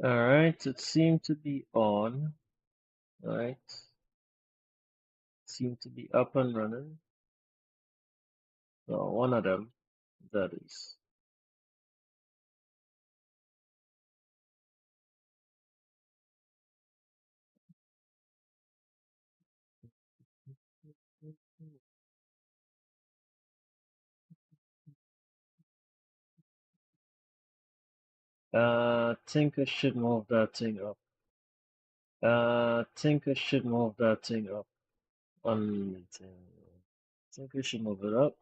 Alright, it seemed to be on. Alright. Seemed to be up and running. Well, one of them, that is. Think I should move that thing up. Think I should move that thing up. On think I should move it up.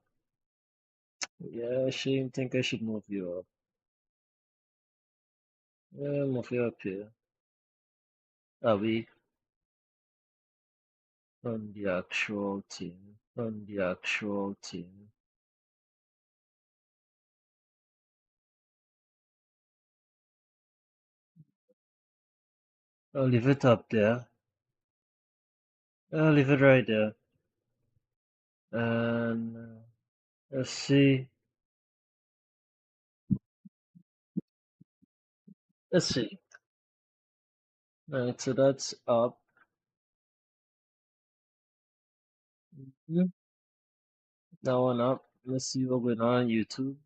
Yeah, I shouldn't think I should move you up. Yeah, move you up here. Are we on the actual thing? On the actual thing. I'll leave it up there. I'll leave it right there. And let's see. Let's see. Alright, so that's up. Mhm. That one up. Let's see what went on YouTube.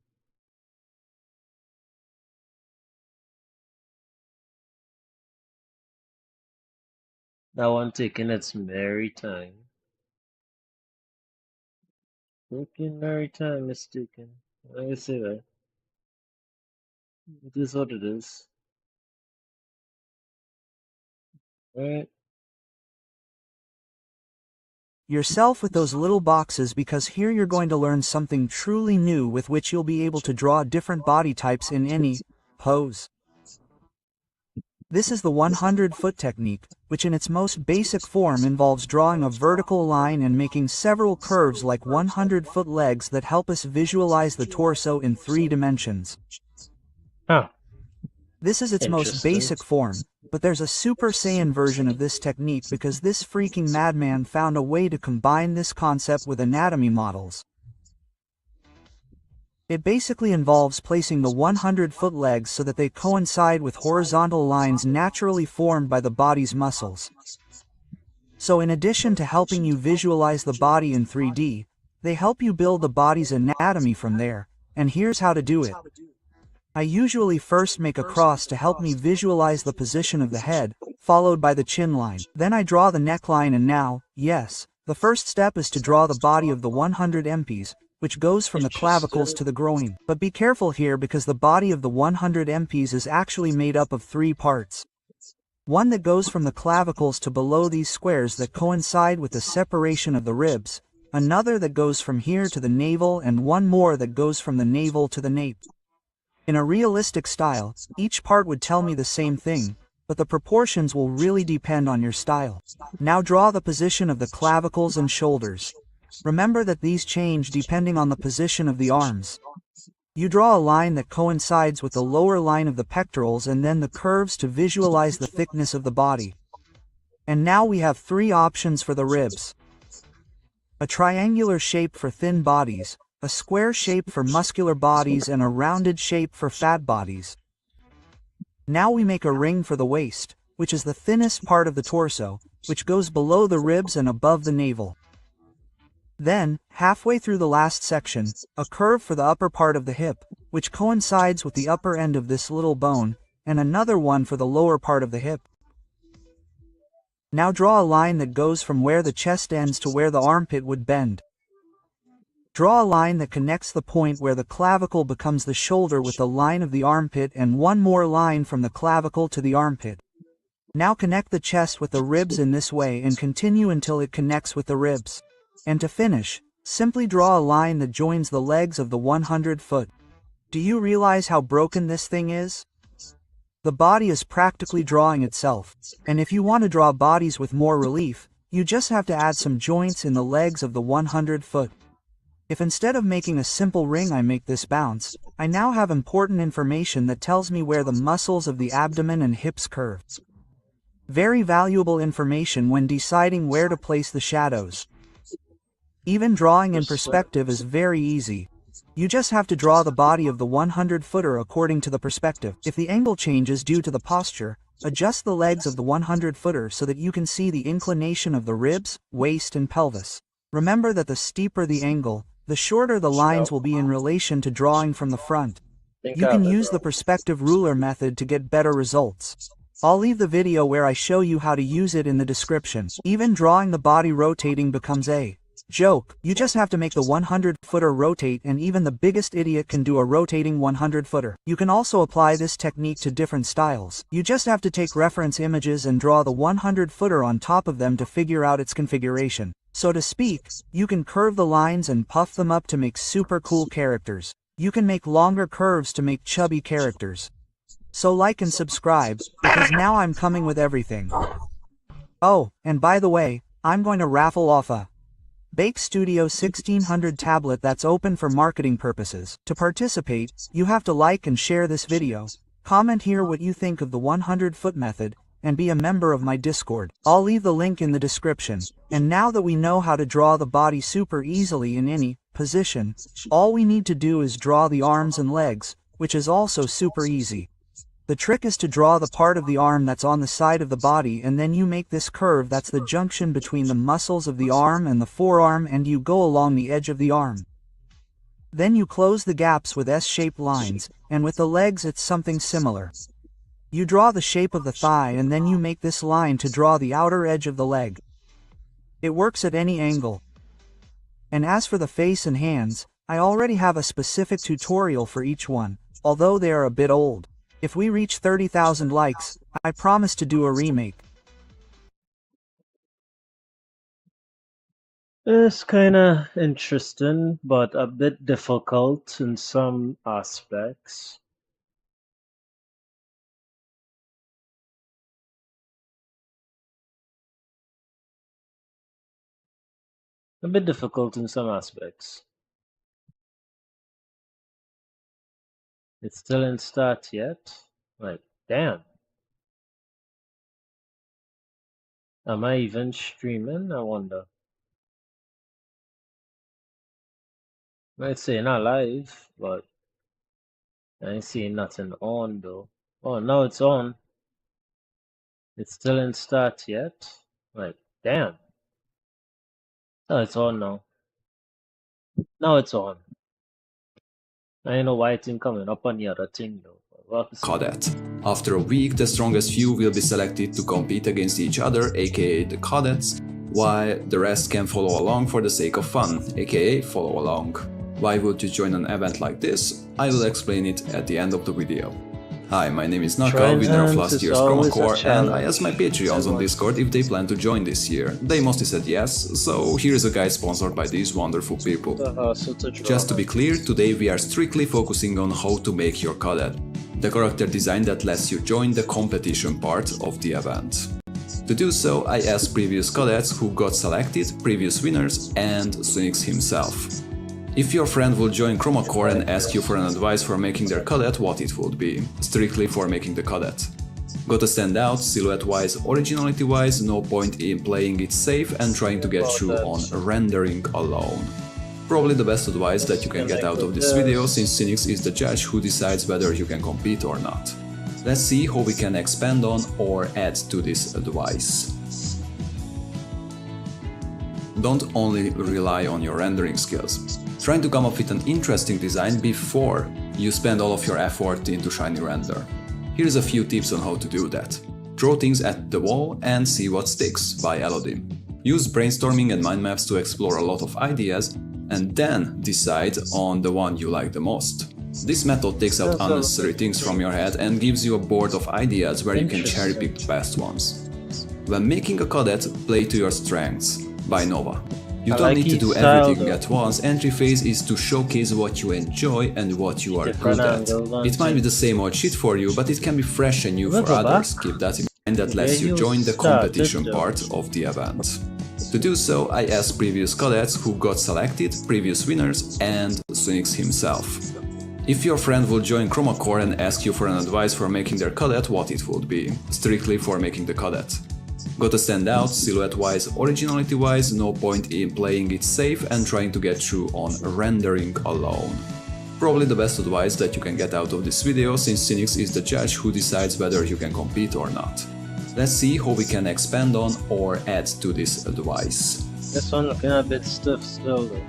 That one taking its merry time. Taking merry time, it's taking. I say that. It is what it is. Alright. Yourself with those little boxes, because here you're going to learn something truly new with which you'll be able to draw different body types in any pose. This is the 100-foot technique, which in its most basic form involves drawing a vertical line and making several curves like 100-foot legs that help us visualize the torso in 3 dimensions. Huh. This is its most Interesting. basic form, but there's a Super Saiyan version of this technique because this freaking madman found a way to combine this concept with anatomy models. It basically involves placing the 100-foot legs so that they coincide with horizontal lines naturally formed by the body's muscles. So in addition to helping you visualize the body in 3D, they help you build the body's anatomy from there, and here's how to do it. I usually first make a cross to help me visualize the position of the head, followed by the chin line. Then I draw the neckline, and now, yes, the first step is to draw the body of the 100 MPs, which goes from the clavicles to the groin. But be careful here because the body of the 100 MPs is actually made up of 3 parts. One that goes from the clavicles to below these squares that coincide with the separation of the ribs, another that goes from here to the navel, and one more that goes from the navel to the nape. In a realistic style, each part would tell me the same thing, but the proportions will really depend on your style. Now draw the position of the clavicles and shoulders. Remember that these change depending on the position of the arms. You draw a line that coincides with the lower line of the pectorals and then the curves to visualize the thickness of the body. And now we have 3 options for the ribs. A triangular shape for thin bodies, a square shape for muscular bodies, and a rounded shape for fat bodies. Now we make a ring for the waist, which is the thinnest part of the torso, which goes below the ribs and above the navel. Then, halfway through the last section, a curve for the upper part of the hip, which coincides with the upper end of this little bone, and another one for the lower part of the hip. Now draw a line that goes from where the chest ends to where the armpit would bend. Draw a line that connects the point where the clavicle becomes the shoulder with the line of the armpit, and one more line from the clavicle to the armpit. Now connect the chest with the ribs in this way and continue until it connects with the ribs. And to finish, simply draw a line that joins the legs of the 100-foot. Do you realize how broken this thing is? The body is practically drawing itself, and if you want to draw bodies with more relief, you just have to add some joints in the legs of the 100-foot. If instead of making a simple ring I make this bounce, I now have important information that tells me where the muscles of the abdomen and hips curve. Very valuable information when deciding where to place the shadows. Even drawing in perspective is very easy. You just have to draw the body of the 100-footer according to the perspective. If the angle changes due to the posture, adjust the legs of the 100-footer so that you can see the inclination of the ribs, waist and pelvis. Remember that the steeper the angle, the shorter the lines will be in relation to drawing from the front. You can use the perspective ruler method to get better results. I'll leave the video where I show you how to use it in the description. Even drawing the body rotating becomes a joke. You just have to make the 100-footer rotate, and even the biggest idiot can do a rotating 100-footer. You can also apply this technique to different styles. You just have to take reference images and draw the 100-footer on top of them to figure out its configuration. So to speak, you can curve the lines and puff them up to make super cool characters. You can make longer curves to make chubby characters. So like and subscribe, because now I'm coming with everything. Oh, and by the way, I'm going to raffle off a Bake Studio 1600 tablet that's open for marketing purposes. To participate, you have to like and share this video, comment here what you think of the 100-foot method, and be a member of my Discord. I'll leave the link in the description. And now that we know how to draw the body super easily in any position, all we need to do is draw the arms and legs, which is also super easy. The trick is to draw the part of the arm that's on the side of the body, and then you make this curve that's the junction between the muscles of the arm and the forearm, and you go along the edge of the arm. Then you close the gaps with S-shaped lines, and with the legs it's something similar. You draw the shape of the thigh, and then you make this line to draw the outer edge of the leg. It works at any angle. And as for the face and hands, I already have a specific tutorial for each one, although they are a bit old. If we reach 30,000 likes, I promise to do a remake. It's kinda interesting, but a bit difficult in some aspects. A bit difficult in some aspects. It's still in start yet? Like, damn. Am I even streaming? I wonder. Might say not live, but I ain't seeing nothing on though. Oh, now it's on. It's still in start yet? Like, damn. Oh, it's on now. Now it's on. I don't know why it's coming up on the other thing though. We'll have to see. Cadet. After a week, the strongest few will be selected to compete against each other, aka the cadets, while the rest can follow along for the sake of fun, aka follow along. Why would you join an event like this? I will explain it at the end of the video. Hi, my name is Naka, winner of last year's Chroma Core, and I asked my Patreons on Discord if they plan to join this year. They mostly said yes, so here's a guide sponsored by these wonderful people. Just to be clear, today we are strictly focusing on how to make your cadet, the character design that lets you join the competition part of the event. To do so, I asked previous cadets who got selected, previous winners, and Synix himself. If your friend will join Chroma Core and ask you for an advice for making their cadet, what it would be? Strictly for making the cadet. Gotta stand out, silhouette-wise, originality-wise, no point in playing it safe and trying to get through on rendering alone. Probably the best advice that you can get out of this video, since Synix is the judge who decides whether you can compete or not. Let's see how we can expand on or add to this advice. Don't only rely on your rendering skills. Trying to come up with an interesting design before you spend all of your effort into Shiny Render. Here's a few tips on how to do that. Throw things at the wall and see what sticks by Elodie. Use brainstorming and mind maps to explore a lot of ideas and then decide on the one you like the most. This method takes out unnecessary things from your head and gives you a board of ideas where you can cherry pick the best ones. When making a cadet, play to your strengths by Nova. You don't need to do everything at once. Entry phase is to showcase what you enjoy and what you are good at. It might be the same old shit for you, but it can be fresh and new for others. Keep that in mind, that lets you join the competition part of the event. To do so, I asked previous cadets who got selected, previous winners, and Synix himself. If your friend will join Chroma Core and ask you for an advice for making their cadet, what it would be? Strictly for making the cadet. Gotta stand out, silhouette-wise, originality-wise, no point in playing it safe and trying to get through on rendering alone. Probably the best advice that you can get out of this video, since Cynics is the judge who decides whether you can compete or not. Let's see how we can expand on or add to this advice. This one looking a bit stiff still though.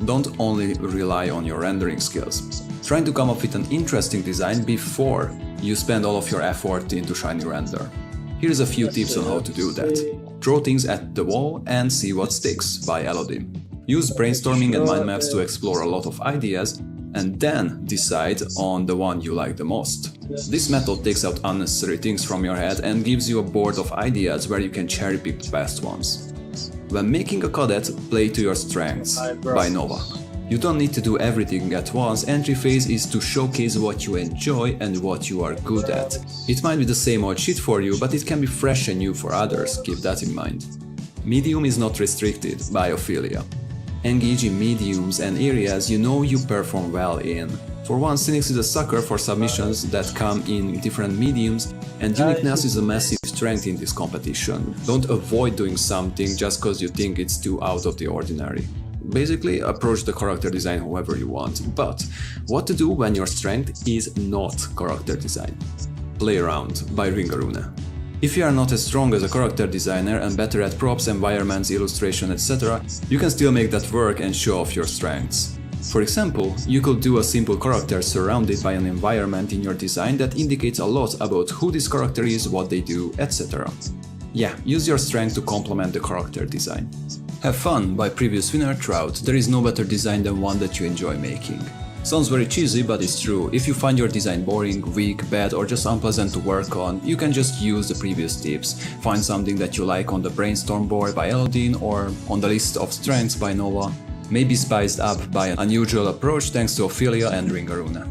Don't only rely on your rendering skills. Try to come up with an interesting design before you spend all of your effort into Shiny Render. Here's a few tips on how to do that. Throw things at the wall and see what sticks by Elodie. Use brainstorming and mind maps to explore a lot of ideas and then decide on the one you like the most. This method takes out unnecessary things from your head and gives you a board of ideas where you can cherry pick the best ones. When making a cadet, play to your strengths by Nova. You don't need to do everything at once. Entry phase is to showcase what you enjoy and what you are good at. It might be the same old shit for you, but it can be fresh and new for others, keep that in mind. Medium is not restricted by Ophelia. Engage in mediums and areas you know you perform well in. For one, Cynics is a sucker for submissions that come in different mediums, and uniqueness is a massive strength in this competition. Don't avoid doing something just cause you think it's too out of the ordinary. Basically, approach the character design however you want, but what to do when your strength is not character design? Play Around by Ringarune. If you are not as strong as a character designer and better at props, environments, illustration, etc., you can still make that work and show off your strengths. For example, you could do a simple character surrounded by an environment in your design that indicates a lot about who this character is, what they do, etc. Yeah, use your strength to complement the character design. Have Fun by previous winner Trout. There is no better design than one that you enjoy making. Sounds very cheesy, but it's true. If you find your design boring, weak, bad, or just unpleasant to work on, you can just use the previous tips. Find something that you like on the brainstorm board by Elodie or on the list of strengths by Nova, maybe spiced up by an unusual approach thanks to Ophelia and Ringarune.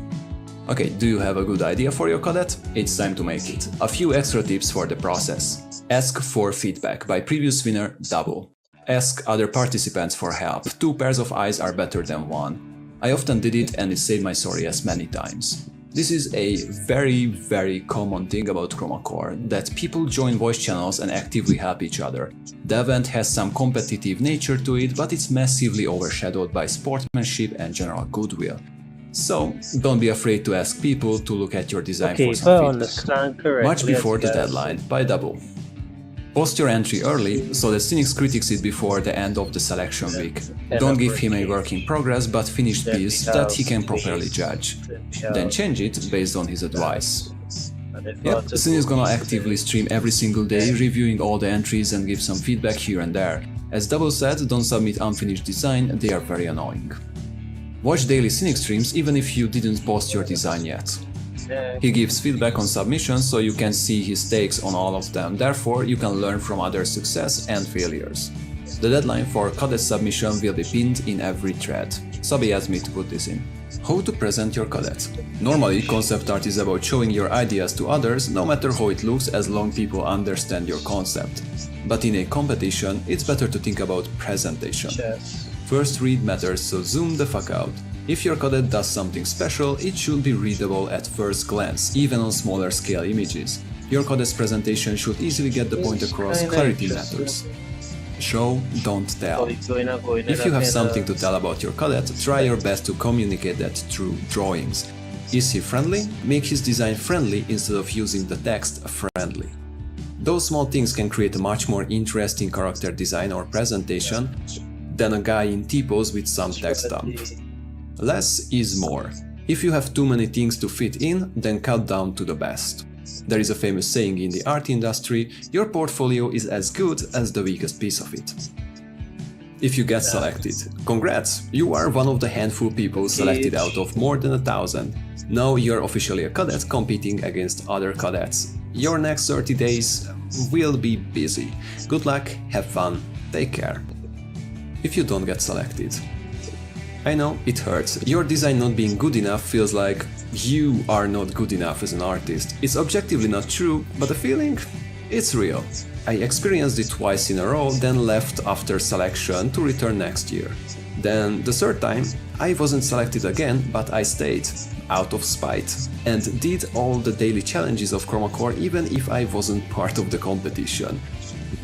Okay, do you have a good idea for your cadet? It's time to make it. A few extra tips for the process. Ask for feedback by previous winner Double. Ask other participants for help. 2 pairs of eyes are better than 1. I often did it and it saved my sorry ass many times. This is a very common thing about Chroma Core, that people join voice channels and actively help each other. The event has some competitive nature to it, but it's massively overshadowed by sportsmanship and general goodwill. So, don't be afraid to ask people to look at your design for some feedback. Much before the deadline by Double. Post your entry early, so that Cynics critiques it before the end of the selection week. Don't give him a work in progress but finished piece that he can properly judge. Then change it based on his advice. Yep, Cynics gonna actively stream every single day, reviewing all the entries and give some feedback here and there. As Double said, don't submit unfinished design, they are very annoying. Watch daily Cynics streams even if you didn't post your design yet. He gives feedback on submissions so you can see his takes on all of them, therefore you can learn from others' success and failures. The deadline for cadet submission will be pinned in every thread. Sabi asked me to put this in. How to present your cadet? Normally, concept art is about showing your ideas to others, no matter how it looks, as long people understand your concept. But in a competition, it's better to think about presentation. First read matters, so zoom the fuck out. If your cadet does something special, it should be readable at first glance, even on smaller scale images. Your cadet's presentation should easily get the point across, clarity matters. Show, don't tell. If you have something to tell about your cadet, try your best to communicate that through drawings. Is he friendly? Make his design friendly instead of using the text friendly. Those small things can create a much more interesting character design or presentation than a guy in T-pose with some text dump. Less is more. If you have too many things to fit in, then cut down to the best. There is a famous saying in the art industry, your portfolio is as good as the weakest piece of it. If you get selected, congrats! You are one of the handful people selected out of more than 1,000. Now you're officially a cadet competing against other cadets. Your next 30 days will be busy. Good luck, have fun, take care. If you don't get selected, I know, it hurts. Your design not being good enough feels like you are not good enough as an artist. It's objectively not true, but the feeling? It's real. I experienced it twice in a row, then left after selection to return next year. Then, the third time, I wasn't selected again, but I stayed, out of spite, and did all the daily challenges of Chroma Core even if I wasn't part of the competition.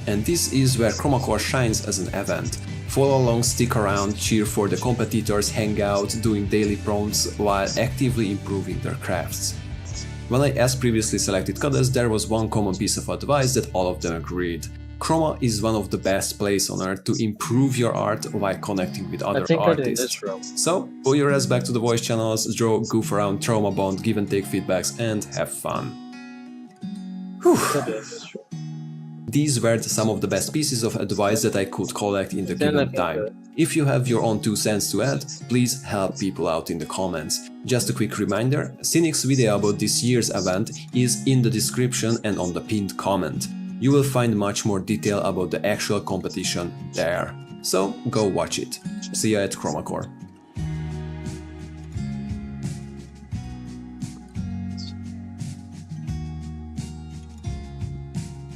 And this is where Chroma Core shines as an event. Follow along, stick around, cheer for the competitors, hang out, doing daily prompts while actively improving their crafts. When I asked previously selected cadets, there was one common piece of advice that all of them agreed. Chroma is one of the best places on earth to improve your art while connecting with other artists. So, put your ass back to the voice channels, draw, goof around, trauma bond, give and take feedbacks, and have fun. Whew. These were some of the best pieces of advice that I could collect in the given time. If you have your own 2 cents to add, please help people out in the comments. Just a quick reminder, Cynic's video about this year's event is in the description and on the pinned comment. You will find much more detail about the actual competition there. So go watch it. See ya at ChromaCore.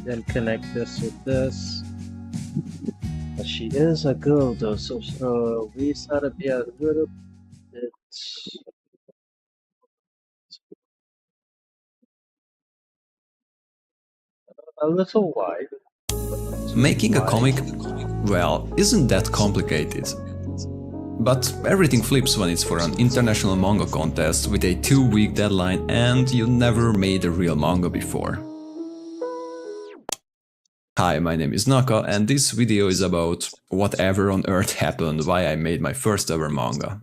Then connect this with this. But she is a girl though, so we gotta be a little bit wide. Making a comic, well, isn't that complicated. But everything flips when it's for an international manga contest with a 2-week deadline and you never made a real manga before. Hi, my name is Naka and this video is about whatever on earth happened why I made my first ever manga.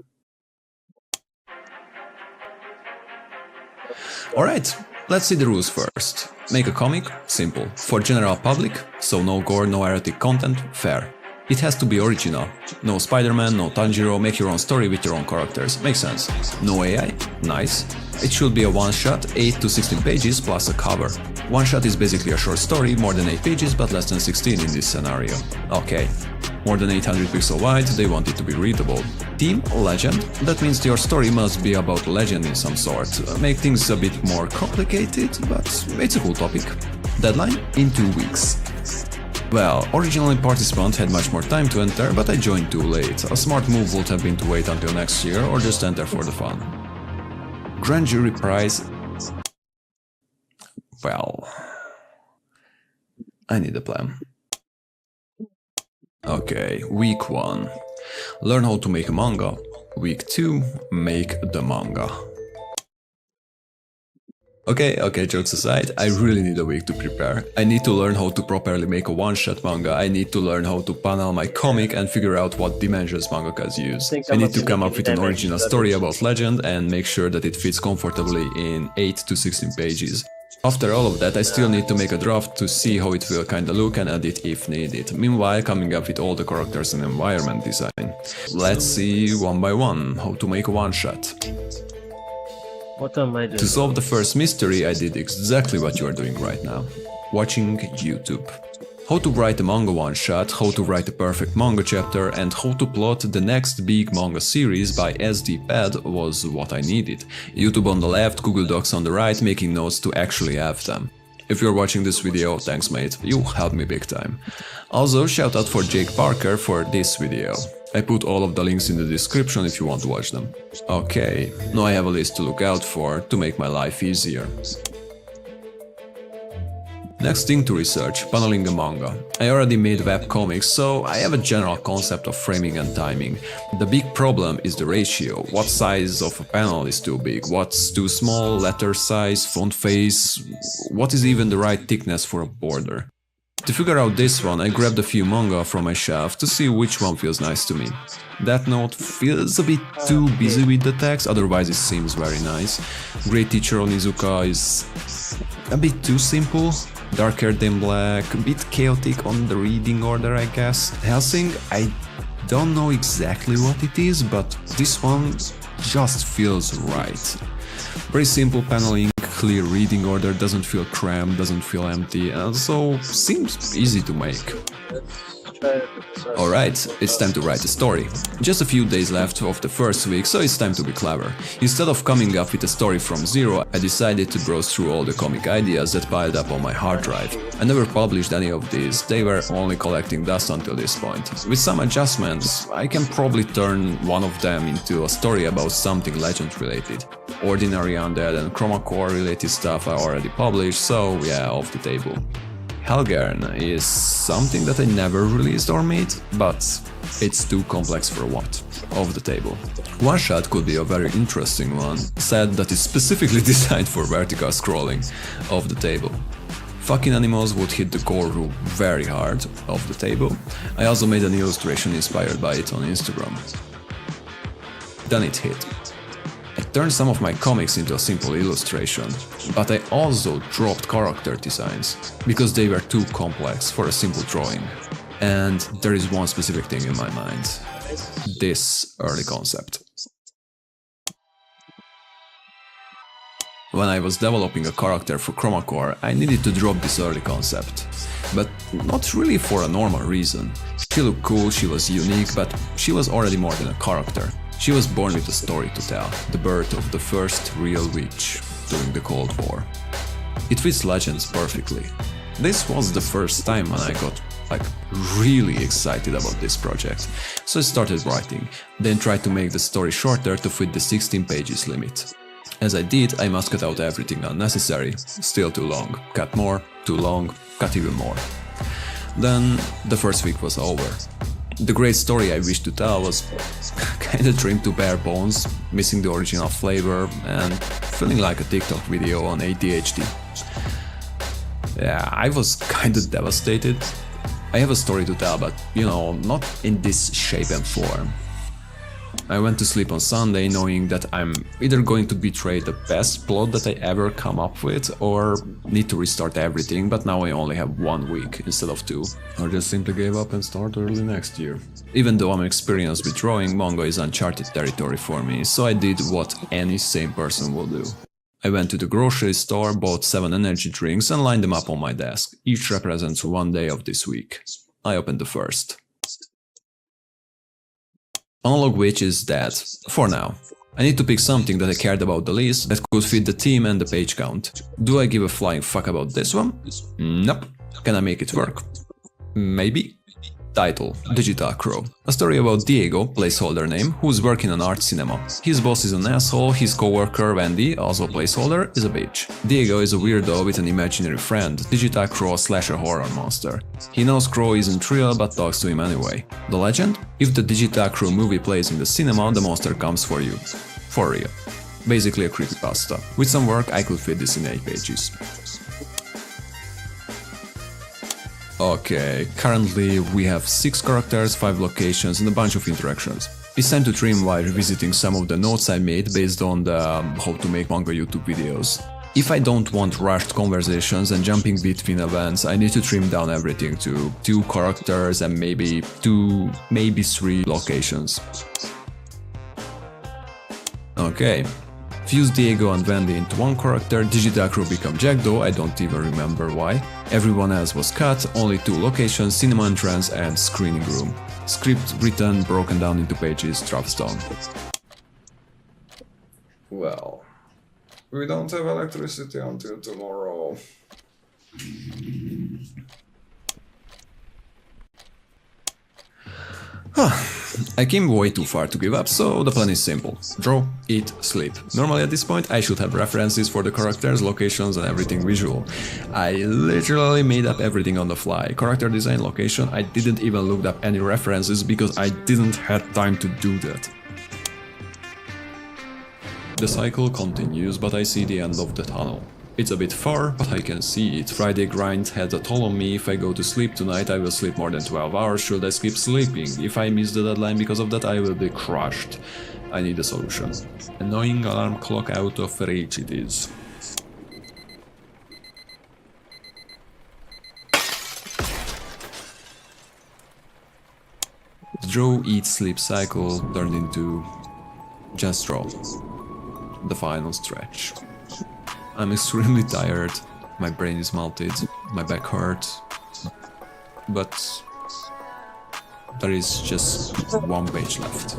Alright, let's see the rules first. Make a comic? Simple. For general public? So no gore, no erotic content? Fair. It has to be original. No Spider-Man, no Tanjiro, make your own story with your own characters. Makes sense. No AI? Nice. It should be a one-shot, 8 to 16 pages plus a cover. One-shot is basically a short story, more than 8 pages but less than 16 in this scenario. Okay. More than 800 pixel wide, they want it to be readable. Theme? Legend. That means your story must be about legend in some sort. Make things a bit more complicated, but it's a cool topic. Deadline? In 2 weeks. Well, originally participants had much more time to enter, but I joined too late. A smart move would have been to wait until next year or just enter for the fun. Grand jury prize... Well... I need a plan. Okay, week 1. Learn how to make a manga. Week 2. Make the manga. Okay, jokes aside, I really need a week to prepare. I need to learn how to properly make a one-shot manga, I need to learn how to panel my comic and figure out what dimensions mangakas use. I need to come up with an original story about legend and make sure that it fits comfortably in 8 to 16 pages. After all of that, I still need to make a draft to see how it will kinda look and edit if needed. Meanwhile, coming up with all the characters and environment design. Let's see one by one how to make a one-shot. What am I doing? To solve the first mystery, I did exactly what you are doing right now. Watching YouTube. How to write a manga one-shot, how to write a perfect manga chapter, and how to plot the next big manga series by SD-Pad was what I needed. YouTube on the left, Google Docs on the right, making notes to actually have them. If you're watching this video, thanks mate, you helped me big time. Also, shout out for Jake Parker for this video. I put all of the links in the description if you want to watch them. Okay, now I have a list to look out for to make my life easier. Next thing to research, paneling a manga. I already made webcomics, so I have a general concept of framing and timing. The big problem is the ratio. What size of a panel is too big? What's too small? Letter size? Font face? What is even the right thickness for a border? To figure out this one, I grabbed a few manga from my shelf to see which one feels nice to me. Death Note feels a bit too busy with the text, otherwise it seems very nice. Great Teacher Onizuka is a bit too simple. Darker Than Black, a bit chaotic on the reading order, I guess. Hellsing, I don't know exactly what it is, but this one just feels right. Very simple paneling, clear reading order, doesn't feel cramped, doesn't feel empty, and so seems easy to make. Alright, it's time to write a story. Just a few days left of the first week, so it's time to be clever. Instead of coming up with a story from zero, I decided to browse through all the comic ideas that piled up on my hard drive. I never published any of these, they were only collecting dust until this point. With some adjustments, I can probably turn one of them into a story about something legend related. Ordinary Undead and ChromaCore related stuff I already published, so yeah, off the table. Helgern is something that I never released or made, but it's too complex for what of the table. One shot could be a very interesting one, said that is specifically designed for vertical scrolling of the table. Fucking animals would hit the core rule very hard of the table. I also made an illustration inspired by it on Instagram. Then it hit. I turned some of my comics into a simple illustration, but I also dropped character designs, because they were too complex for a simple drawing. And there is one specific thing in my mind. This early concept. When I was developing a character for Chroma Core, I needed to drop this early concept. But not really for a normal reason. She looked cool, she was unique, but she was already more than a character. She was born with a story to tell, the birth of the first real witch during the Cold War. It fits Legends perfectly. This was the first time when I got really excited about this project, so I started writing, then tried to make the story shorter to fit the 16 pages limit. As I did, I must cut out everything unnecessary, still too long, cut more, too long, cut even more. Then the first week was over. The great story I wished to tell was kinda trimmed to bare bones, missing the original flavor and feeling like a TikTok video on ADHD. Yeah, I was kinda devastated. I have a story to tell, but you know, not in this shape and form. I went to sleep on Sunday knowing that I'm either going to betray the best plot that I ever come up with or need to restart everything, but now I only have 1 week instead of 2. Or just simply gave up and start early next year. Even though I'm experienced with drawing, manga is uncharted territory for me, so I did what any sane person will do. I went to the grocery store, bought 7 energy drinks and lined them up on my desk. Each represents 1 day of this week. I opened the first. Analog Witch is dead, for now. I need to pick something that I cared about the least, that could fit the theme and the page count. Do I give a flying fuck about this one? Nope. Can I make it work? Maybe. Title: Digital Crow. A story about Diego, placeholder name, who's working on art cinema. His boss is an asshole, his coworker Wendy, also placeholder, is a bitch. Diego is a weirdo with an imaginary friend, Digital Crow / a horror monster. He knows Crow isn't real but talks to him anyway. The legend? If the Digital Crow movie plays in the cinema, the monster comes for you. For real. Basically a creepypasta. With some work I could fit this in 8 pages. Okay, currently we have 6 characters, 5 locations and a bunch of interactions. It's time to trim while revisiting some of the notes I made based on the how to make manga YouTube videos. If I don't want rushed conversations and jumping between events, I need to trim down everything to 2 characters and maybe 2, maybe 3 locations. Okay. Fuse Diego and Wendy into 1 character, Digital Crow become Jackdaw, I don't even remember why. Everyone else was cut, only 2 locations, cinema entrance and screening room. Script written, broken down into pages, drops down. Well, we don't have electricity until tomorrow. I came way too far to give up, so the plan is simple. Draw, eat, sleep. Normally at this point I should have references for the characters, locations and everything visual. I literally made up everything on the fly. Character design, location, I didn't even look up any references because I didn't have time to do that. The cycle continues, but I see the end of the tunnel. It's a bit far, but I can see it. Friday grind had a toll on me. If I go to sleep tonight, I will sleep more than 12 hours. Should I skip sleeping? If I miss the deadline because of that, I will be crushed. I need a solution. Annoying alarm clock out of reach it is. The draw, eat, sleep cycle turned into just draw. The final stretch. I'm extremely tired, my brain is melted, my back hurts, but there is just 1 page left.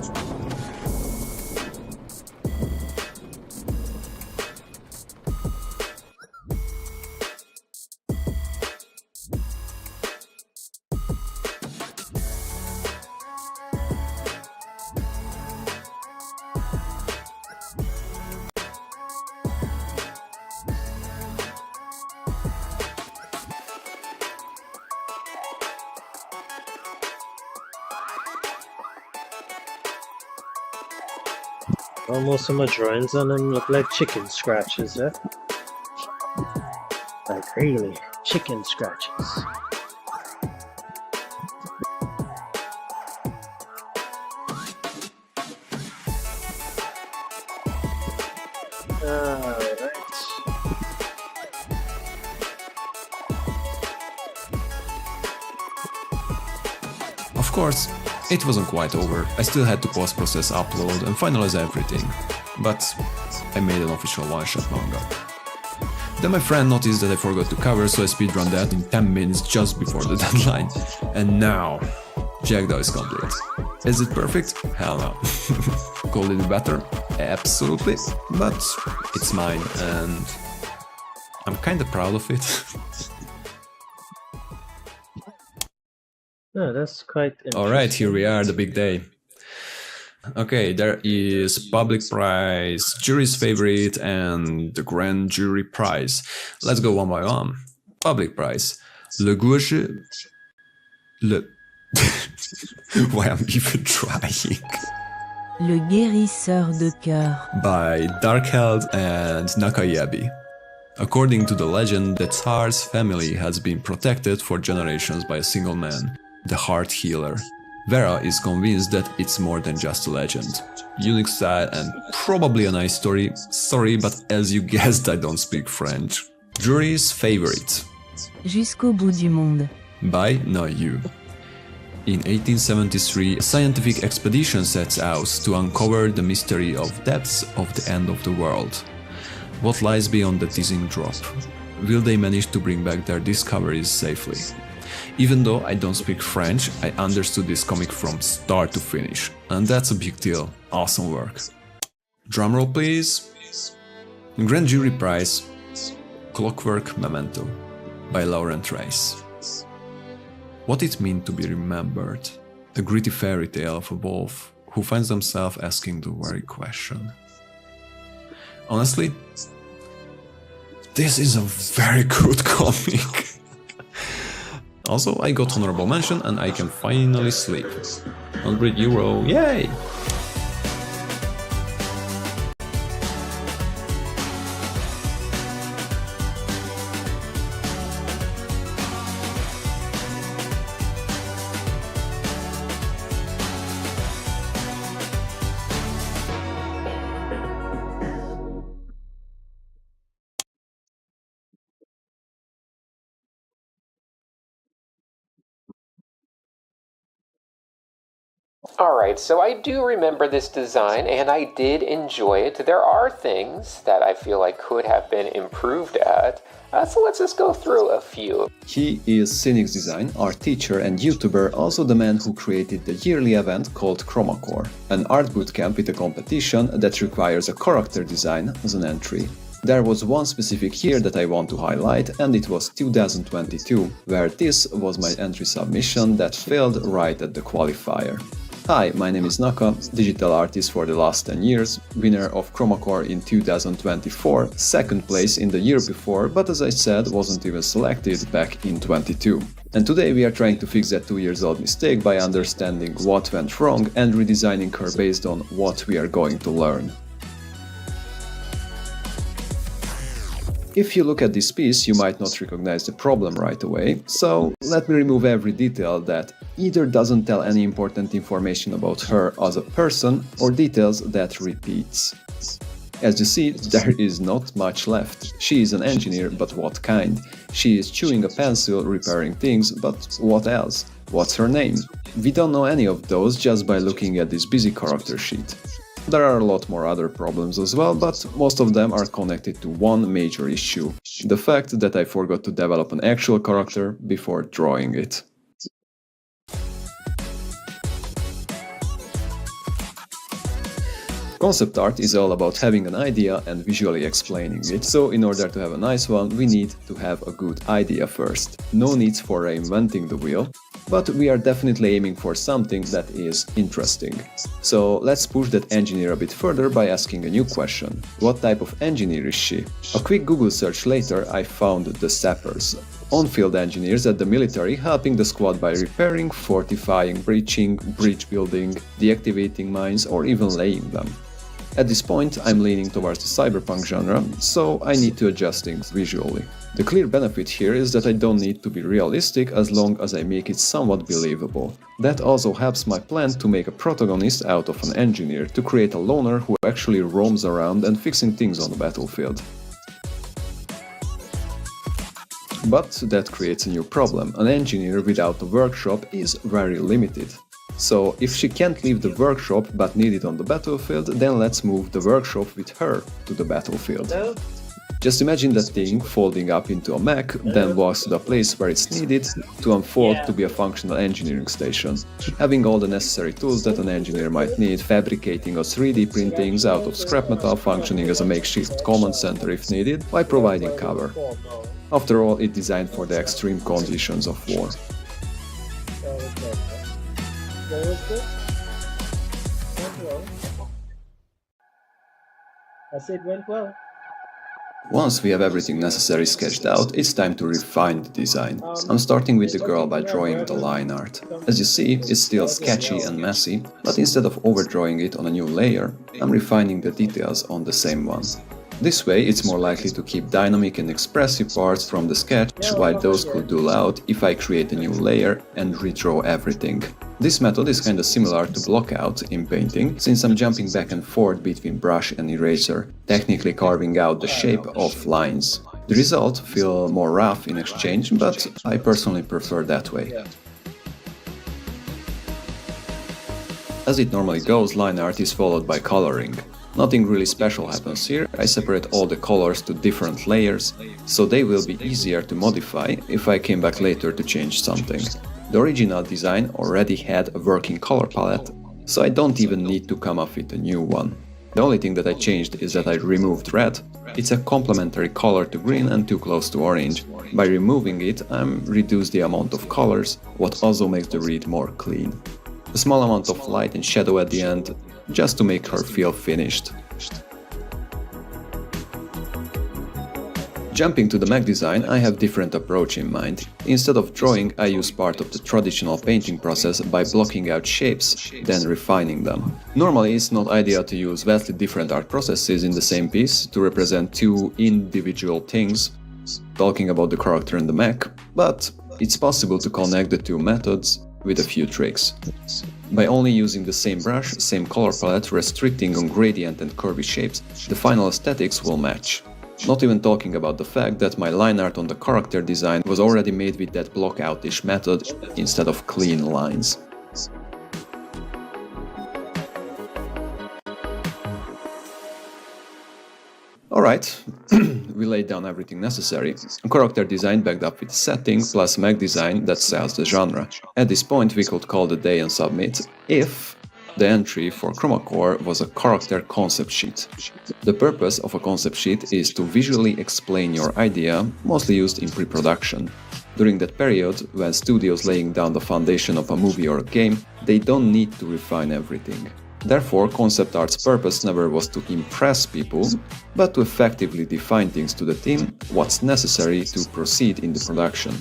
Well, most of my drawings on them look like chicken scratches, eh? Like really, chicken scratches. Alright. Of course, it wasn't quite over. I still had to post-process, upload and finalize everything. But I made an official one-shot manga. Then my friend noticed that I forgot to cover, so I speedrun that in 10 minutes just before the deadline. And now, Jackdaw is complete. Is it perfect? Hell no. Could it be better? Absolutely. But it's mine and I'm kinda proud of it. Yeah, that's quite interesting. Alright, here we are, the big day. Okay, there is public prize, jury's favorite, and the grand jury prize. Let's go one by one. Public prize. Le Gouache... Le... Why I'm even trying. Le guérisseur de cœur. By Darkheld and Nakayabi. According to the legend, the Tsar's family has been protected for generations by a single man, the Heart Healer. Vera is convinced that it's more than just a legend. Unique style and probably a nice story. Sorry, but as you guessed, I don't speak French. Jury's favorite. Jusqu'au bout du monde. By Nayu. In 1873, a scientific expedition sets out to uncover the mystery of depths of the end of the world. What lies beyond the teasing drop? Will they manage to bring back their discoveries safely? Even though I don't speak French, I understood this comic from start to finish, and that's a big deal. Awesome work. Drumroll please. Grand Jury Prize, Clockwork Memento by Laurent Rice. What it means to be remembered. A gritty fairy tale of a wolf who finds himself asking the very question. Honestly, this is a very good comic. Also, I got honorable mention and I can finally sleep. €100, yay! Alright, so I do remember this design and I did enjoy it. There are things that I feel like could have been improved at, so let's just go through a few. He is Cynic's Design, our teacher and YouTuber, also the man who created the yearly event called ChromaCore, an art bootcamp with a competition that requires a character design as an entry. There was one specific year that I want to highlight, and it was 2022, where this was my entry submission that failed right at the qualifier. Hi, my name is Naka, digital artist for the last 10 years, winner of ChromaCore in 2024, second place in the year before, but as I said, wasn't even selected back in 22. And today we are trying to fix that 2 years old mistake by understanding what went wrong and redesigning her based on what we are going to learn. If you look at this piece, you might not recognize the problem right away, so let me remove every detail that either doesn't tell any important information about her as a person or details that repeats. As you see, there is not much left. She is an engineer, but what kind? She is chewing a pencil, repairing things, but what else? What's her name? We don't know any of those just by looking at this busy character sheet. There are a lot more other problems as well, but most of them are connected to one major issue: the fact that I forgot to develop an actual character before drawing it. Concept art is all about having an idea and visually explaining it, so in order to have a nice one, we need to have a good idea first. No need for reinventing the wheel, but we are definitely aiming for something that is interesting. So let's push that engineer a bit further by asking a new question. What type of engineer is she? A quick Google search later, I found the sappers. On-field engineers at the military helping the squad by repairing, fortifying, breaching, bridge building, deactivating mines or even laying them. At this point, I'm leaning towards the cyberpunk genre, so I need to adjust things visually. The clear benefit here is that I don't need to be realistic as long as I make it somewhat believable. That also helps my plan to make a protagonist out of an engineer, to create a loner who actually roams around and fixing things on the battlefield. But that creates a new problem. An engineer without a workshop is very limited. So if she can't leave the workshop but need it on the battlefield, then let's move the workshop with her to the battlefield. Just imagine that thing folding up into a mech, then walks to the place where it's needed to unfold to be a functional engineering station. Having all the necessary tools that an engineer might need, fabricating or 3D printings out of scrap metal, functioning as a makeshift command center if needed, by providing cover. After all, it's designed for the extreme conditions of war. I said went well. Once we have everything necessary sketched out, it's time to refine the design. I'm starting with the girl by drawing the line art. As you see, it's still sketchy and messy, but instead of overdrawing it on a new layer, I'm refining the details on the same one. This way, it's more likely to keep dynamic and expressive parts from the sketch, while those could dull out if I create a new layer and redraw everything. This method is kinda similar to blockout in painting, since I'm jumping back and forth between brush and eraser, technically carving out the shape of lines. The result feels more rough in exchange, but I personally prefer that way. As it normally goes, line art is followed by coloring. Nothing really special happens here. I separate all the colors to different layers, so they will be easier to modify if I came back later to change something. The original design already had a working color palette, so I don't even need to come up with a new one. The only thing that I changed is that I removed red. It's a complementary color to green and too close to orange. By removing it, I'm reduced the amount of colors, what also makes the read more clean. A small amount of light and shadow at the end, just to make her feel finished. Jumping to the mech design, I have different approach in mind. Instead of drawing, I use part of the traditional painting process by blocking out shapes, then refining them. Normally, it's not ideal to use vastly different art processes in the same piece to represent two individual things, talking about the character and the mech, but it's possible to connect the two methods with a few tricks. By only using the same brush, same color palette, restricting on gradient and curvy shapes, the final aesthetics will match. Not even talking about the fact that my line art on the character design was already made with that blockout-ish method instead of clean lines. Alright, we laid down everything necessary. A character design backed up with setting plus mech design that sells the genre. At this point we could call the day and submit if the entry for Chroma Core was a character concept sheet. The purpose of a concept sheet is to visually explain your idea, mostly used in pre-production. During that period, when studios laying down the foundation of a movie or a game, they don't need to refine everything. Therefore, concept art's purpose never was to impress people, but to effectively define things to the team, what's necessary to proceed in the production.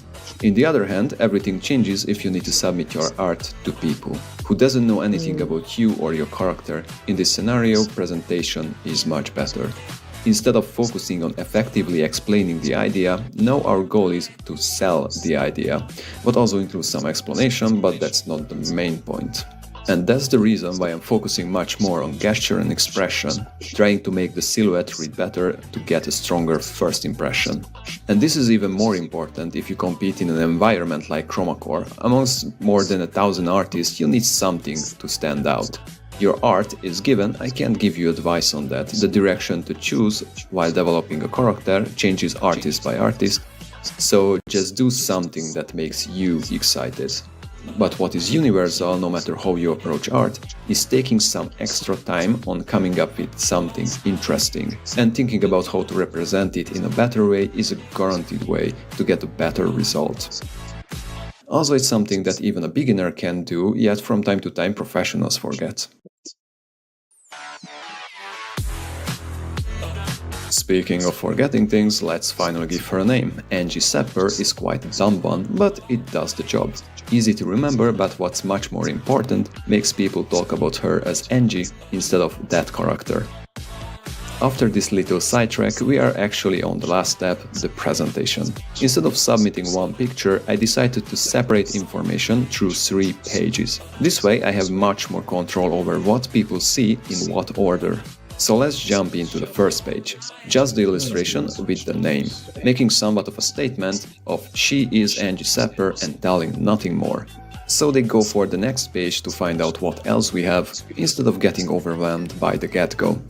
On the other hand, everything changes if you need to submit your art to people who doesn't know anything about you or your character. In this scenario, presentation is much better. Instead of focusing on effectively explaining the idea, now our goal is to sell the idea, what also includes some explanation, but that's not the main point. And that's the reason why I'm focusing much more on gesture and expression, trying to make the silhouette read better to get a stronger first impression. And this is even more important if you compete in an environment like Chroma Core. Amongst more than 1,000 artists, you need something to stand out. Your art is given, I can't give you advice on that. The direction to choose while developing a character changes artist by artist, so just do something that makes you excited. But what is universal, no matter how you approach art, is taking some extra time on coming up with something interesting. And thinking about how to represent it in a better way is a guaranteed way to get a better result. Also, it's something that even a beginner can do, yet from time to time professionals forget. Speaking of forgetting things, let's finally give her a name. Angie Sapper is quite a dumb one, but it does the job. Easy to remember, but what's much more important, makes people talk about her as Angie instead of that character. After this little sidetrack, we are actually on the last step, the presentation. Instead of submitting one picture, I decided to separate information through 3 pages. This way I have much more control over what people see in what order. So let's jump into the first page. Just the illustration with the name, making somewhat of a statement of she is Angie Sapper and telling nothing more. So they go for the next page to find out what else we have, instead of getting overwhelmed by the get-go.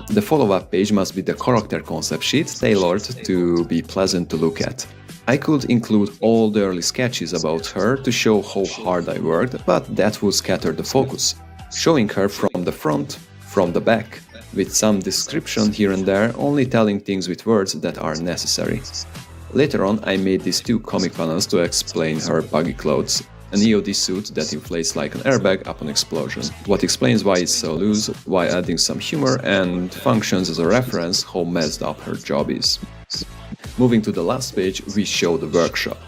The follow-up page must be the character concept sheet tailored to be pleasant to look at. I could include all the early sketches about her to show how hard I worked, but that would scatter the focus, showing her from the front, from the back, with some description here and there, only telling things with words that are necessary. Later on, I made these 2 comic panels to explain her buggy clothes, an EOD suit that inflates like an airbag upon explosion, what explains why it's so loose, while adding some humor and functions as a reference how messed up her job is. Moving to the last page, we show the workshop,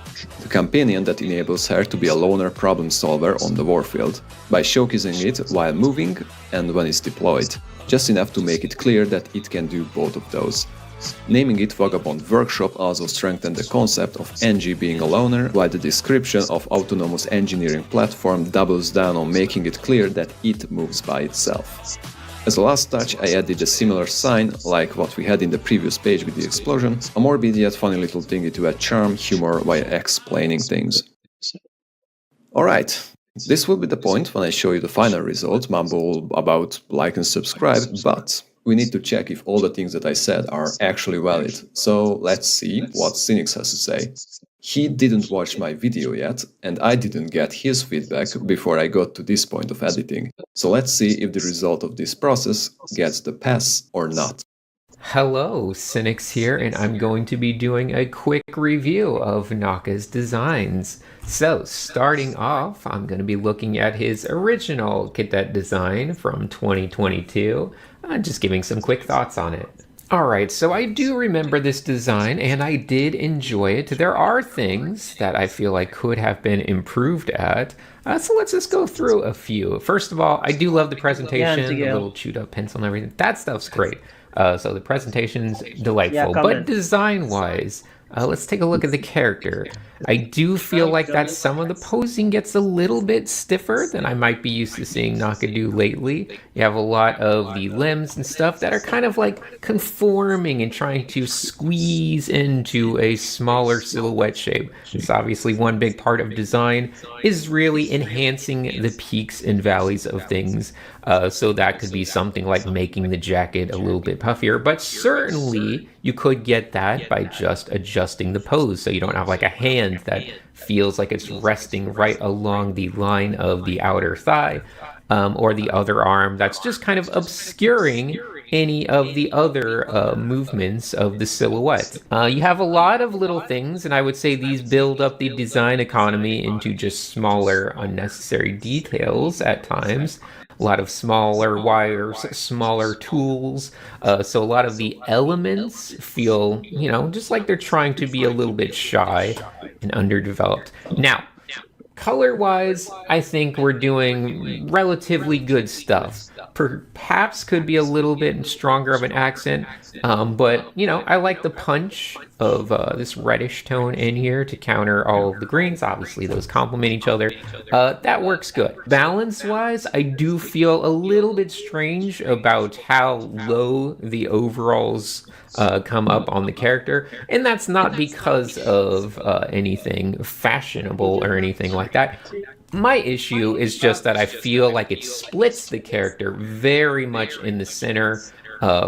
the companion that enables her to be a loner problem solver on the warfield, by showcasing it while moving and when it's deployed, just enough to make it clear that it can do both of those. Naming it Vagabond Workshop also strengthened the concept of Angie being a loner, while the description of autonomous engineering platform doubles down on making it clear that it moves by itself. As a last touch, I added a similar sign, like what we had in the previous page with the explosion, a morbid yet funny little thingy to add charm, humor while explaining things. Alright, this will be the point when I show you the final result, mumble about like and subscribe, but we need to check if all the things that I said are actually valid, so let's see what Cynics has to say. He didn't watch my video yet, and I didn't get his feedback before I got to this point of editing, so let's see if the result of this process gets the pass or not. Hello, Cynics here, and I'm going to be doing a quick review of Naka's designs. So, starting off, I'm going to be looking at his original cadet design from 2022, just giving some quick thoughts on it. Alright, so I do remember this design, and I did enjoy it. There are things that I feel like could have been improved at, so let's just go through a few. First of all, I do love the presentation, the little chewed up pencil and everything. That stuff's great. So the presentation's delightful, but design-wise, let's take a look at the character. I do feel like that some of the posing gets a little bit stiffer than I might be used to seeing Naka do lately. You have a lot of the limbs and stuff that are kind of like conforming and trying to squeeze into a smaller silhouette shape. It's obviously one big part of design is really enhancing the peaks and valleys of things. So that could be something like making the jacket a little bit puffier, but certainly you could get that by just adjusting the pose so you don't have like a hand that feels like it's resting right along the line of the outer thigh, or the other arm that's just kind of obscuring any of the other movements of the silhouette. You have a lot of little things, and I would say these build up the design economy into just smaller, unnecessary details at times. A lot of smaller wires, smaller tools, so a lot of the elements feel, just like they're trying to be a little bit shy and underdeveloped. Now, color-wise, I think we're doing relatively good stuff. Perhaps could be a little bit stronger of an accent, but, I like the punch of this reddish tone in here to counter all of the greens. Obviously, those complement each other. That works good. Balance-wise, I do feel a little bit strange about how low the overalls come up on the character, and that's not because of anything fashionable or anything like that. My issue is just that I feel like it splits the character very much in the center,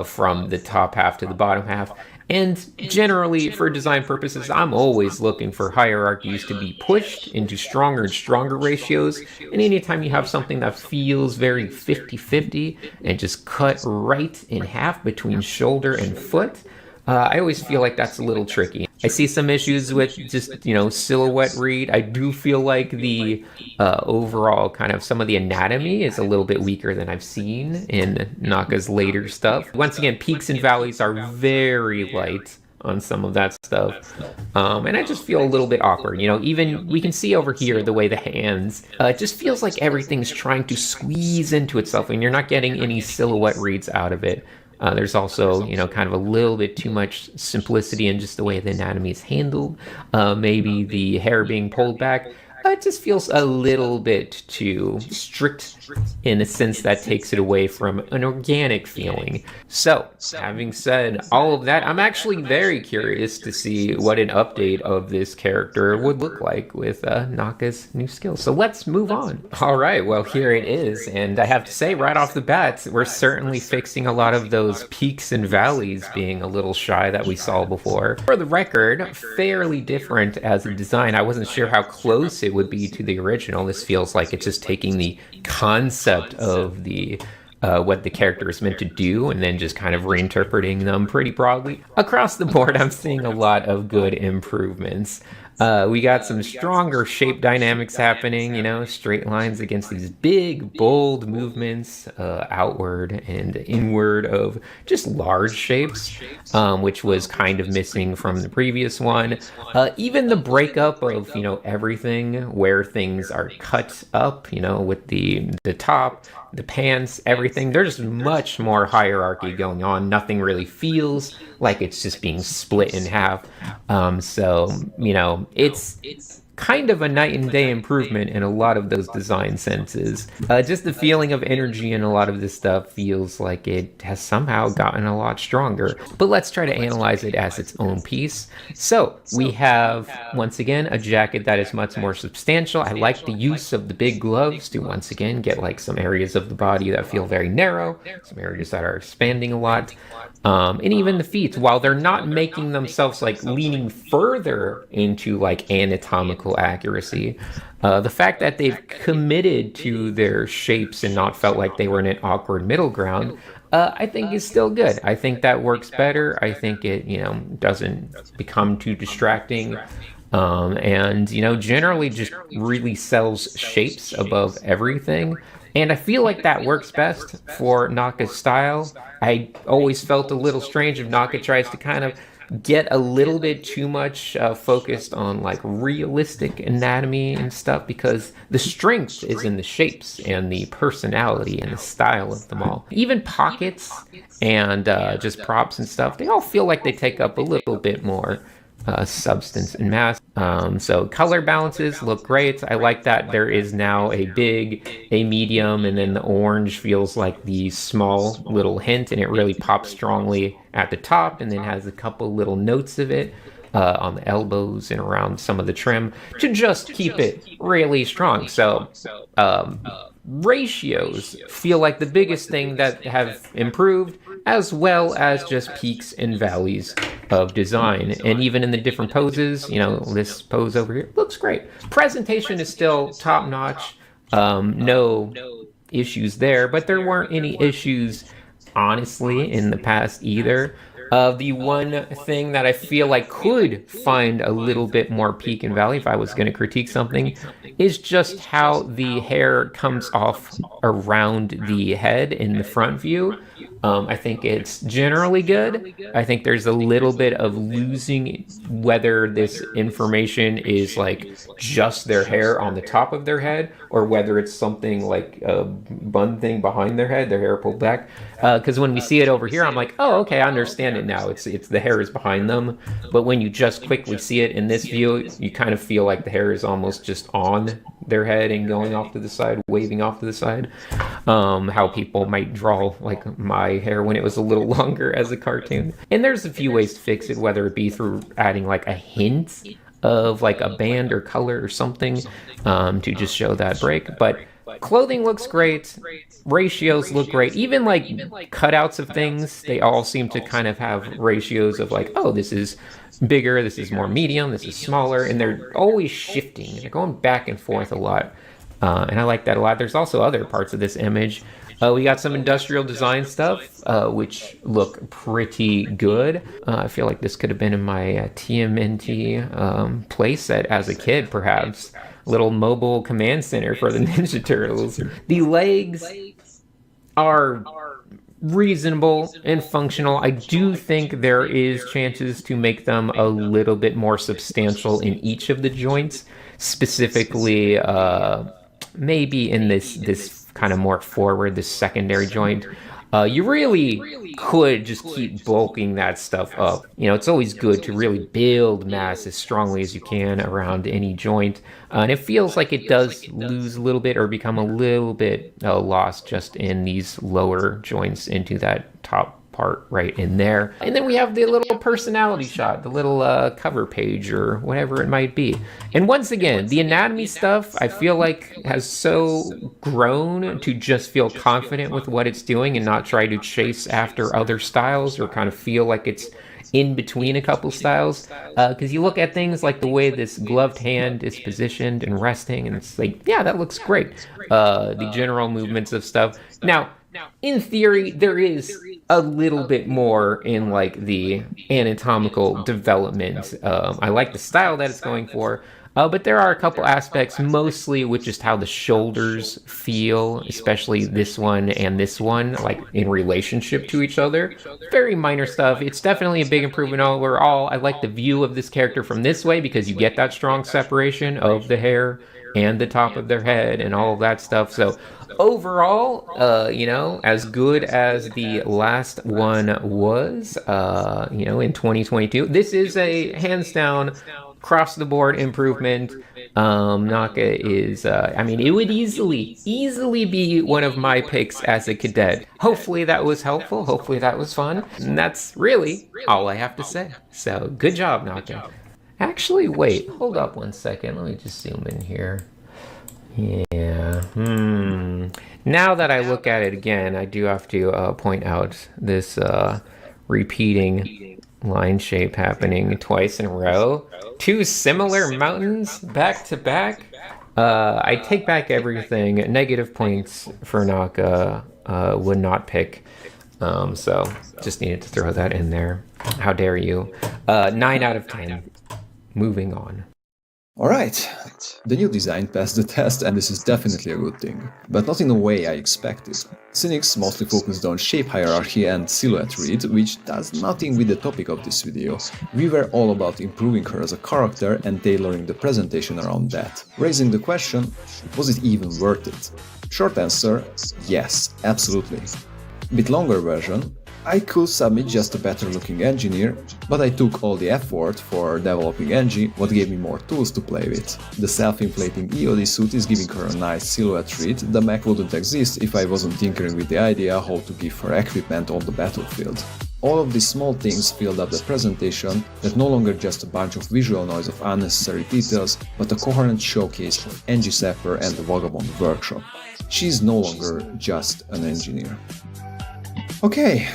from the top half to the bottom half. And generally, for design purposes, I'm always looking for hierarchies to be pushed into stronger and stronger ratios. And anytime you have something that feels very 50-50 and just cut right in half between shoulder and foot, I always feel like that's a little tricky. I see some issues with just, silhouette read. I do feel like the overall kind of some of the anatomy is a little bit weaker than I've seen in Naka's later stuff. Once again, peaks and valleys are very light on some of that stuff. And I just feel a little bit awkward. Even we can see over here the way the hands, it just feels like everything's trying to squeeze into itself and you're not getting any silhouette reads out of it. There's also, kind of a little bit too much simplicity in just the way the anatomy is handled. Maybe the hair being pulled back. It just feels a little bit too strict in a sense that takes it away from an organic feeling. So, having said all of that, I'm actually very curious to see what an update of this character would look like with Naka's new skills. So let's move on. All right, well, here it is. And I have to say, right off the bat, we're certainly fixing a lot of those peaks and valleys being a little shy that we saw before. For the record, fairly different as a design. I wasn't sure how close it would be to the original. This feels like it's just taking the concept of the what the character is meant to do and then just kind of reinterpreting them pretty broadly. Across the board, I'm seeing a lot of good improvements. We got some stronger shape dynamics happening, straight lines against these big, bold movements outward and inward of just large shapes, which was kind of missing from the previous one. Even the breakup of, everything where things are cut up, with the top, the pants, everything. There's much more hierarchy going on. Nothing really feels like it's just being split in half. So, it's kind of a night and day improvement in a lot of those design senses. Just the feeling of energy in a lot of this stuff feels like it has somehow gotten a lot stronger. But let's try to analyze it as its own piece. So we have, once again, a jacket that is much more substantial. I like the use of the big gloves to, once again, get like some areas of the body that feel very narrow, some areas that are expanding a lot. And even the feet, while they're not making themselves like leaning further into like anatomical accuracy, the fact that they've committed to their shapes and not felt like they were in an awkward middle ground, I think is still good. I think that works better. I think it, doesn't become too distracting. And, generally just really sells shapes above everything. And I feel like that works best for Naka's style. I always felt a little strange if Naka tries to kind of get a little bit too much focused on like realistic anatomy and stuff, because the strength is in the shapes and the personality and the style of them all. Even pockets and just props and stuff, they all feel like they take up a little bit more substance and mass. So color balances look great. I like that there is now a big, a medium, and then the orange feels like the small little hint, and it really pops strongly at the top and then has a couple little notes of it on the elbows and around some of the trim to just keep it really strong. So ratios feel like the biggest thing that have improved, as well as just peaks and valleys of design. And even in the different poses, this pose over here looks great. Presentation is still top notch. No issues there, but there weren't any issues, honestly, in the past either. The one thing that I feel like could find a little bit more peak and valley if I was going to critique something is just how the hair comes off around the head in the front view. I think it's generally good. I think there's a little bit of losing whether this information is like just their hair on the top of their head or whether it's something like a bun thing behind their head, their hair pulled back. Because when we see it over here, I'm like, oh, okay, I understand it now. It's the hair is behind them. But when you just quickly see it in this view, you kind of feel like the hair is almost just on their head and going off to the side, waving off to the side. How people might draw like my hair when it was a little longer as a cartoon. And there's a few ways to fix it, whether it be through adding like a hint of like a band or color or something to just show that break. But clothing looks great. Ratios look great. Even like cutouts of things, they all seem to kind of have ratios of like, oh, this is bigger, this is more medium, this is smaller, and they're always shifting. They're going back and forth a lot. And I like that a lot. There's also other parts of this image. We got some industrial design stuff, which look pretty good. I feel like this could have been in my TMNT playset as a kid, perhaps. Little mobile command center for the Ninja Turtles. The legs are reasonable and functional. I do think there is chances to make them a little bit more substantial in each of the joints, specifically maybe in this kind of more forward, this secondary joint. You really could just keep bulking that stuff up. You know, it's always good to really build mass as strongly as you can around any joint. And it feels like it does lose a little bit or become a little bit lost just in these lower joints into that top part right in there. And then we have the little personality shot, the little cover page or whatever it might be. And once again, the anatomy stuff I feel like has so grown to just feel confident with what it's doing and not try to chase after other styles or kind of feel like it's in between a couple styles, because you look at things like the way this gloved hand is positioned and resting, and it's like, yeah, that looks great. The general movements of stuff. Now, in theory, there is a little bit more in like the anatomical development. I like the style that it's going for, but there are a couple aspects, mostly with just how the shoulders feel, especially this one and this one, like in relationship to each other. Very minor stuff. It's definitely a big improvement overall. I like the view of this character from this way because you get that strong separation of the hair and the top of their head and all of that stuff. So overall, you know, as good as the last one was, you know, in 2022, this is a hands down across the board improvement. Naka is, I mean, it would easily be one of my picks as a cadet. Hopefully that was helpful. Hopefully that was fun. And that's really all I have to say. So good job, Naka. Actually, wait, hold up one second. Let me just zoom in here. Yeah. Now that I look at it again, I do have to point out this repeating line shape happening twice in a row. Two similar mountains back to back. I take back everything. Negative points for Naka. Would not pick. So just needed to throw that in there. How dare you? 9 out of 10. Moving on. Alright, the new design passed the test and this is definitely a good thing, but not in the way I expected. Cynics mostly focused on shape hierarchy and silhouette read, which does nothing with the topic of this video. We were all about improving her as a character and tailoring the presentation around that. Raising the question, was it even worth it? Short answer, yes, absolutely. Bit longer version, I could submit just a better looking engineer, but I took all the effort for developing Engie, what gave me more tools to play with. The self-inflating EOD suit is giving her a nice silhouette read. The mech wouldn't exist if I wasn't tinkering with the idea how to give her equipment on the battlefield. All of these small things filled up the presentation that no longer just a bunch of visual noise of unnecessary details, but a coherent showcase of Engie Sapper and the Vagabond Workshop. She's no longer just an engineer. Okay.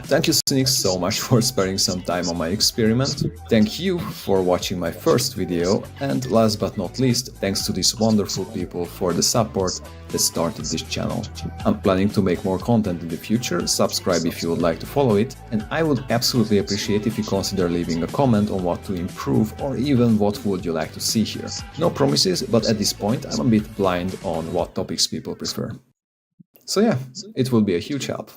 Thank you Cynics so much for sparing some time on my experiment. Thank you for watching my first video, and last but not least, thanks to these wonderful people for the support that started this channel. I'm planning to make more content in the future, subscribe if you would like to follow it, and I would absolutely appreciate if you consider leaving a comment on what to improve or even what would you like to see here. No promises, but at this point I'm a bit blind on what topics people prefer. So yeah, it will be a huge help.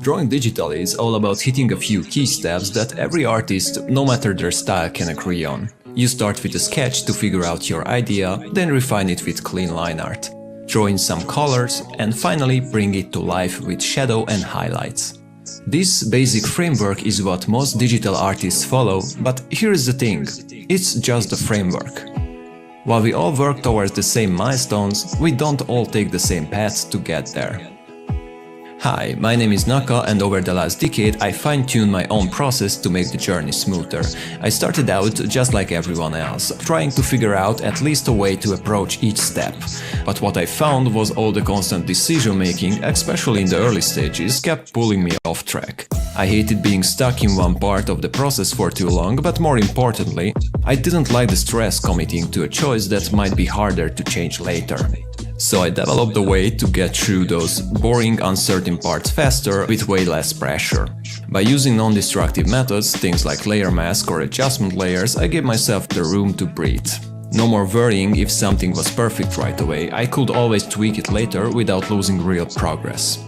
Drawing digitally is all about hitting a few key steps that every artist, no matter their style, can agree on. You start with a sketch to figure out your idea, then refine it with clean line art. Throw in some colors, and finally bring it to life with shadow and highlights. This basic framework is what most digital artists follow, but here's the thing, it's just a framework. While we all work towards the same milestones, we don't all take the same paths to get there. Hi, my name is Naka, and over the last decade I fine-tuned my own process to make the journey smoother. I started out just like everyone else, trying to figure out at least a way to approach each step. But what I found was all the constant decision-making, especially in the early stages, kept pulling me off track. I hated being stuck in one part of the process for too long, but more importantly, I didn't like the stress committing to a choice that might be harder to change later. So I developed a way to get through those boring, uncertain parts faster with way less pressure. By using non-destructive methods, things like layer mask or adjustment layers, I gave myself the room to breathe. No more worrying if something was perfect right away, I could always tweak it later without losing real progress.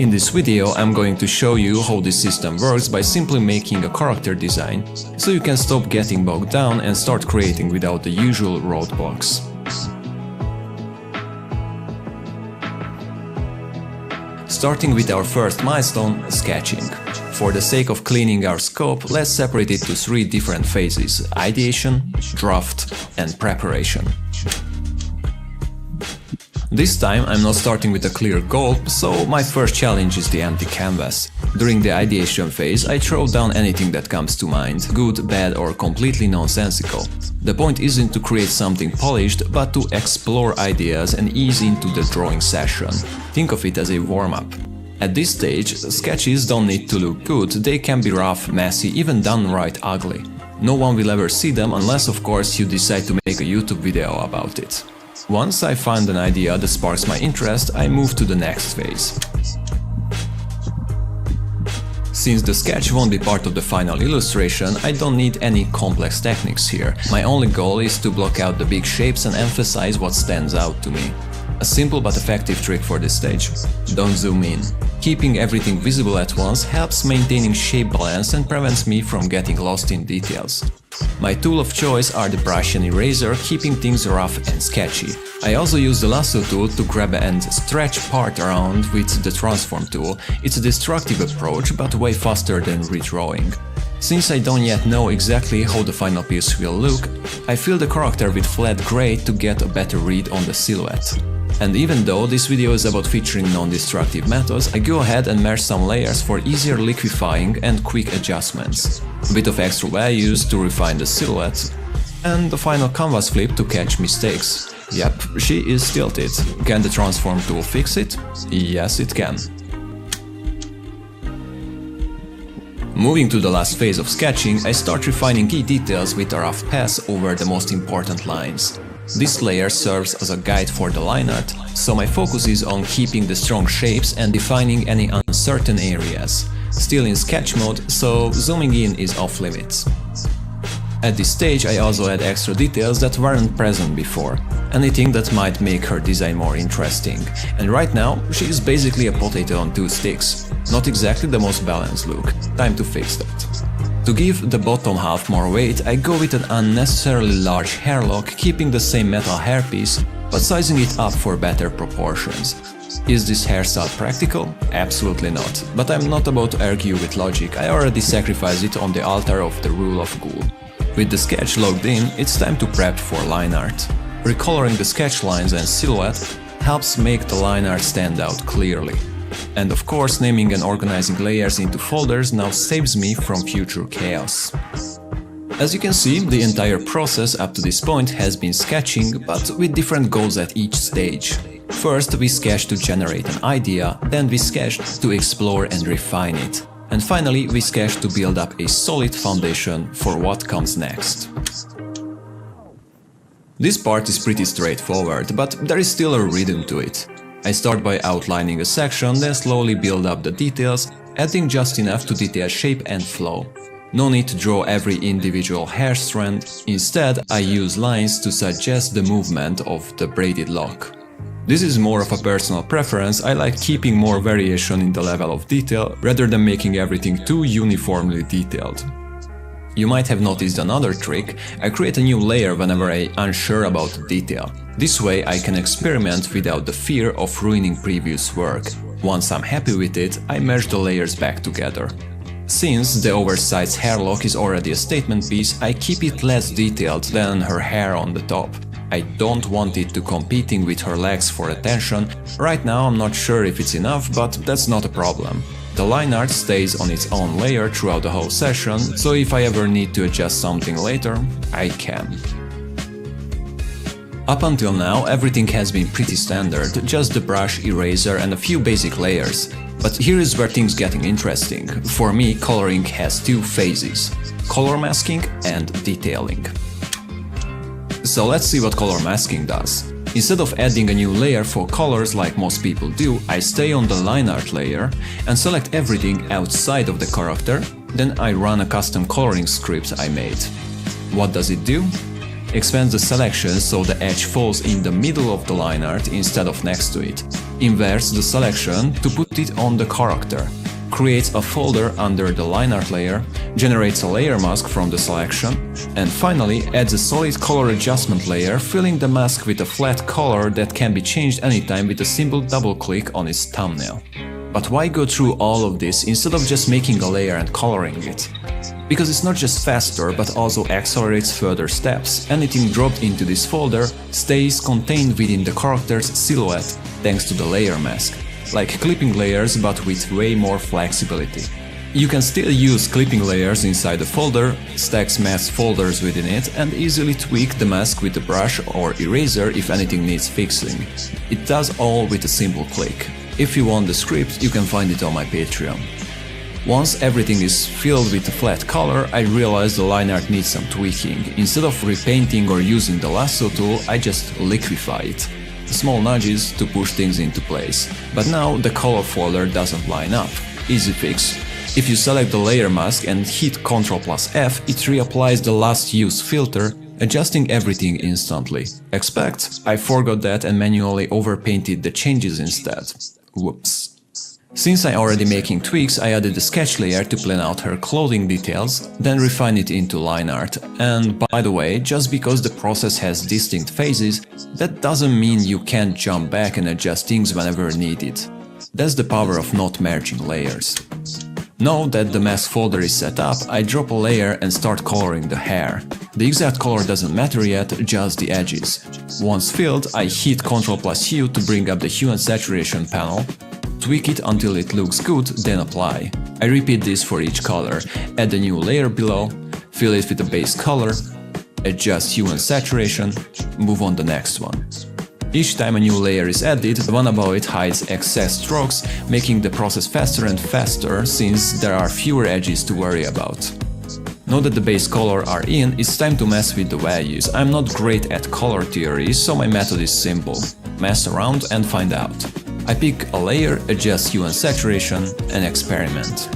In this video I'm going to show you how this system works by simply making a character design, so you can stop getting bogged down and start creating without the usual roadblocks. Starting with our first milestone, sketching. For the sake of cleaning our scope, let's separate it to 3 different phases: ideation, draft, and preparation. This time I'm not starting with a clear goal, so my first challenge is the empty canvas. During the ideation phase, I throw down anything that comes to mind, good, bad, or completely nonsensical. The point isn't to create something polished, but to explore ideas and ease into the drawing session. Think of it as a warm-up. At this stage, sketches don't need to look good, they can be rough, messy, even downright ugly. No one will ever see them unless, of course, you decide to make a YouTube video about it. Once I find an idea that sparks my interest, I move to the next phase. Since the sketch won't be part of the final illustration, I don't need any complex techniques here. My only goal is to block out the big shapes and emphasize what stands out to me. A simple but effective trick for this stage: don't zoom in. Keeping everything visible at once helps maintaining shape balance and prevents me from getting lost in details. My tool of choice are the brush and eraser, keeping things rough and sketchy. I also use the lasso tool to grab and stretch part around with the transform tool. It's a destructive approach, but way faster than redrawing. Since I don't yet know exactly how the final piece will look, I fill the character with flat gray to get a better read on the silhouette. And even though this video is about featuring non-destructive methods, I go ahead and merge some layers for easier liquefying and quick adjustments. A bit of extra values to refine the silhouette, and the final canvas flip to catch mistakes. Yep, she is tilted. Can the transform tool fix it? Yes, it can. Moving to the last phase of sketching, I start refining key details with a rough pass over the most important lines. This layer serves as a guide for the line art, so my focus is on keeping the strong shapes and defining any uncertain areas. Still in sketch mode, so zooming in is off limits. At this stage I also add extra details that weren't present before, anything that might make her design more interesting. And right now she is basically a potato on 2 sticks. Not exactly the most balanced look. Time to fix that. To give the bottom half more weight, I go with an unnecessarily large hairlock, keeping the same metal hairpiece, but sizing it up for better proportions. Is this hairstyle practical? Absolutely not, but I'm not about to argue with logic, I already sacrificed it on the altar of the rule of cool. With the sketch logged in, it's time to prep for line art. Recoloring the sketch lines and silhouette helps make the line art stand out clearly. And of course, naming and organizing layers into folders now saves me from future chaos. As you can see, the entire process up to this point has been sketching, but with different goals at each stage. First, we sketched to generate an idea, then we sketched to explore and refine it. And finally, we sketched to build up a solid foundation for what comes next. This part is pretty straightforward, but there is still a rhythm to it. I start by outlining a section, then slowly build up the details, adding just enough to detail shape and flow. No need to draw every individual hair strand, instead I use lines to suggest the movement of the braided lock. This is more of a personal preference, I like keeping more variation in the level of detail rather than making everything too uniformly detailed. You might have noticed another trick: I create a new layer whenever I'm unsure about the detail. This way I can experiment without the fear of ruining previous work. Once I'm happy with it, I merge the layers back together. Since the oversized hairlock is already a statement piece, I keep it less detailed than her hair on the top. I don't want it to competing with her legs for attention. Right now I'm not sure if it's enough, but that's not a problem. The line art stays on its own layer throughout the whole session, so if I ever need to adjust something later, I can. Up until now, everything has been pretty standard, just the brush, eraser and a few basic layers. But here is where things getting interesting. For me, coloring has two phases: color masking and detailing. So let's see what color masking does. Instead of adding a new layer for colors like most people do, I stay on the line art layer and select everything outside of the character, then I run a custom coloring script I made. What does it do? Expands the selection so the edge falls in the middle of the line art instead of next to it. Inverts the selection to put it on the character. Creates a folder under the line art layer, generates a layer mask from the selection, and finally adds a solid color adjustment layer, filling the mask with a flat color that can be changed anytime with a simple double click on its thumbnail. But why go through all of this instead of just making a layer and coloring it? Because it's not just faster, but also accelerates further steps. Anything dropped into this folder stays contained within the character's silhouette thanks to the layer mask. Like clipping layers, but with way more flexibility. You can still use clipping layers inside the folder, stacks mask folders within it, and easily tweak the mask with a brush or eraser if anything needs fixing. It does all with a simple click. If you want the script, you can find it on my Patreon. Once everything is filled with a flat color, I realized the line art needs some tweaking. Instead of repainting or using the lasso tool, I just liquefy it. Small nudges to push things into place. But now the color folder doesn't line up. Easy fix. If you select the layer mask and hit Ctrl+F, it reapplies the last use filter, adjusting everything instantly. Expect, I forgot that and manually overpainted the changes instead. Whoops. Since I already making tweaks, I added a sketch layer to plan out her clothing details, then refine it into line art. And by the way, just because the process has distinct phases, that doesn't mean you can't jump back and adjust things whenever needed. That's the power of not merging layers. Now that the mask folder is set up, I drop a layer and start coloring the hair. The exact color doesn't matter yet, just the edges. Once filled, I hit Ctrl+U to bring up the hue and saturation panel, tweak it until it looks good, then apply. I repeat this for each color, add a new layer below, fill it with a base color, adjust hue and saturation, move on the next one. Each time a new layer is added, the one above it hides excess strokes, making the process faster and faster since there are fewer edges to worry about. Now that the base color are in, it's time to mess with the values. I'm not great at color theory, so my method is simple. Mess around and find out. I pick a layer, adjust hue and saturation, and experiment.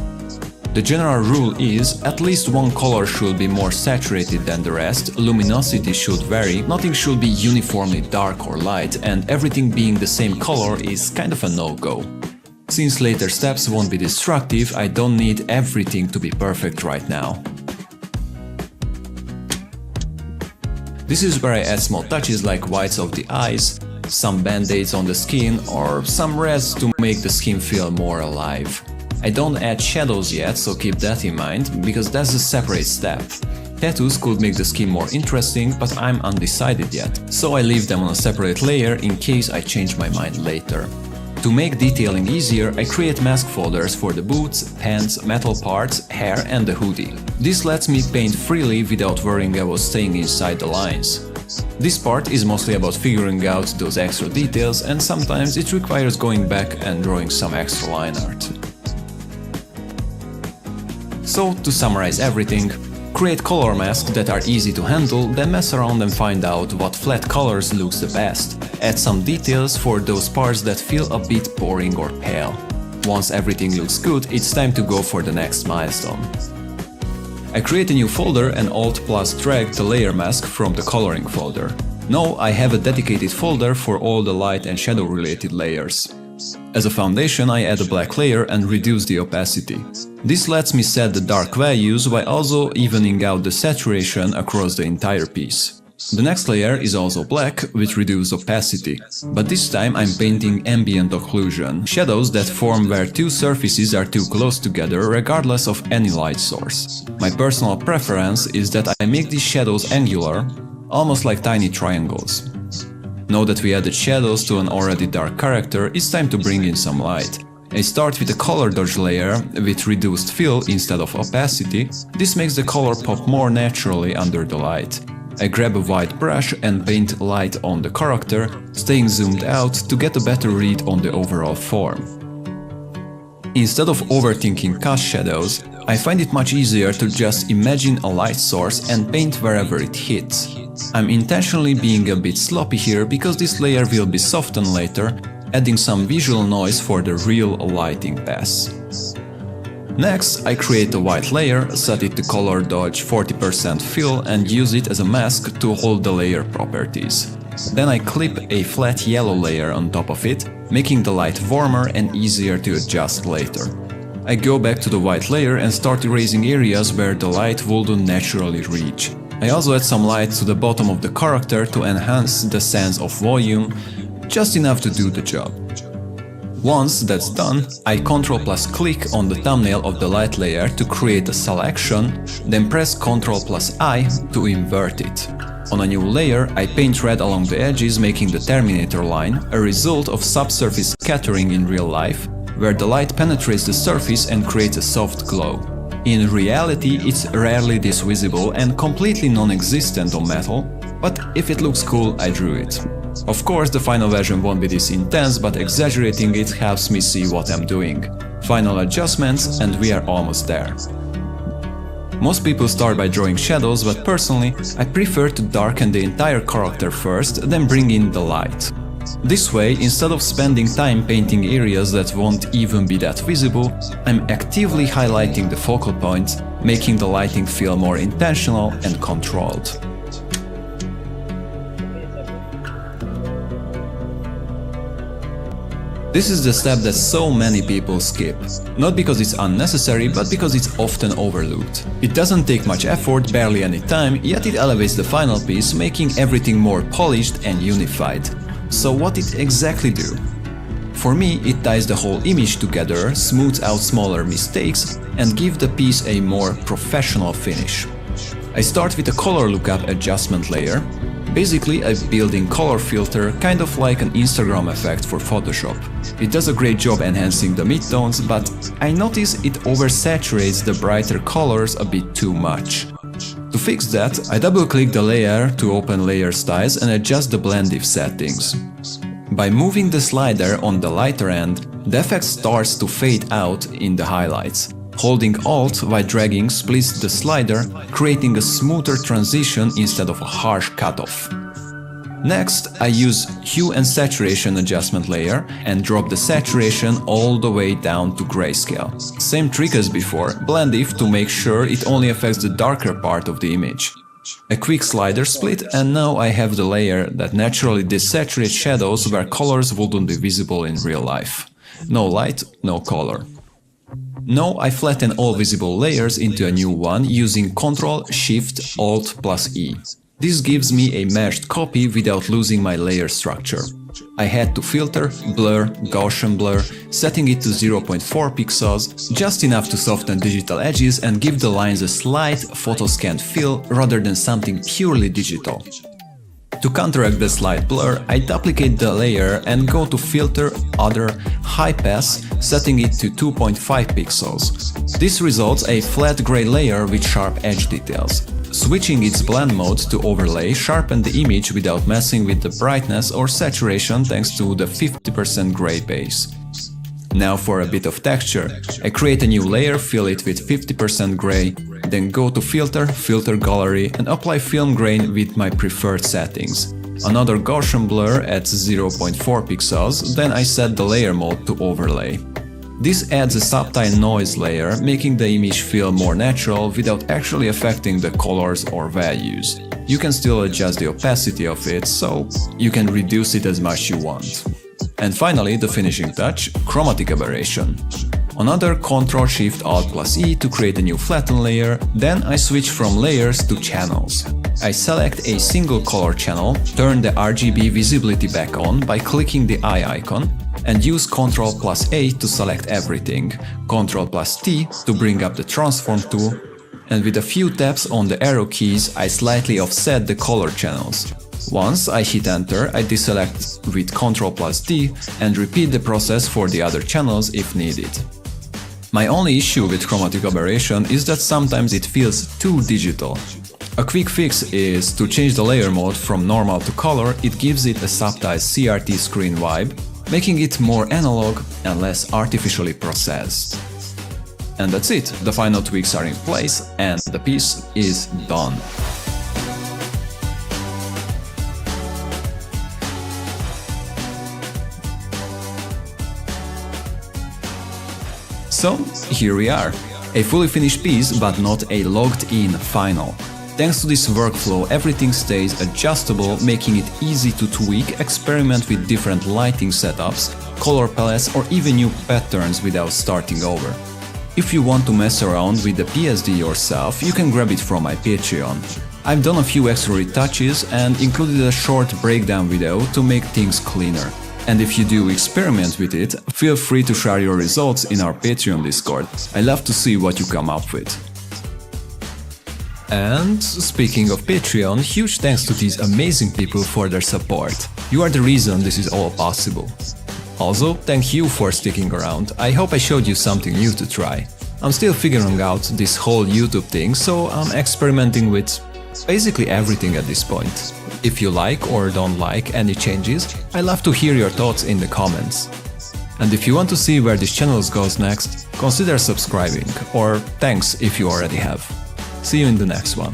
The general rule is, at least one color should be more saturated than the rest, luminosity should vary, nothing should be uniformly dark or light, and everything being the same color is kind of a no-go. Since later steps won't be destructive, I don't need everything to be perfect right now. This is where I add small touches like whites of the eyes, some band-aids on the skin, or some reds to make the skin feel more alive. I don't add shadows yet, so keep that in mind, because that's a separate step. Tattoos could make the skin more interesting, but I'm undecided yet, so I leave them on a separate layer in case I change my mind later. To make detailing easier, I create mask folders for the boots, pants, metal parts, hair and the hoodie. This lets me paint freely without worrying about staying inside the lines. This part is mostly about figuring out those extra details, and sometimes it requires going back and drawing some extra line art. So, to summarize everything, create color masks that are easy to handle, then mess around and find out what flat colors looks the best. Add some details for those parts that feel a bit boring or pale. Once everything looks good, it's time to go for the next milestone. I create a new folder and Alt+drag the layer mask from the coloring folder. Now I have a dedicated folder for all the light and shadow related layers. As a foundation, I add a black layer and reduce the opacity. This lets me set the dark values while also evening out the saturation across the entire piece. The next layer is also black with reduced opacity, but this time I'm painting ambient occlusion, shadows that form where two surfaces are too close together regardless of any light source. My personal preference is that I make these shadows angular, almost like tiny triangles. Now that we added shadows to an already dark character, it's time to bring in some light. I start with a color dodge layer with reduced fill instead of opacity. This makes the color pop more naturally under the light. I grab a white brush and paint light on the character, staying zoomed out to get a better read on the overall form. Instead of overthinking cast shadows, I find it much easier to just imagine a light source and paint wherever it hits. I'm intentionally being a bit sloppy here because this layer will be softened later, adding some visual noise for the real lighting pass. Next, I create a white layer, set it to color dodge 40% fill and use it as a mask to hold the layer properties. Then I clip a flat yellow layer on top of it, making the light warmer and easier to adjust later. I go back to the white layer and start erasing areas where the light wouldn't naturally reach. I also add some light to the bottom of the character to enhance the sense of volume, just enough to do the job. Once that's done, I Ctrl+click on the thumbnail of the light layer to create a selection, then press Ctrl+I to invert it. On a new layer, I paint red along the edges, making the Terminator line, a result of subsurface scattering in real life, where the light penetrates the surface and creates a soft glow. In reality, it's rarely this visible and completely non-existent on metal, but if it looks cool, I drew it. Of course, the final version won't be this intense, but exaggerating it helps me see what I'm doing. Final adjustments, and we are almost there. Most people start by drawing shadows, but personally, I prefer to darken the entire character first, then bring in the light. This way, instead of spending time painting areas that won't even be that visible, I'm actively highlighting the focal points, making the lighting feel more intentional and controlled. This is the step that so many people skip. Not because it's unnecessary, but because it's often overlooked. It doesn't take much effort, barely any time, yet it elevates the final piece, making everything more polished and unified. So what it exactly do? For me, it ties the whole image together, smooths out smaller mistakes, and gives the piece a more professional finish. I start with a color lookup adjustment layer, basically a built-in color filter, kind of like an Instagram effect for Photoshop. It does a great job enhancing the midtones, but I notice it oversaturates the brighter colors a bit too much. To fix that, I double-click the layer to open layer styles and adjust the blend if settings. By moving the slider on the lighter end, the effect starts to fade out in the highlights. Holding Alt while dragging splits the slider, creating a smoother transition instead of a harsh cutoff. Next, I use Hue and Saturation adjustment layer and drop the saturation all the way down to grayscale. Same trick as before, blend if to make sure it only affects the darker part of the image. A quick slider split, and now I have the layer that naturally desaturates shadows where colors wouldn't be visible in real life. No light, no color. Now I flatten all visible layers into a new one using Ctrl-Shift-Alt+E. This gives me a meshed copy without losing my layer structure. I head to Filter, Blur, Gaussian Blur, setting it to 0.4 pixels, just enough to soften digital edges and give the lines a slight photoscanned feel rather than something purely digital. To counteract the slight blur, I duplicate the layer and go to Filter, Other, High Pass, setting it to 2.5 pixels. This results a flat gray layer with sharp edge details. Switching its blend mode to overlay sharpened the image without messing with the brightness or saturation thanks to the 50% gray base. Now for a bit of texture, I create a new layer, fill it with 50% gray, then go to Filter, Filter Gallery and apply film grain with my preferred settings. Another Gaussian blur at 0.4 pixels, then I set the layer mode to overlay. This adds a subtle noise layer, making the image feel more natural without actually affecting the colors or values. You can still adjust the opacity of it, so you can reduce it as much you want. And finally, the finishing touch, chromatic aberration. Another Ctrl-Shift-Alt+E to create a new flatten layer, then I switch from layers to channels. I select a single color channel, turn the RGB visibility back on by clicking the eye icon, and use Ctrl+A to select everything, Ctrl+T to bring up the transform tool, and with a few taps on the arrow keys I slightly offset the color channels. Once I hit enter, I deselect with Ctrl+D and repeat the process for the other channels if needed. My only issue with chromatic aberration is that sometimes it feels too digital. A quick fix is to change the layer mode from normal to color. It gives it a subtle CRT screen vibe, making it more analog and less artificially processed. And that's it, the final tweaks are in place and the piece is done. So, here we are. A fully finished piece, but not a logged-in final. Thanks to this workflow, everything stays adjustable, making it easy to tweak, experiment with different lighting setups, color palettes, or even new patterns without starting over. If you want to mess around with the PSD yourself, you can grab it from my Patreon. I've done a few extra retouches and included a short breakdown video to make things cleaner. And if you do experiment with it, feel free to share your results in our Patreon Discord. I love to see what you come up with. And speaking of Patreon, huge thanks to these amazing people for their support. You are the reason this is all possible. Also, thank you for sticking around. I hope I showed you something new to try. I'm still figuring out this whole YouTube thing, so I'm experimenting with basically everything at this point. If you like or don't like any changes, I love to hear your thoughts in the comments. And if you want to see where this channel goes next, consider subscribing, or thanks if you already have. See you in the next one.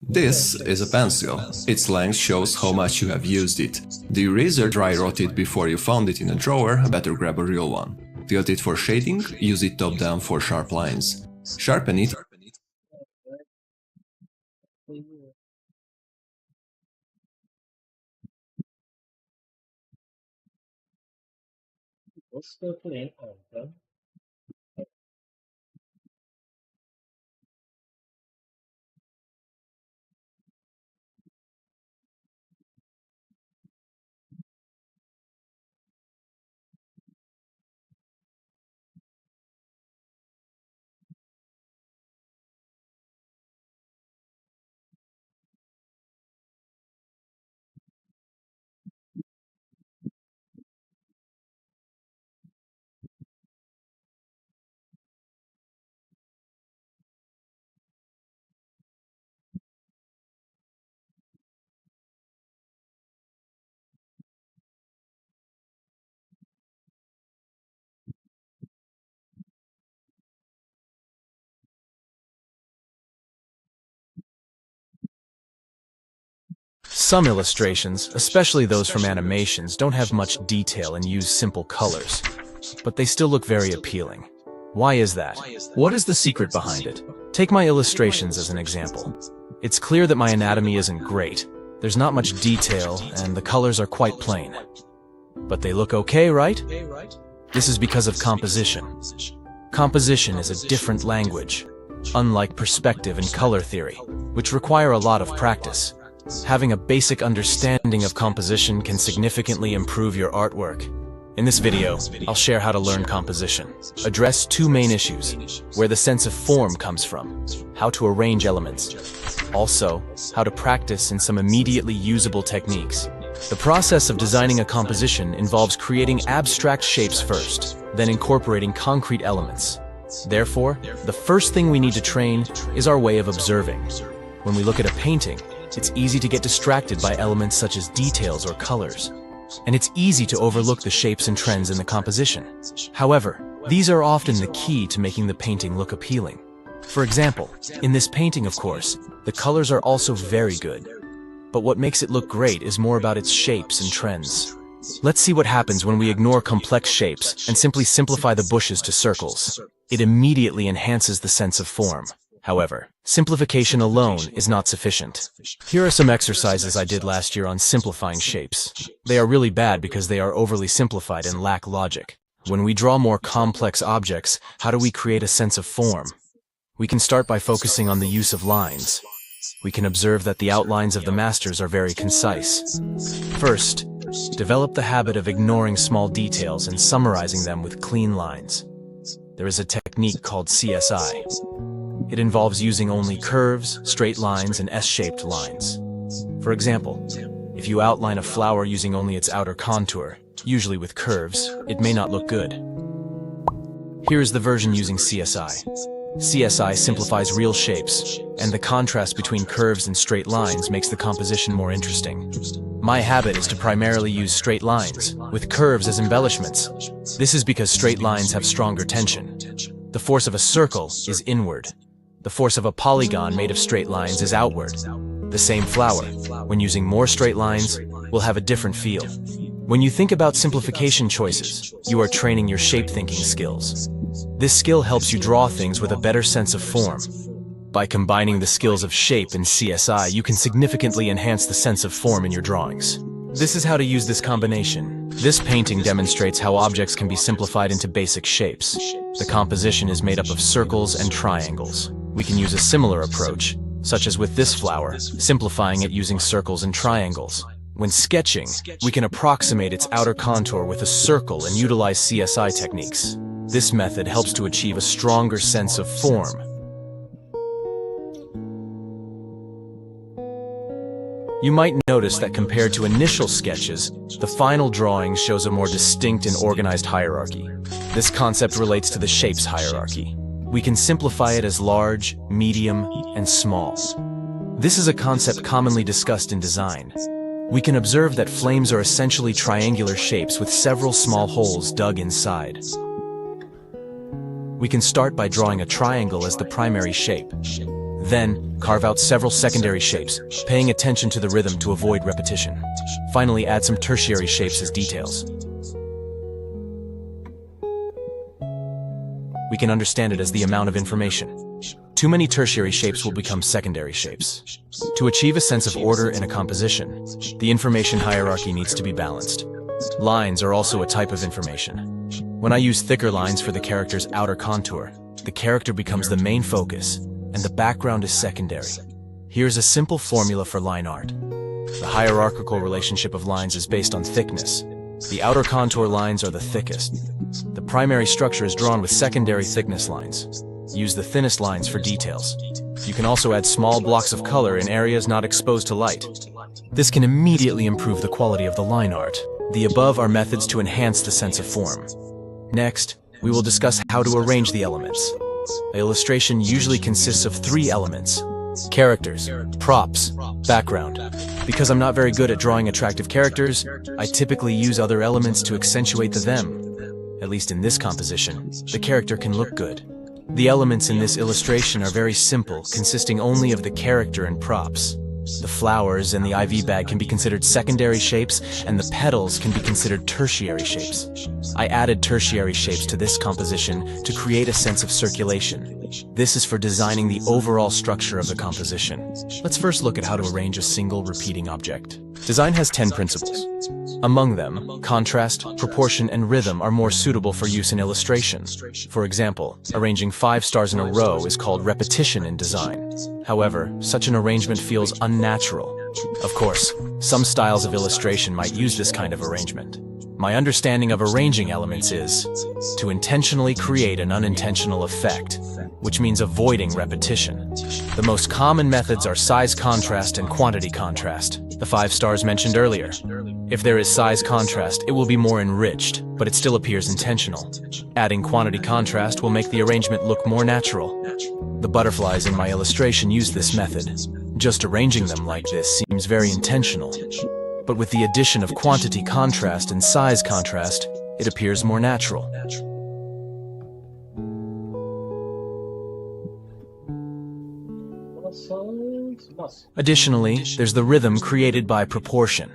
This is a pencil. Its length shows how much you have used it. The eraser dry rot it before you found it in a drawer, better grab a real one. Tilt it for shading, use it top down for sharp lines. Sharpen it. What's the plane on? Some illustrations, especially those from animations, don't have much detail and use simple colors, but they still look very appealing. Why is that? What is the secret behind it? Take my illustrations as an example. It's clear that my anatomy isn't great. There's not much detail, and the colors are quite plain. But they look okay, right? This is because of composition. Composition is a different language, unlike perspective and color theory, which require a lot of practice. Having a basic understanding of composition can significantly improve your artwork. In this video, I'll share how to learn composition, address two main issues, where the sense of form comes from, how to arrange elements, also how to practice in some immediately usable techniques. The process of designing a composition involves creating abstract shapes first, then incorporating concrete elements. Therefore, the first thing we need to train is our way of observing. When we look at a painting, it's easy to get distracted by elements such as details or colors. And it's easy to overlook the shapes and trends in the composition. However, these are often the key to making the painting look appealing. For example, in this painting, of course, the colors are also very good. But what makes it look great is more about its shapes and trends. Let's see what happens when we ignore complex shapes and simply simplify the bushes to circles. It immediately enhances the sense of form. However, simplification alone is not sufficient. Here are some exercises I did last year on simplifying shapes. They are really bad because they are overly simplified and lack logic. When we draw more complex objects, how do we create a sense of form? We can start by focusing on the use of lines. We can observe that the outlines of the masters are very concise. First, develop the habit of ignoring small details and summarizing them with clean lines. There is a technique called CSI. It involves using only curves, straight lines, and S-shaped lines. For example, if you outline a flower using only its outer contour, usually with curves, it may not look good. Here is the version using CSI. CSI simplifies real shapes, and the contrast between curves and straight lines makes the composition more interesting. My habit is to primarily use straight lines, with curves as embellishments. This is because straight lines have stronger tension. The force of a circle is inward. The force of a polygon made of straight lines is outward. The same flower, when using more straight lines, will have a different feel. When you think about simplification choices, you are training your shape-thinking skills. This skill helps you draw things with a better sense of form. By combining the skills of shape and CSI, you can significantly enhance the sense of form in your drawings. This is how to use this combination. This painting demonstrates how objects can be simplified into basic shapes. The composition is made up of circles and triangles. We can use a similar approach, such as with this flower, simplifying it using circles and triangles. When sketching, we can approximate its outer contour with a circle and utilize CSI techniques. This method helps to achieve a stronger sense of form. You might notice that compared to initial sketches, the final drawing shows a more distinct and organized hierarchy. This concept relates to the shapes hierarchy. We can simplify it as large, medium, and small. This is a concept commonly discussed in design. We can observe that flames are essentially triangular shapes with several small holes dug inside. We can start by drawing a triangle as the primary shape. Then, carve out several secondary shapes, paying attention to the rhythm to avoid repetition. Finally, add some tertiary shapes as details. We can understand it as the amount of information. Too many tertiary shapes will become secondary shapes. To achieve a sense of order in a composition, the information hierarchy needs to be balanced. Lines are also a type of information. When I use thicker lines for the character's outer contour, the character becomes the main focus, and the background is secondary. Here's a simple formula for line art. The hierarchical relationship of lines is based on thickness. The outer contour lines are the thickest. The primary structure is drawn with secondary thickness lines. Use the thinnest lines for details. You can also add small blocks of color in areas not exposed to light. This can immediately improve the quality of the line art. The above are methods to enhance the sense of form. Next, we will discuss how to arrange the elements. An illustration usually consists of 3 elements: characters, props, background. Because I'm not very good at drawing attractive characters, I typically use other elements to accentuate the them. At least in this composition, the character can look good. The elements in this illustration are very simple, consisting only of the character and props. The flowers and the IV bag can be considered secondary shapes, and the petals can be considered tertiary shapes. I added tertiary shapes to this composition to create a sense of circulation. This is for designing the overall structure of the composition. Let's first look at how to arrange a single repeating object. Design has 10 principles. Among them, contrast, proportion, and rhythm are more suitable for use in illustration. For example, arranging 5 stars in a row is called repetition in design. However, such an arrangement feels unnatural. Of course, some styles of illustration might use this kind of arrangement. My understanding of arranging elements is to intentionally create an unintentional effect, which means avoiding repetition. The most common methods are size contrast and quantity contrast, the 5 stars mentioned earlier. If there is size contrast, it will be more enriched, but it still appears intentional. Adding quantity contrast will make the arrangement look more natural. The butterflies in my illustration use this method. Just arranging them like this seems very intentional. But with the addition of quantity contrast and size contrast, it appears more natural. Additionally, there's the rhythm created by proportion.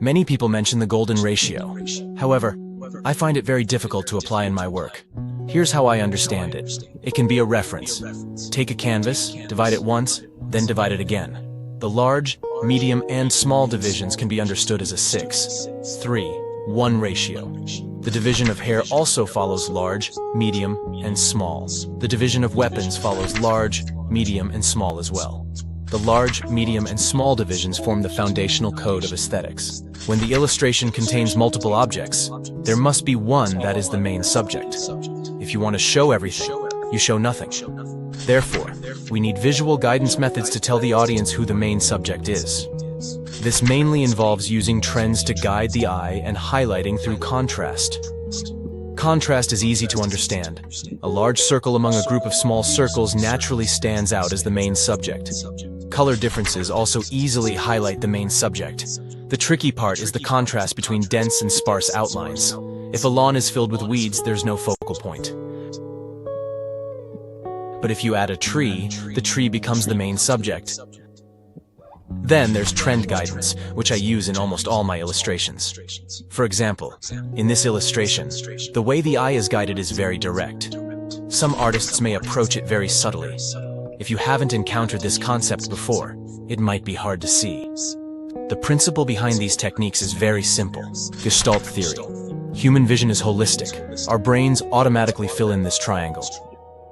Many people mention the golden ratio. However, I find it very difficult to apply in my work. Here's how I understand it. It can be a reference. Take a canvas, divide it once, then divide it again. The large, medium, and small divisions can be understood as a 6:3:1 ratio. The division of hair also follows large, medium, and small. The division of weapons follows large, medium, and small as well. The large, medium, and small divisions form the foundational code of aesthetics. When the illustration contains multiple objects, there must be one that is the main subject. If you want to show everything, you show nothing. Therefore, we need visual guidance methods to tell the audience who the main subject is. This mainly involves using trends to guide the eye and highlighting through contrast. Contrast is easy to understand. A large circle among a group of small circles naturally stands out as the main subject. Color differences also easily highlight the main subject. The tricky part is the contrast between dense and sparse outlines. If a lawn is filled with weeds, there's no focal point. But if you add a tree, the tree becomes the main subject. Then there's trend guidance, which I use in almost all my illustrations. For example, in this illustration, the way the eye is guided is very direct. Some artists may approach it very subtly. If you haven't encountered this concept before, it might be hard to see. The principle behind these techniques is very simple. Gestalt theory. Human vision is holistic. Our brains automatically fill in this triangle.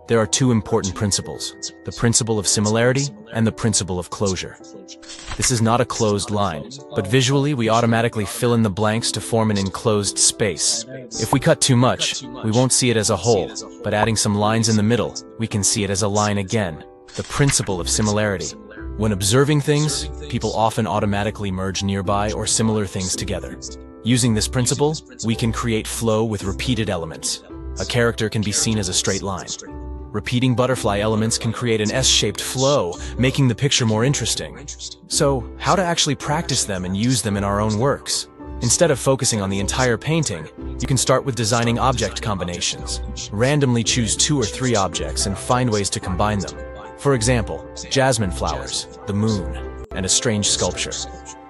There are two important principles, the principle of similarity and the principle of closure. This is not a closed line, but visually we automatically fill in the blanks to form an enclosed space. If we cut too much, we won't see it as a whole, but adding some lines in the middle, we can see it as a line again. The principle of similarity. When observing things, people often automatically merge nearby or similar things together. Using this principle, we can create flow with repeated elements. A character can be seen as a straight line. Repeating butterfly elements can create an S-shaped flow, making the picture more interesting. So, how to actually practice them and use them in our own works? Instead of focusing on the entire painting, you can start with designing object combinations. Randomly choose 2 or 3 objects and find ways to combine them. For example, jasmine flowers, the moon, and a strange sculpture.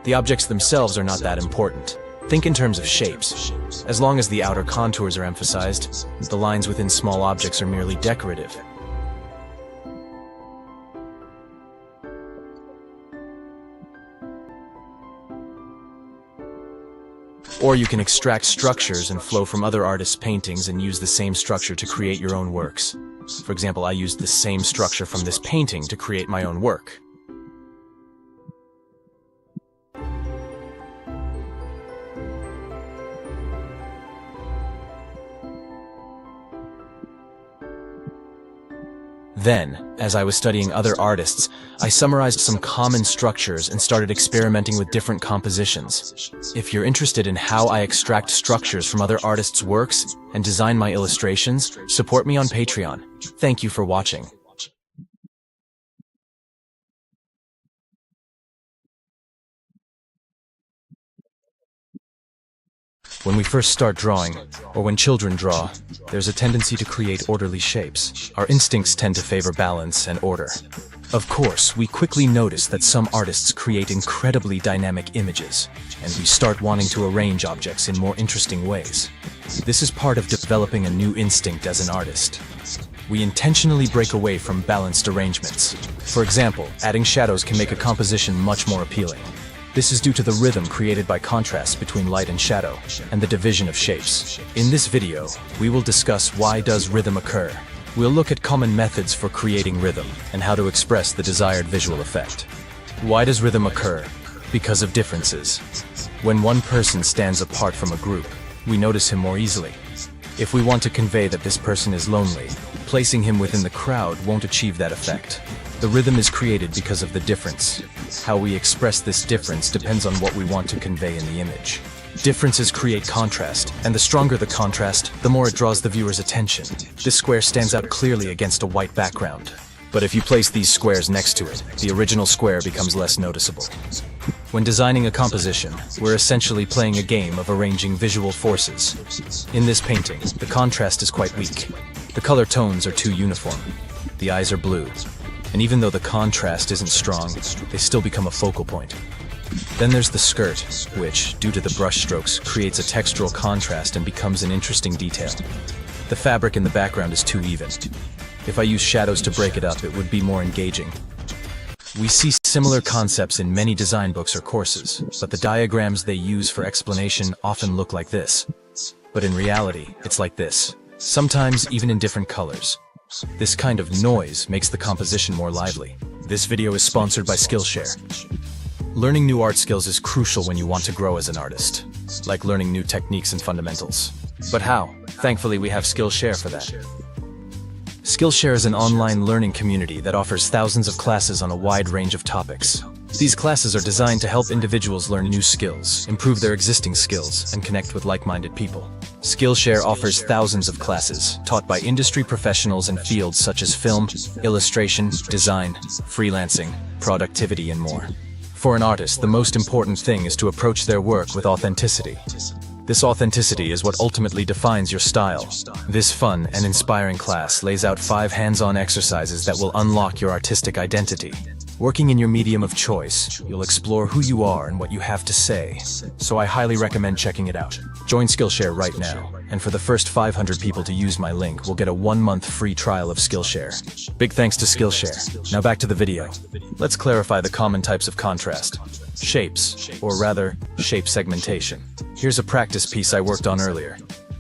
The objects themselves are not that important. Think in terms of shapes. As long as the outer contours are emphasized, the lines within small objects are merely decorative. Or you can extract structures and flow from other artists' paintings and use the same structure to create your own works. For example, I used the same structure from this painting to create my own work. Then, as I was studying other artists, I summarized some common structures and started experimenting with different compositions. If you're interested in how I extract structures from other artists' works and design my illustrations, support me on Patreon. Thank you for watching. When we first start drawing, or when children draw, there's a tendency to create orderly shapes. Our instincts tend to favor balance and order. Of course, we quickly notice that some artists create incredibly dynamic images, and we start wanting to arrange objects in more interesting ways. This is part of developing a new instinct as an artist. We intentionally break away from balanced arrangements. For example, adding shadows can make a composition much more appealing. This is due to the rhythm created by contrast between light and shadow, and the division of shapes. In this video, we will discuss why does rhythm occur. We'll look at common methods for creating rhythm, and how to express the desired visual effect. Why does rhythm occur? Because of differences. When one person stands apart from a group, we notice him more easily. If we want to convey that this person is lonely, placing him within the crowd won't achieve that effect. The rhythm is created because of the difference. How we express this difference depends on what we want to convey in the image. Differences create contrast, and the stronger the contrast, the more it draws the viewer's attention. This square stands out clearly against a white background. But if you place these squares next to it, the original square becomes less noticeable. When designing a composition, we're essentially playing a game of arranging visual forces. In this painting, the contrast is quite weak. The color tones are too uniform. The eyes are blue. And even though the contrast isn't strong, they still become a focal point. Then there's the skirt, which, due to the brush strokes, creates a textural contrast and becomes an interesting detail. The fabric in the background is too even. If I use shadows to break it up, it would be more engaging. We see similar concepts in many design books or courses, but the diagrams they use for explanation often look like this. But in reality, it's like this, sometimes even in different colors. This kind of noise makes the composition more lively. This video is sponsored by Skillshare. Learning new art skills is crucial when you want to grow as an artist, like learning new techniques and fundamentals. But how? Thankfully, we have Skillshare for that. Skillshare is an online learning community that offers thousands of classes on a wide range of topics. These classes are designed to help individuals learn new skills, improve their existing skills, and connect with like-minded people. Skillshare offers thousands of classes taught by industry professionals in fields such as film, illustration, design, freelancing, productivity, and more. For an artist, the most important thing is to approach their work with authenticity. This authenticity is what ultimately defines your style. This fun and inspiring class lays out 5 hands-on exercises that will unlock your artistic identity. Working in your medium of choice, you'll explore who you are and what you have to say. So I highly recommend checking it out. Join Skillshare right now, and for the first 500 people to use my link, we'll get a 1-month free trial of Skillshare. Big thanks to Skillshare. Now back to the video. Let's clarify the common types of contrast. Shapes, or rather, shape segmentation. Here's a practice piece I worked on earlier.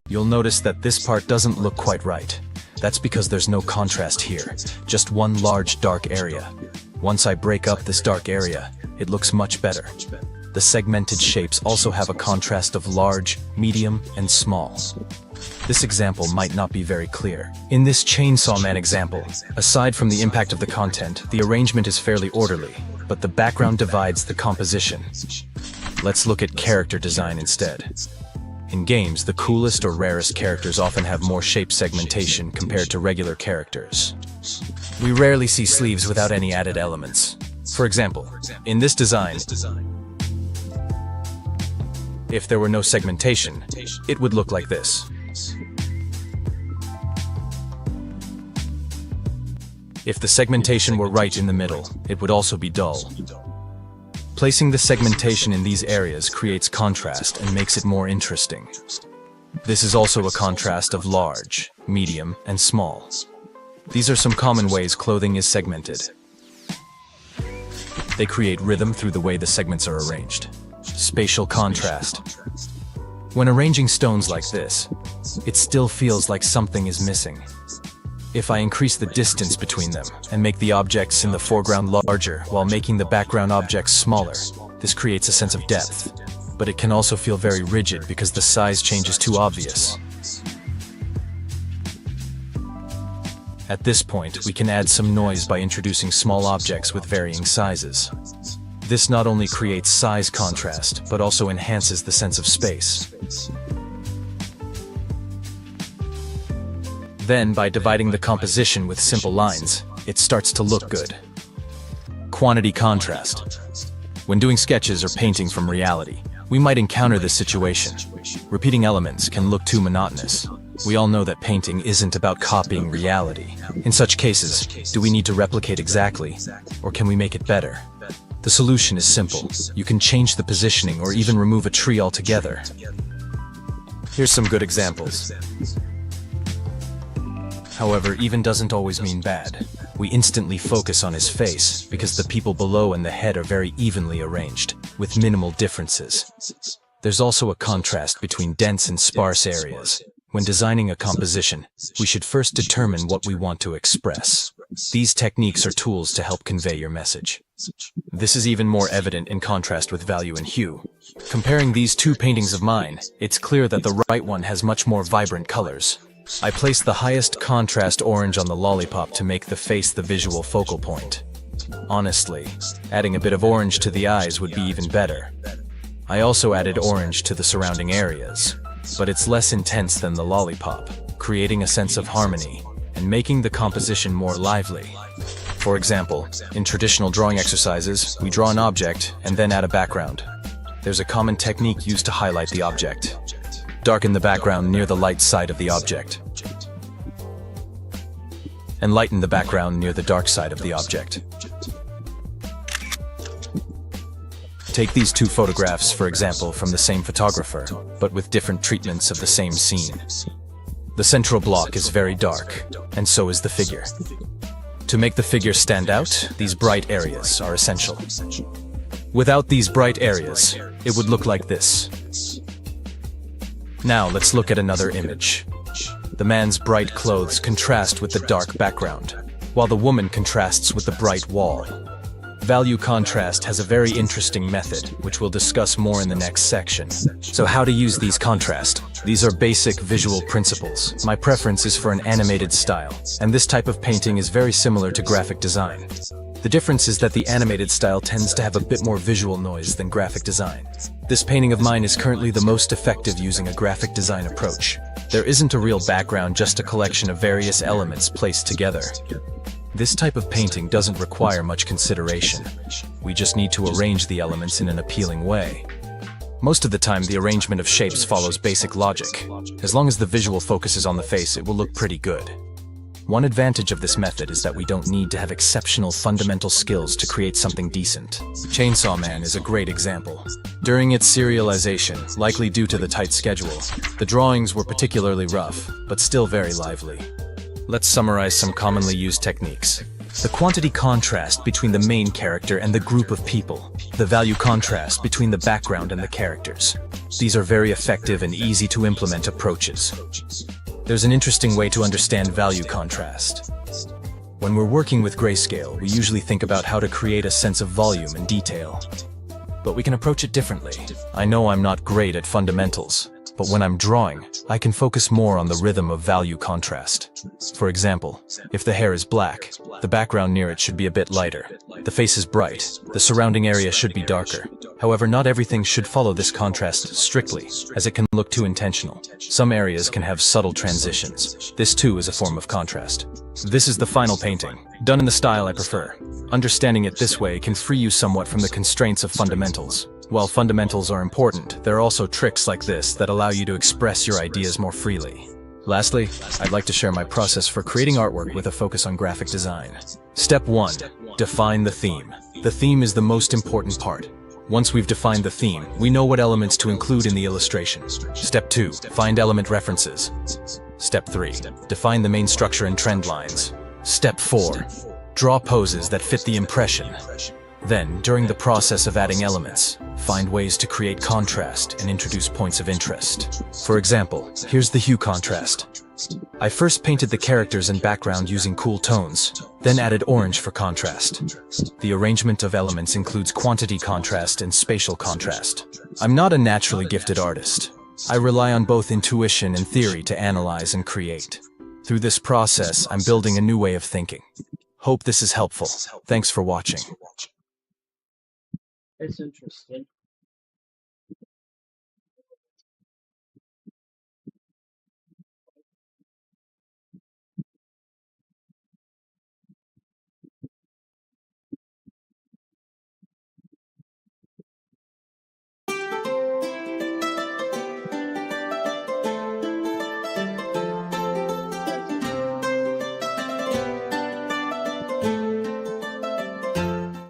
You'll notice that this part doesn't look quite right. That's because there's no contrast here, just one large dark area. Once I break up this dark area, it looks much better. The segmented shapes also have a contrast of large, medium, and small. This example might not be very clear. In this Chainsaw Man example, aside from the impact of the content, the arrangement is fairly orderly, but the background divides the composition. Let's look at character design instead. In games, the coolest or rarest characters often have more shape segmentation compared to regular characters. We rarely see sleeves without any added elements. For example, in this design, if there were no segmentation, it would look like this. If the segmentation were right in the middle, it would also be dull. Placing the segmentation in these areas creates contrast and makes it more interesting. This is also a contrast of large, medium, and small. These are some common ways clothing is segmented. They create rhythm through the way the segments are arranged. Spatial contrast. When arranging stones like this, it still feels like something is missing. If I increase the distance between them and make the objects in the foreground larger while making the background objects smaller, this creates a sense of depth. But it can also feel very rigid because the size change is too obvious. At this point, we can add some noise by introducing small objects with varying sizes. This not only creates size contrast, but also enhances the sense of space. Then, by dividing the composition with simple lines, it starts to look good. Quantity contrast. When doing sketches or painting from reality, we might encounter this situation. Repeating elements can look too monotonous. We all know that painting isn't about copying reality. In such cases, do we need to replicate exactly, or can we make it better? The solution is simple. You can change the positioning or even remove a tree altogether. Here's some good examples. However, even doesn't always mean bad. We instantly focus on his face because the people below and the head are very evenly arranged, with minimal differences. There's also a contrast between dense and sparse areas. When designing a composition, we should first determine what we want to express. These techniques are tools to help convey your message. This is even more evident in contrast with value and hue. Comparing these two paintings of mine, it's clear that the right one has much more vibrant colors. I placed the highest contrast orange on the lollipop to make the face the visual focal point. Honestly, adding a bit of orange to the eyes would be even better. I also added orange to the surrounding areas, but it's less intense than the lollipop, creating a sense of harmony and making the composition more lively. For example, in traditional drawing exercises, we draw an object and then add a background. There's a common technique used to highlight the object. Darken the background near the light side of the object, and lighten the background near the dark side of the object. Take these two photographs, for example, from the same photographer, but with different treatments of the same scene. The central block is very dark, and so is the figure. To make the figure stand out, these bright areas are essential. Without these bright areas, it would look like this. Now let's look at another image. The man's bright clothes contrast with the dark background. while the woman contrasts with the bright wall. Value contrast has a very interesting method, which we'll discuss more in the next section. So how to use these contrast? These are basic visual principles. My preference is for an animated style, and this type of painting is very similar to graphic design. The difference is that the animated style tends to have a bit more visual noise than graphic design. This painting of mine is currently the most effective using a graphic design approach. There isn't a real background, just a collection of various elements placed together. This type of painting doesn't require much consideration. We just need to arrange the elements in an appealing way. Most of the time, the arrangement of shapes follows basic logic. As long as the visual focuses on the face, it will look pretty good. One advantage of this method is that we don't need to have exceptional fundamental skills to create something decent. Chainsaw Man is a great example. During its serialization, likely due to the tight schedule, the drawings were particularly rough, but still very lively. Let's summarize some commonly used techniques. The quantity contrast between the main character and the group of people. The value contrast between the background and the characters. These are very effective and easy to implement approaches. There's an interesting way to understand value contrast. When we're working with grayscale, we usually think about how to create a sense of volume and detail. But we can approach it differently. I know I'm not great at fundamentals, but when I'm drawing, I can focus more on the rhythm of value contrast. For example, if the hair is black, the background near it should be a bit lighter. The face is bright, the surrounding area should be darker. However, not everything should follow this contrast strictly, as it can look too intentional. Some areas can have subtle transitions. This too is a form of contrast. This is the final painting, done in the style I prefer. Understanding it this way can free you somewhat from the constraints of fundamentals. While fundamentals are important, there are also tricks like this that allow you to express your ideas more freely. Lastly, I'd like to share my process for creating artwork with a focus on graphic design. Step 1. Define the theme. The theme is the most important part. Once we've defined the theme, we know what elements to include in the illustration. Step 2. Find element references. Step 3. Define the main structure and trend lines. Step 4. Draw poses that fit the impression. Then, during the process of adding elements, find ways to create contrast and introduce points of interest. For example, here's the hue contrast. I first painted the characters and background using cool tones, then added orange for contrast. The arrangement of elements includes quantity contrast and spatial contrast. I'm not a naturally gifted artist. I rely on both intuition and theory to analyze and create. Through this process, I'm building a new way of thinking. Hope this is helpful. Thanks for watching. It's interesting.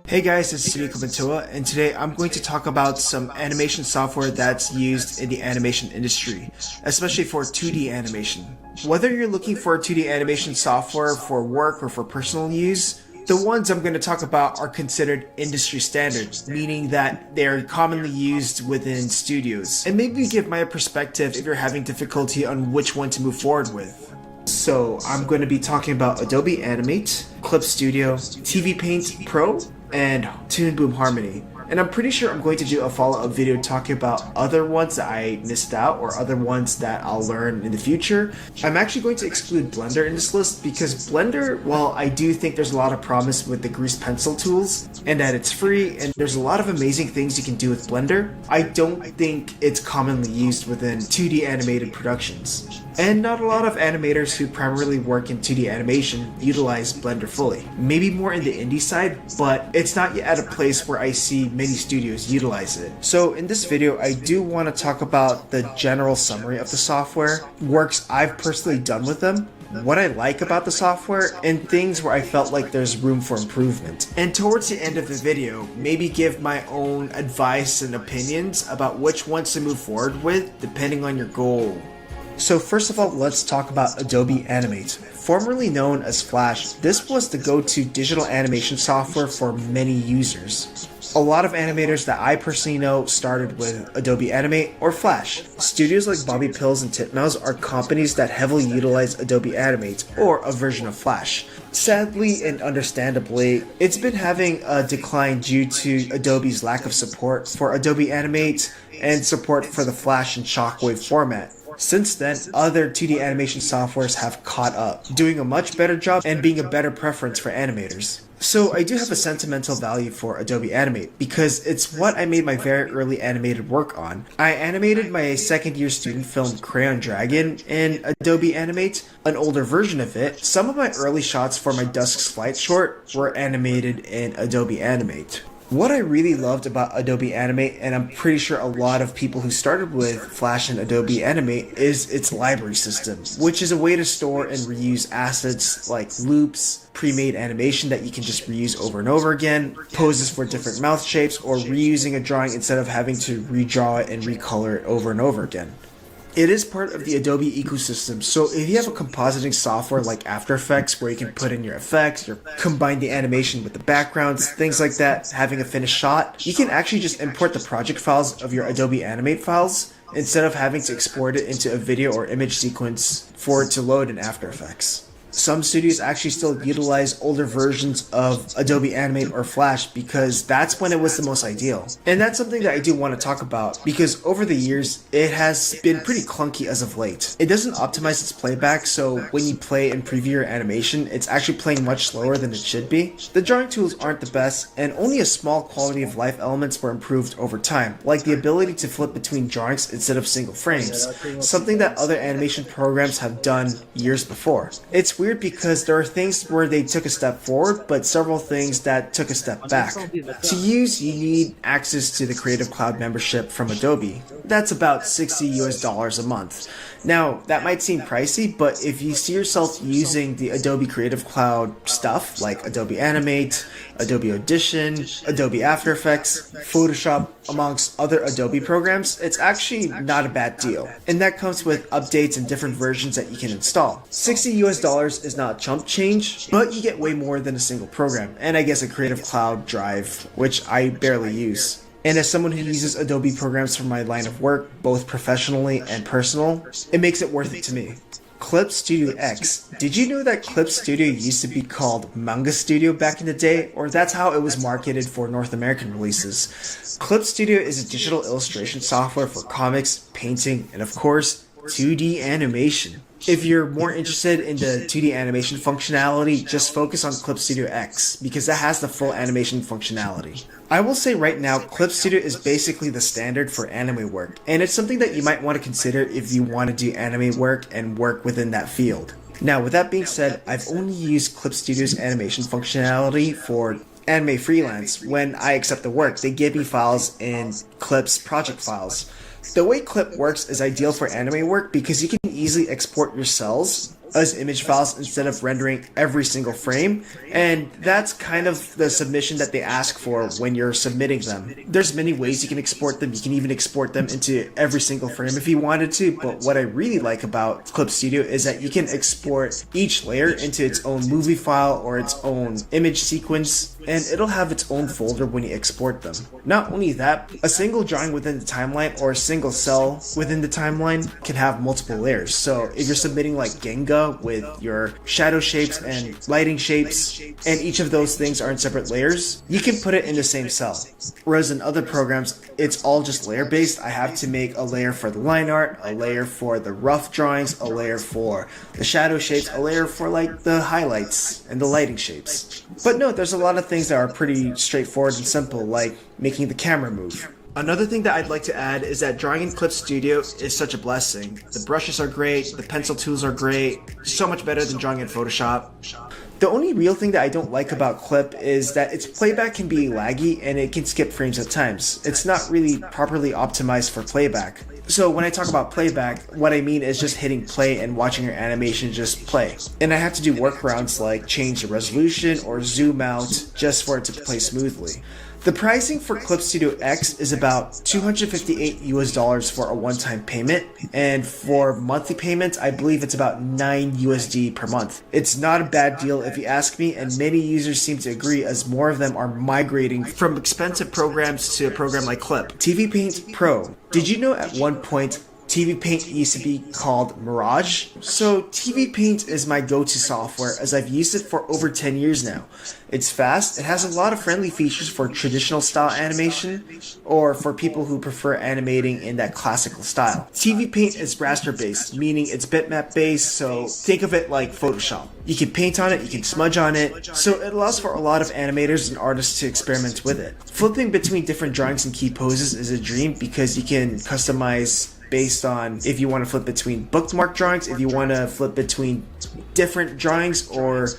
Hey guys, this is Suniko Mantua, and today I'm going to talk about some animation software that's used in the animation industry, especially for 2D animation. Whether you're looking for 2D animation software for work or for personal use, the ones I'm going to talk about are considered industry standard, meaning that they are commonly used within studios. And maybe give my perspective if you're having difficulty on which one to move forward with. So I'm going to be talking about Adobe Animate, Clip Studio, TV Paint Pro, and Toon Boom Harmony. And I'm pretty sure I'm going to do a follow-up video talking about other ones that I missed out or other ones that I'll learn in the future. I'm actually going to exclude Blender in this list because Blender, while I do think there's a lot of promise with the grease pencil tools and that it's free and there's a lot of amazing things you can do with Blender, I don't think it's commonly used within 2D animated productions. And not a lot of animators who primarily work in 2D animation utilize Blender fully. Maybe more in the indie side, but it's not yet at a place where I see many studios utilize it. So in this video, I do want to talk about the general summary of the software, works I've personally done with them, what I like about the software, and things where I felt like there's room for improvement. And towards the end of the video, maybe give my own advice and opinions about which ones to move forward with depending on your goal. So first of all, let's talk about Adobe Animate. Formerly known as Flash, this was the go-to digital animation software for many users. A lot of animators that I personally know started with Adobe Animate or Flash. Studios like Bobby Pills and Titmouse are companies that heavily utilize Adobe Animate or a version of Flash. Sadly and understandably, it's been having a decline due to Adobe's lack of support for Adobe Animate and support for the Flash and Shockwave format. Since then, other 2D animation softwares have caught up, doing a much better job and being a better preference for animators. So I do have a sentimental value for Adobe Animate because it's what I made my very early animated work on. I animated my second year student film Crayon Dragon in Adobe Animate, an older version of it. Some of my early shots for my Dusk's Flight short were animated in Adobe Animate. What I really loved about Adobe Animate, and I'm pretty sure a lot of people who started with Flash and Adobe Animate, is its library system, which is a way to store and reuse assets like loops, pre-made animation that you can just reuse over and over again, poses for different mouth shapes, or reusing a drawing instead of having to redraw it and recolor it over and over again. It is part of the Adobe ecosystem, so if you have a compositing software like After Effects where you can put in your effects, or combine the animation with the backgrounds, things like that, having a finished shot, you can actually just import the project files of your Adobe Animate files instead of having to export it into a video or image sequence for it to load in After Effects. Some studios actually still utilize older versions of Adobe Animate or Flash because that's when it was the most ideal. And that's something that I do want to talk about because over the years, it has been pretty clunky as of late. It doesn't optimize its playback, so when you play and preview your animation, it's actually playing much slower than it should be. The drawing tools aren't the best, and only a small quality of life elements were improved over time, like the ability to flip between drawings instead of single frames, something that other animation programs have done years before. It's weird because there are things where they took a step forward, but several things that took a step back. To use, you need access to the Creative Cloud membership from Adobe. That's about $60 a month. Now, that might seem pricey, but if you see yourself using the Adobe Creative Cloud stuff like Adobe Animate, Adobe Audition, Adobe After Effects, Photoshop, amongst other Adobe programs, it's actually not a bad deal. And that comes with updates and different versions that you can install. $60 is not chump change, but you get way more than a single program, and I guess a Creative Cloud drive, which I barely use. And as someone who uses Adobe programs for my line of work, both professionally and personal, it makes it worth it to me. Clip Studio X. Did you know that Clip Studio used to be called Manga Studio back in the day, or that's how it was marketed for North American releases? Clip Studio is a digital illustration software for comics, painting, and of course, 2D animation. If you're more interested in the 2D animation functionality, just focus on Clip Studio X, because that has the full animation functionality. I will say right now, Clip Studio is basically the standard for anime work, and it's something that you might want to consider if you want to do anime work and work within that field. Now, with that being said, I've only used Clip Studio's animation functionality for anime freelance. When I accept the work, they give me files in Clip's project files. The way Clip works is ideal for anime work because you can easily export your cells as image files instead of rendering every single frame, and that's kind of the submission that they ask for when you're submitting them. There's many ways you can export them. You can even export them into every single frame if you wanted to, but what I really like about Clip Studio is that you can export each layer into its own movie file or its own image sequence, and it'll have its own folder when you export them. Not only that, a single drawing within the timeline or a single cell within the timeline can have multiple layers. So if you're submitting like Genga with your shadow shapes and lighting shapes, and each of those things are in separate layers, you can put it in the same cell. Whereas in other programs, it's all just layer based. I have to make a layer for the line art, a layer for the rough drawings, a layer for the shadow shapes, a layer for like the highlights and the lighting shapes. But no, there's a lot of things that are pretty straightforward and simple, like making the camera move. Another thing that I'd like to add is that drawing in Clip Studio is such a blessing. The brushes are great, the pencil tools are great, so much better than drawing in Photoshop. The only real thing that I don't like about Clip is that its playback can be laggy and it can skip frames at times. It's not really properly optimized for playback. So when I talk about playback, what I mean is just hitting play and watching your animation just play. And I have to do workarounds like change the resolution or zoom out just for it to play smoothly. The pricing for Clip Studio X is about $258 US for a one-time payment, and for monthly payments, I believe it's about $9 USD per month. It's not a bad deal if you ask me, and many users seem to agree as more of them are migrating from expensive programs to a program like Clip. TV Paint Pro. Did you know at one point TV Paint used to be called Mirage? So TV Paint is my go-to software as I've used it for over 10 years now. It's fast, it has a lot of friendly features for traditional style animation or for people who prefer animating in that classical style. TV Paint is raster based, meaning it's bitmap based, so think of it like Photoshop. You can paint on it, you can smudge on it, so it allows for a lot of animators and artists to experiment with it. Flipping between different drawings and key poses is a dream because you can customize based on if you want to flip between bookmark drawings, if you want to flip between different drawings or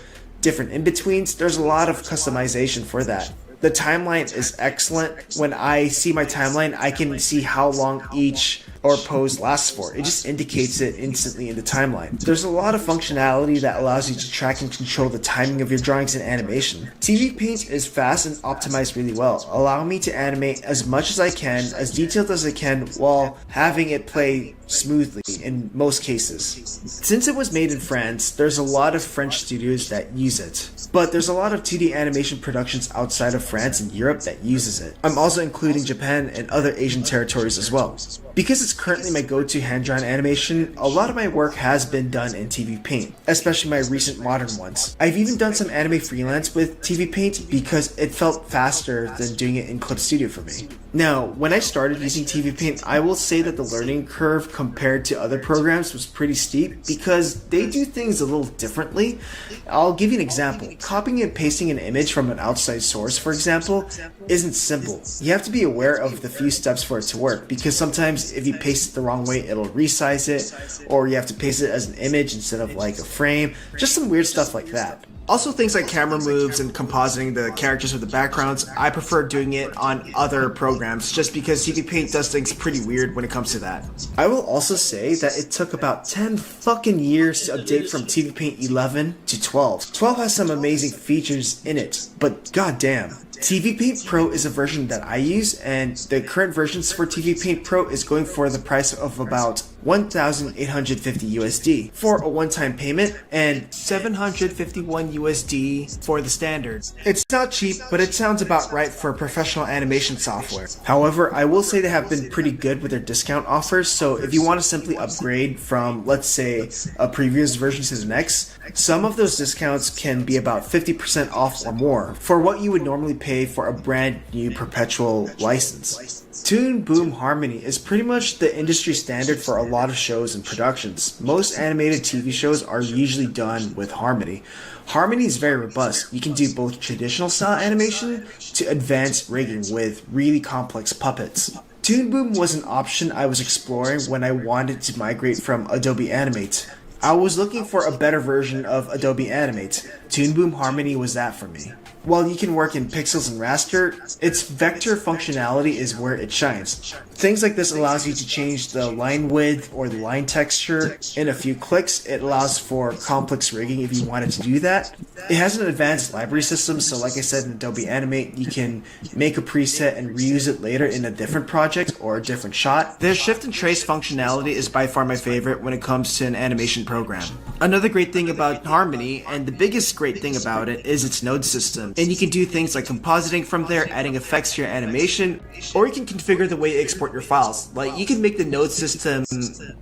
different in-betweens. There's a lot of customization for that. The timeline is excellent. When I see my timeline, I can see how long each or pose lasts for. It just indicates it instantly in the timeline. There's a lot of functionality that allows you to track and control the timing of your drawings and animation. TV Paint is fast and optimized really well, allowing me to animate as much as I can, as detailed as I can, while having it play smoothly in most cases. Since it was made in France, there's a lot of French studios that use it, but there's a lot of 2D animation productions outside of France and Europe that uses it. I'm also including Japan and other Asian territories as well. Because it's currently my go-to hand-drawn animation, a lot of my work has been done in TV Paint, especially my recent modern ones. I've even done some anime freelance with TV Paint because it felt faster than doing it in Clip Studio for me. Now, when I started using TV Paint, I will say that the learning curve compared to other programs was pretty steep because they do things a little differently. I'll give you an example. Copying and pasting an image from an outside source, for example, isn't simple. You have to be aware of the few steps for it to work because sometimes if you paste it the wrong way, it'll resize it, or you have to paste it as an image instead of like a frame. Just some weird stuff like that. Also things like camera moves and compositing the characters with the backgrounds, I prefer doing it on other programs just because TV Paint does things pretty weird when it comes to that. I will also say that it took about 10 fucking years to update from TV Paint 11 to 12. 12 has some amazing features in it, but goddamn. TV Paint Pro is a version that I use, and the current versions for TV Paint Pro is going for the price of about 1,850 USD for a one-time payment and 751 USD for the standard. It's not cheap, but it sounds about right for professional animation software. However, I will say they have been pretty good with their discount offers, so if you want to simply upgrade from, let's say, a previous version to the next, some of those discounts can be about 50% off or more for what you would normally pay for a brand new perpetual license. Toon Boom Harmony is pretty much the industry standard for a lot of shows and productions. Most animated TV shows are usually done with Harmony. Harmony is very robust. You can do both traditional style animation to advanced rigging with really complex puppets. Toon Boom was an option I was exploring when I wanted to migrate from Adobe Animate. I was looking for a better version of Adobe Animate. Toon Boom Harmony was that for me. While you can work in pixels and raster, its vector functionality is where it shines. Things like this allows you to change the line width or the line texture in a few clicks. It allows for complex rigging if you wanted to do that. It has an advanced library system, so like I said in Adobe Animate, you can make a preset and reuse it later in a different project or a different shot. Their shift and trace functionality is by far my favorite when it comes to an animation program. Another great thing about Harmony, and the biggest great thing about it, is its node system. And you can do things like compositing from there, adding effects to your animation, or you can configure the way you export your files. Like, you can make the node system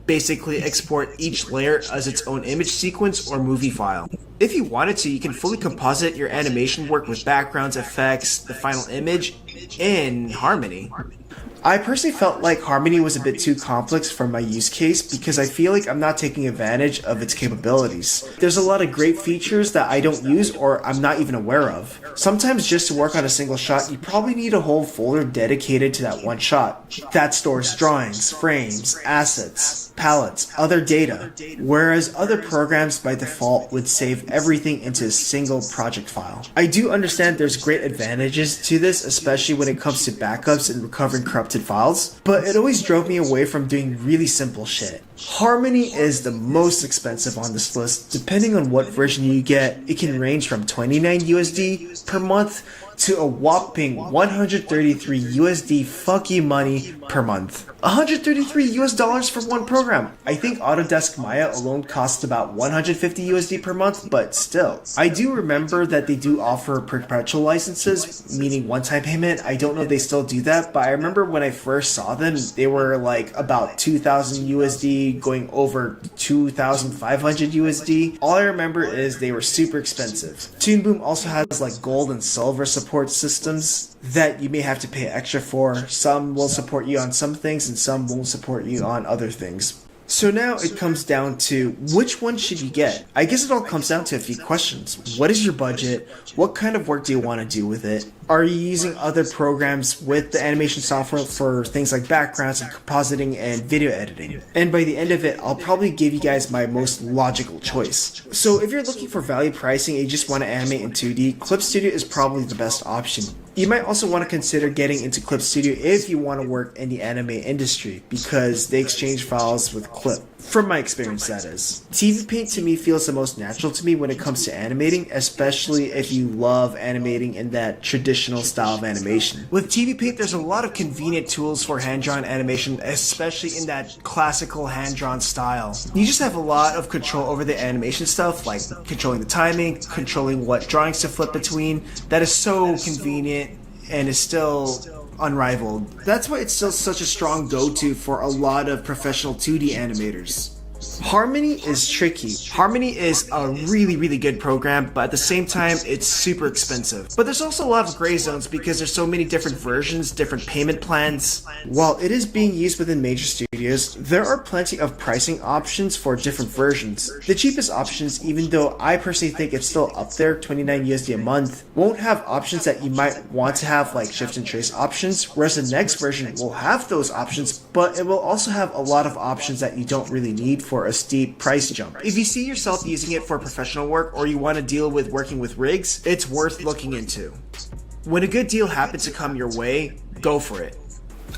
basically export each layer as its own image sequence or movie file. If you wanted to, you can fully composite your animation work with backgrounds, effects, the final image in Harmony. I personally felt like Harmony was a bit too complex for my use case because I feel like I'm not taking advantage of its capabilities. There's a lot of great features that I don't use or I'm not even aware of. Sometimes just to work on a single shot, you probably need a whole folder dedicated to that one shot. That stores drawings, frames, assets, palettes, other data, whereas other programs by default would save everything into a single project file. I do understand there's great advantages to this, especially when it comes to backups and recovering corrupted files, but it always drove me away from doing really simple shit. Harmony is the most expensive on this list. Depending on what version you get, it can range from 29 USD per month to a whopping 133 USD fuck you money per month. 133 US dollars for one program. I think Autodesk Maya alone costs about 150 USD per month, but still. I do remember that they do offer perpetual licenses, meaning one-time payment. I don't know if they still do that, but I remember when I first saw them, they were like about 2,000 USD going over 2,500 USD. All I remember is they were super expensive. Toon Boom also has like gold and silver support systems that you may have to pay extra for. Some will support you on some things and some won't support you on other things. So now it comes down to which one should you get? I guess it all comes down to a few questions. What is your budget? What kind of work do you want to do with it? Are you using other programs with the animation software for things like backgrounds and compositing and video editing? And by the end of it, I'll probably give you guys my most logical choice. So if you're looking for value pricing and you just want to animate in 2D, Clip Studio is probably the best option. You might also want to consider getting into Clip Studio if you want to work in the anime industry, because they exchange files with Clip. From my experience, that is. TV Paint to me feels the most natural to me when it comes to animating, especially if you love animating in that traditional style of animation. With TV Paint, there's a lot of convenient tools for hand-drawn animation, especially in that classical hand-drawn style. You just have a lot of control over the animation stuff, like controlling the timing, controlling what drawings to flip between. That is so convenient and is still unrivaled. That's why it's still such a strong go-to for a lot of professional 2D animators. Harmony is tricky. Harmony is a really good program, but at the same time, it's super expensive. But there's also a lot of gray zones because there's so many different versions, different payment plans. While it is being used within major studios, there are plenty of pricing options for different versions. The cheapest options, even though I personally think it's still up there, 29 USD a month, won't have options that you might want to have, like shift and trace options, whereas the next version will have those options, but it will also have a lot of options that you don't really need for a steep price jump. If you see yourself using it for professional work or you want to deal with working with rigs, it's worth looking into. When a good deal happens to come your way, go for it.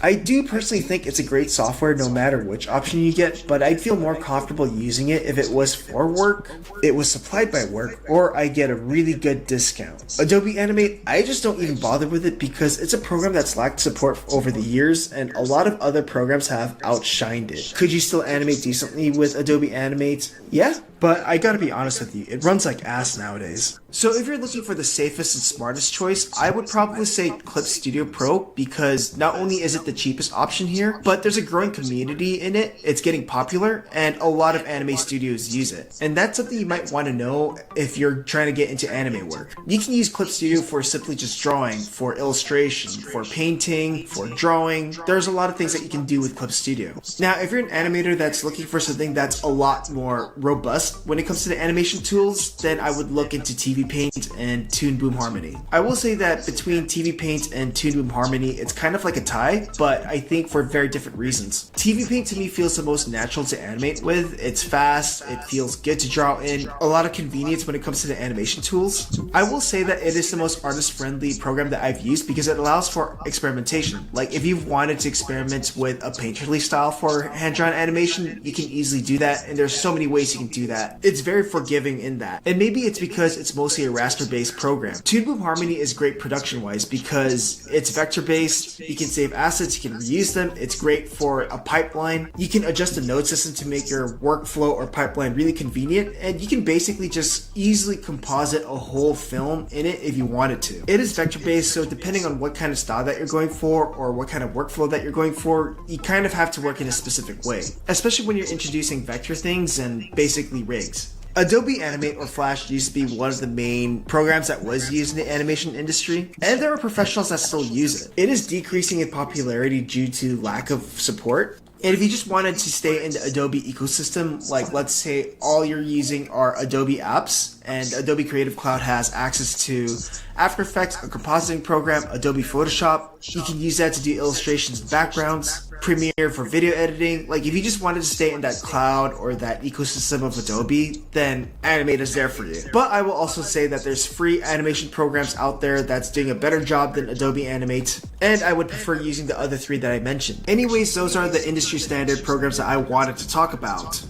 I do personally think it's a great software no matter which option you get, but I'd feel more comfortable using it if it was for work, it was supplied by work, or I get a really good discount. Adobe Animate, I just don't even bother with it because it's a program that's lacked support over the years and a lot of other programs have outshined it. Could you still animate decently with Adobe Animate? Yeah, but I gotta be honest with you, it runs like ass nowadays. So if you're looking for the safest and smartest choice, I would probably say Clip Studio Pro because not only is it the cheapest option here, but there's a growing community in it, it's getting popular, and a lot of anime studios use it. And that's something you might want to know if you're trying to get into anime work. You can use Clip Studio for simply just drawing, for illustration, for painting, for drawing. There's a lot of things that you can do with Clip Studio. Now, if you're an animator that's looking for something that's a lot more robust when it comes to the animation tools, then I would look into TV Paint and Toon Boom Harmony. I will say that between TV Paint and Toon Boom Harmony, it's kind of like a tie, but I think for very different reasons. TV Paint to me feels the most natural to animate with. It's fast, it feels good to draw in, a lot of convenience when it comes to the animation tools. I will say that it is the most artist-friendly program that I've used because it allows for experimentation. Like if you've wanted to experiment with a painterly style for hand-drawn animation, you can easily do that, and there's so many ways you can do that. It's very forgiving in that. And maybe it's because it's mostly a raster-based program. Toon Boom Harmony is great production-wise because it's vector-based, you can save assets, you can reuse them, it's great for a pipeline, you can adjust the node system to make your workflow or pipeline really convenient, and you can basically just easily composite a whole film in it if you wanted to. It is vector-based, so depending on what kind of style that you're going for or what kind of workflow that you're going for, you kind of have to work in a specific way, especially when you're introducing vector things and basically rigs. Adobe Animate or Flash used to be one of the main programs that was used in the animation industry, and there are professionals that still use it. It is decreasing in popularity due to lack of support. And if you just wanted to stay in the Adobe ecosystem, like let's say all you're using are Adobe apps, and Adobe Creative Cloud has access to After Effects, a compositing program, Adobe Photoshop, you can use that to do illustrations and backgrounds, Premiere for video editing. Like if you just wanted to stay in that cloud or that ecosystem of Adobe, then Animate is there for you. But I will also say that there's free animation programs out there that's doing a better job than Adobe Animate, and I would prefer using the other three that I mentioned. Anyways, those are the industry standard programs that I wanted to talk about.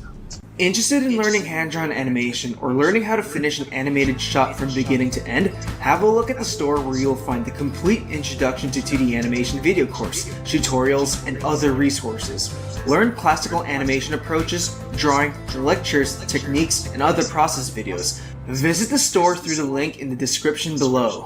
Interested in learning hand-drawn animation or learning how to finish an animated shot from beginning to end? Have a look at the store where you'll find the complete Introduction to 2D Animation video course, tutorials, and other resources. Learn classical animation approaches, drawing, lectures, techniques, and other process videos. Visit the store through the link in the description below.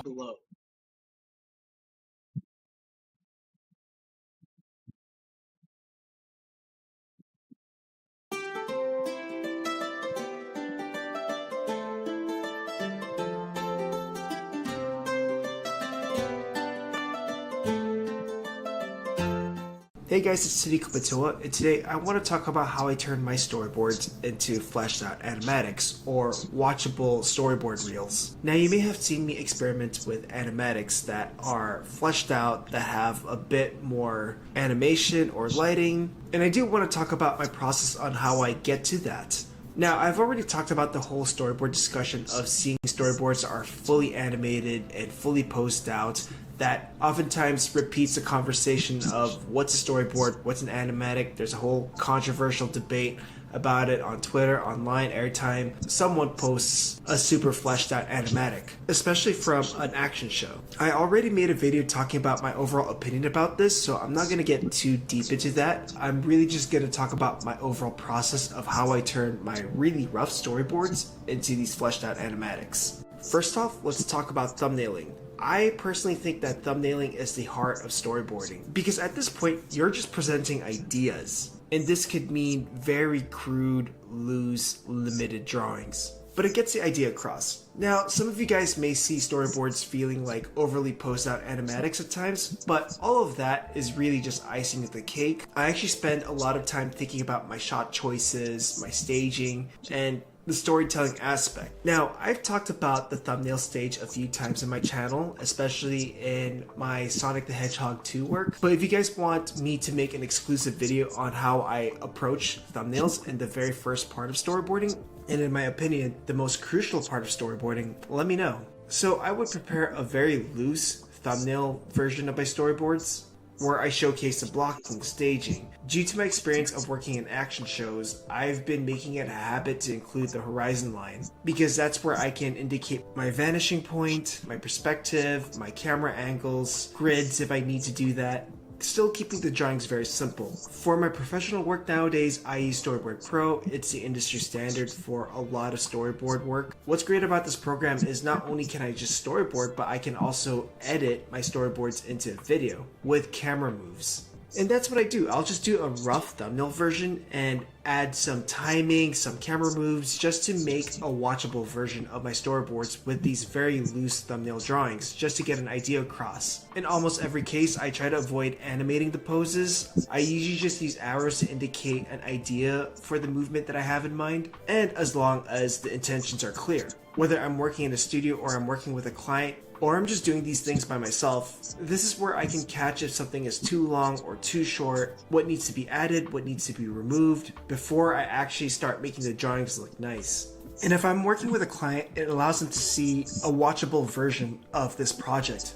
Hey guys, it's Suniko Patua, and today I want to talk about how I turn my storyboards into fleshed out animatics, or watchable storyboard reels. Now you may have seen me experiment with animatics that are fleshed out, that have a bit more animation or lighting, and I do want to talk about my process on how I get to that. Now, I've already talked about the whole storyboard discussion of seeing storyboards that are fully animated and fully posed out. That oftentimes repeats the conversation of what's a storyboard, what's an animatic. There's a whole controversial debate about it on Twitter, online, every time someone posts a super fleshed out animatic, especially from an action show. I already made a video talking about my overall opinion about this, so I'm not going to get too deep into that. I'm really just going to talk about my overall process of how I turn my really rough storyboards into these fleshed out animatics. First off, let's talk about thumbnailing. I personally think that thumbnailing is the heart of storyboarding, because at this point, you're just presenting ideas. And this could mean very crude, loose, limited drawings. But it gets the idea across. Now, some of you guys may see storyboards feeling like overly posed out animatics at times, but all of that is really just icing of the cake. I actually spend a lot of time thinking about my shot choices, my staging, and the storytelling aspect. Now, I've talked about the thumbnail stage a few times in my channel, especially in my Sonic the Hedgehog 2 work, but if you guys want me to make an exclusive video on how I approach thumbnails in the very first part of storyboarding, and in my opinion, the most crucial part of storyboarding, let me know. So I would prepare a very loose thumbnail version of my storyboards, where I showcase the blocking, staging. Due to my experience of working in action shows, I've been making it a habit to include the horizon line, because that's where I can indicate my vanishing point, my perspective, my camera angles, grids if I need to do that, still keeping the drawings very simple. For my professional work nowadays, I use Storyboard Pro. It's the industry standard for a lot of storyboard work. What's great about this program is not only can I just storyboard, but I can also edit my storyboards into video with camera moves. And that's what I do. I'll just do a rough thumbnail version and add some timing, some camera moves, just to make a watchable version of my storyboards with these very loose thumbnail drawings, just to get an idea across. In almost every case, I try to avoid animating the poses. I usually just use arrows to indicate an idea for the movement that I have in mind, and as long as the intentions are clear. Whether I'm working in a studio or I'm working with a client, or I'm just doing these things by myself, this is where I can catch if something is too long or too short, what needs to be added, what needs to be removed, before I actually start making the drawings look nice. And if I'm working with a client, it allows them to see a watchable version of this project.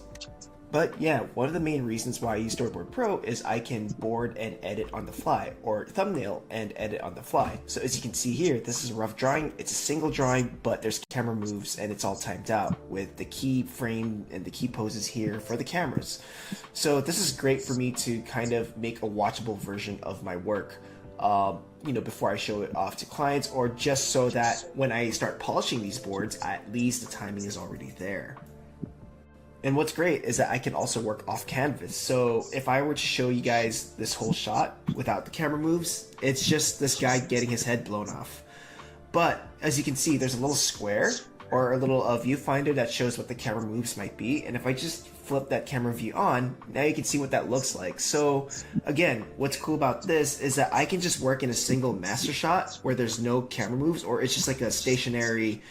But yeah, one of the main reasons why I use Storyboard Pro is I can board and edit on the fly, or thumbnail and edit on the fly. So as you can see here, this is a rough drawing. It's a single drawing, but there's camera moves and it's all timed out with the key frame and the key poses here for the cameras. So this is great for me to kind of make a watchable version of my work. Before I show it off to clients, or just so that when I start polishing these boards, at least the timing is already there. And what's great is that I can also work off canvas. So if I were to show you guys this whole shot without the camera moves, it's just this guy getting his head blown off. But as you can see, there's a little square or a little viewfinder that shows what the camera moves might be. And if I just flip that camera view on, now you can see what that looks like. So again, what's cool about this is that I can just work in a single master shot where there's no camera moves, or it's just like a stationary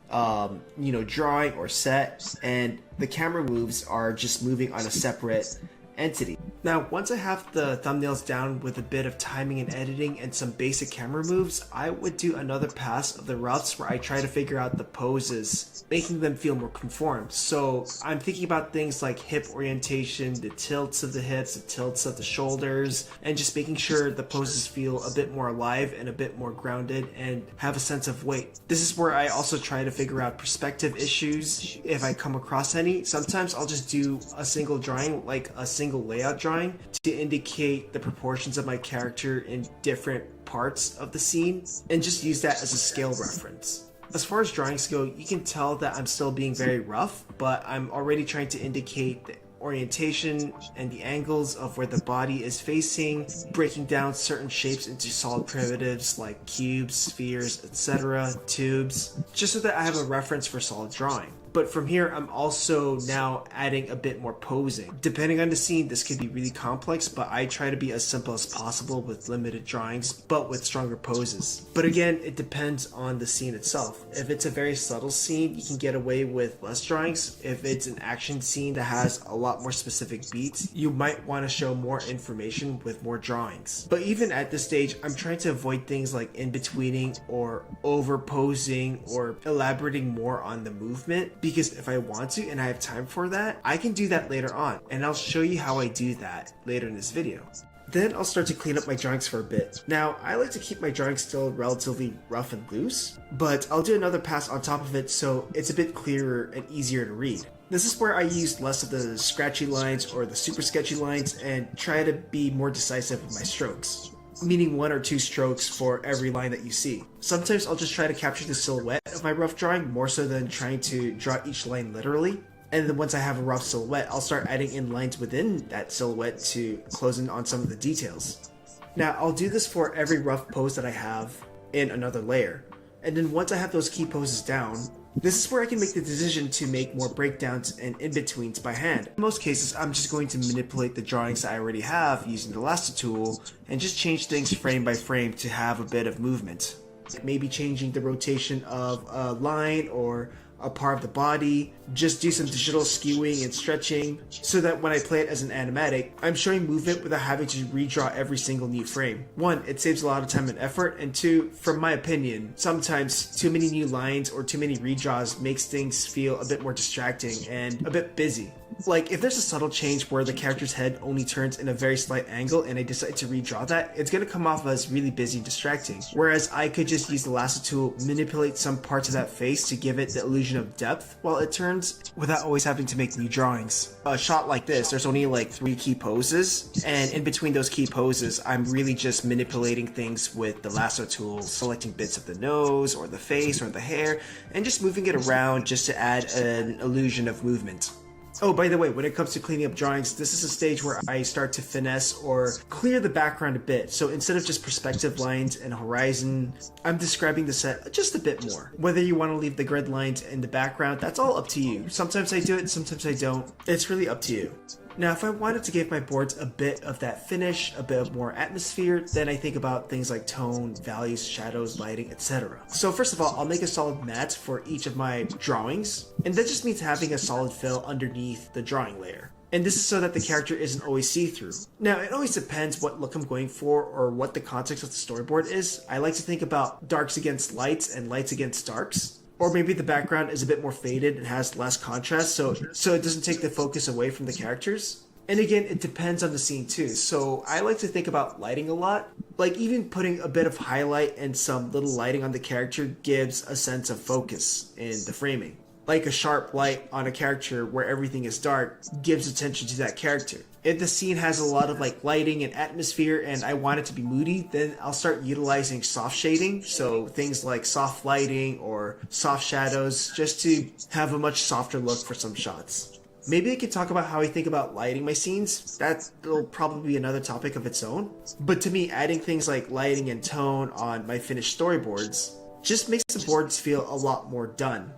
drawing or set, and the camera moves are just moving on a separate entity. Now, once I have the thumbnails down with a bit of timing and editing and some basic camera moves, I would do another pass of the roughs where I try to figure out the poses, making them feel more conformed. So I'm thinking about things like hip orientation, the tilts of the hips, the tilts of the shoulders, and just making sure the poses feel a bit more alive and a bit more grounded and have a sense of weight. This is where I also try to figure out perspective issues if I come across any. Sometimes I'll just do a single drawing, like a single layout drawing, to indicate the proportions of my character in different parts of the scene and just use that as a scale reference. As far as drawings go, you can tell that I'm still being very rough, but I'm already trying to indicate the orientation and the angles of where the body is facing, breaking down certain shapes into solid primitives like cubes, spheres, etc., tubes, just so that I have a reference for solid drawing. But from here, I'm also now adding a bit more posing. Depending on the scene, this could be really complex, but I try to be as simple as possible with limited drawings, but with stronger poses. But again, it depends on the scene itself. If it's a very subtle scene, you can get away with less drawings. If it's an action scene that has a lot more specific beats, you might want to show more information with more drawings. But even at this stage, I'm trying to avoid things like in-betweening or over-posing or elaborating more on the movement, because if I want to and I have time for that, I can do that later on, and I'll show you how I do that later in this video. Then I'll start to clean up my drawings for a bit. Now, I like to keep my drawings still relatively rough and loose, but I'll do another pass on top of it so it's a bit clearer and easier to read. This is where I use less of the scratchy lines or the super sketchy lines and try to be more decisive with my strokes, meaning 1 or 2 strokes for every line that you see. Sometimes I'll just try to capture the silhouette of my rough drawing more so than trying to draw each line literally. And then once I have a rough silhouette, I'll start adding in lines within that silhouette to close in on some of the details. Now, I'll do this for every rough pose that I have in another layer. And then once I have those key poses down, this is where I can make the decision to make more breakdowns and in-betweens by hand. In most cases, I'm just going to manipulate the drawings that I already have using the lasso tool and just change things frame by frame to have a bit of movement. Maybe changing the rotation of a line or a part of the body, just do some digital skewing and stretching so that when I play it as an animatic, I'm showing movement without having to redraw every single new frame. 1, it saves a lot of time and effort, and 2, from my opinion, sometimes too many new lines or too many redraws makes things feel a bit more distracting and a bit busy. Like, if there's a subtle change where the character's head only turns in a very slight angle and I decide to redraw that, it's gonna come off as really busy and distracting. Whereas I could just use the lasso tool, manipulate some parts of that face to give it the illusion of depth while it turns, without always having to make new drawings. A shot like this, there's only like 3 key poses, and in between those key poses, I'm really just manipulating things with the lasso tool, selecting bits of the nose or the face or the hair, and just moving it around just to add an illusion of movement. Oh, by the way, when it comes to cleaning up drawings, this is a stage where I start to finesse or clear the background a bit. So instead of just perspective lines and horizon, I'm describing the set just a bit more. Whether you want to leave the grid lines in the background, that's all up to you. Sometimes I do it, sometimes I don't. It's really up to you. Now, if I wanted to give my boards a bit of that finish, a bit of more atmosphere, then I think about things like tone, values, shadows, lighting, etc. So first of all, I'll make a solid mat for each of my drawings, and that just means having a solid fill underneath the drawing layer. And this is so that the character isn't always see-through. Now, it always depends what look I'm going for or what the context of the storyboard is. I like to think about darks against lights and lights against darks. Or maybe the background is a bit more faded and has less contrast, so it doesn't take the focus away from the characters. And again, it depends on the scene too, so I like to think about lighting a lot. Like, even putting a bit of highlight and some little lighting on the character gives a sense of focus in the framing. Like a sharp light on a character where everything is dark gives attention to that character. If the scene has a lot of like lighting and atmosphere and I want it to be moody, then I'll start utilizing soft shading. So things like soft lighting or soft shadows, just to have a much softer look for some shots. Maybe I could talk about how I think about lighting my scenes. That'll probably be another topic of its own. But to me, adding things like lighting and tone on my finished storyboards just makes the boards feel a lot more done.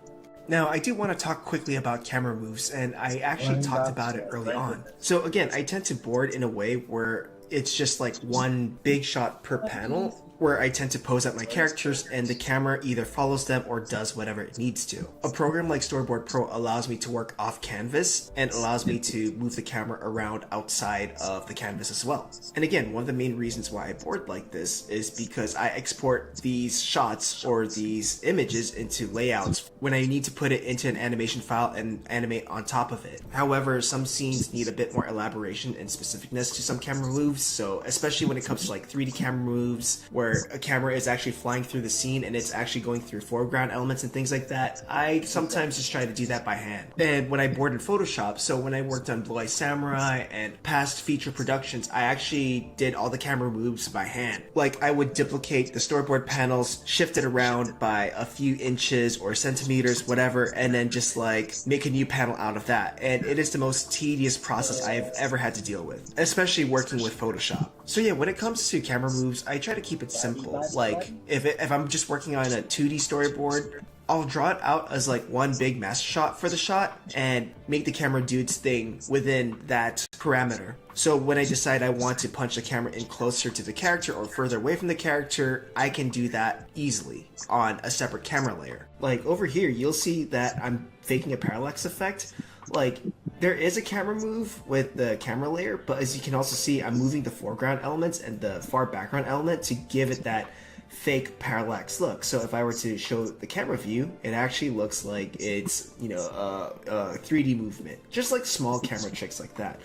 Now, I do want to talk quickly about camera moves, and I actually talked about it early on. So again, I tend to board in a way where it's just like one big shot per panel, where I tend to pose up my characters and the camera either follows them or does whatever it needs to. A program like Storyboard Pro allows me to work off canvas and allows me to move the camera around outside of the canvas as well. And again, one of the main reasons why I board like this is because I export these shots or these images into layouts when I need to put it into an animation file and animate on top of it. However, some scenes need a bit more elaboration and specificness to some camera moves, so especially when it comes to like 3D camera moves where a camera is actually flying through the scene and it's actually going through foreground elements and things like that, I sometimes just try to do that by hand. And when I board in Photoshop, so when I worked on Blue Eye Samurai and past feature productions, I actually did all the camera moves by hand. Like I would duplicate the storyboard panels, shift it around by a few inches or centimeters, whatever, and then just like make a new panel out of that. And it is the most tedious process I have ever had to deal with, especially working with Photoshop. So yeah, when it comes to camera moves, I try to keep it simple. Like if I'm just working on a 2D storyboard, I'll draw it out as like one big master shot for the shot and make the camera do its thing within that parameter. So when I decide I want to punch the camera in closer to the character or further away from the character, I can do that easily on a separate camera layer. Like over here, you'll see that I'm faking a parallax effect. Like there is a camera move with the camera layer, but as you can also see, I'm moving the foreground elements and the far background element to give it that fake parallax look. So if I were to show the camera view, it actually looks like it's, you know, a 3D movement, just like small camera tricks like that.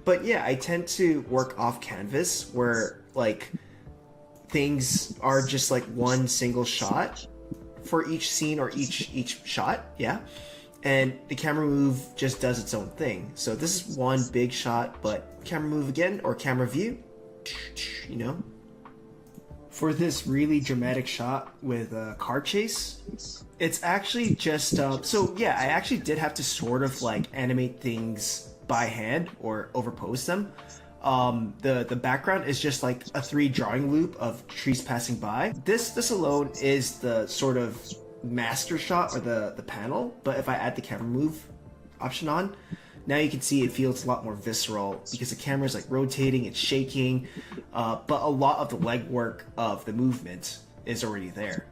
But yeah, I tend to work off canvas where like things are just like one single shot for each scene or each shot, yeah. And the camera move just does its own thing. So this is one big shot, but camera move again or camera view, you know. For this really dramatic shot with a car chase, it's actually just so yeah, I actually did have to sort of like animate things by hand or overpose them. The background is just like a 3 drawing loop of trees passing by. This alone is the sort of master shot or the panel, but if I add the camera move option on, now you can see it feels a lot more visceral because the camera is like rotating, it's shaking, but a lot of the legwork of the movement is already there.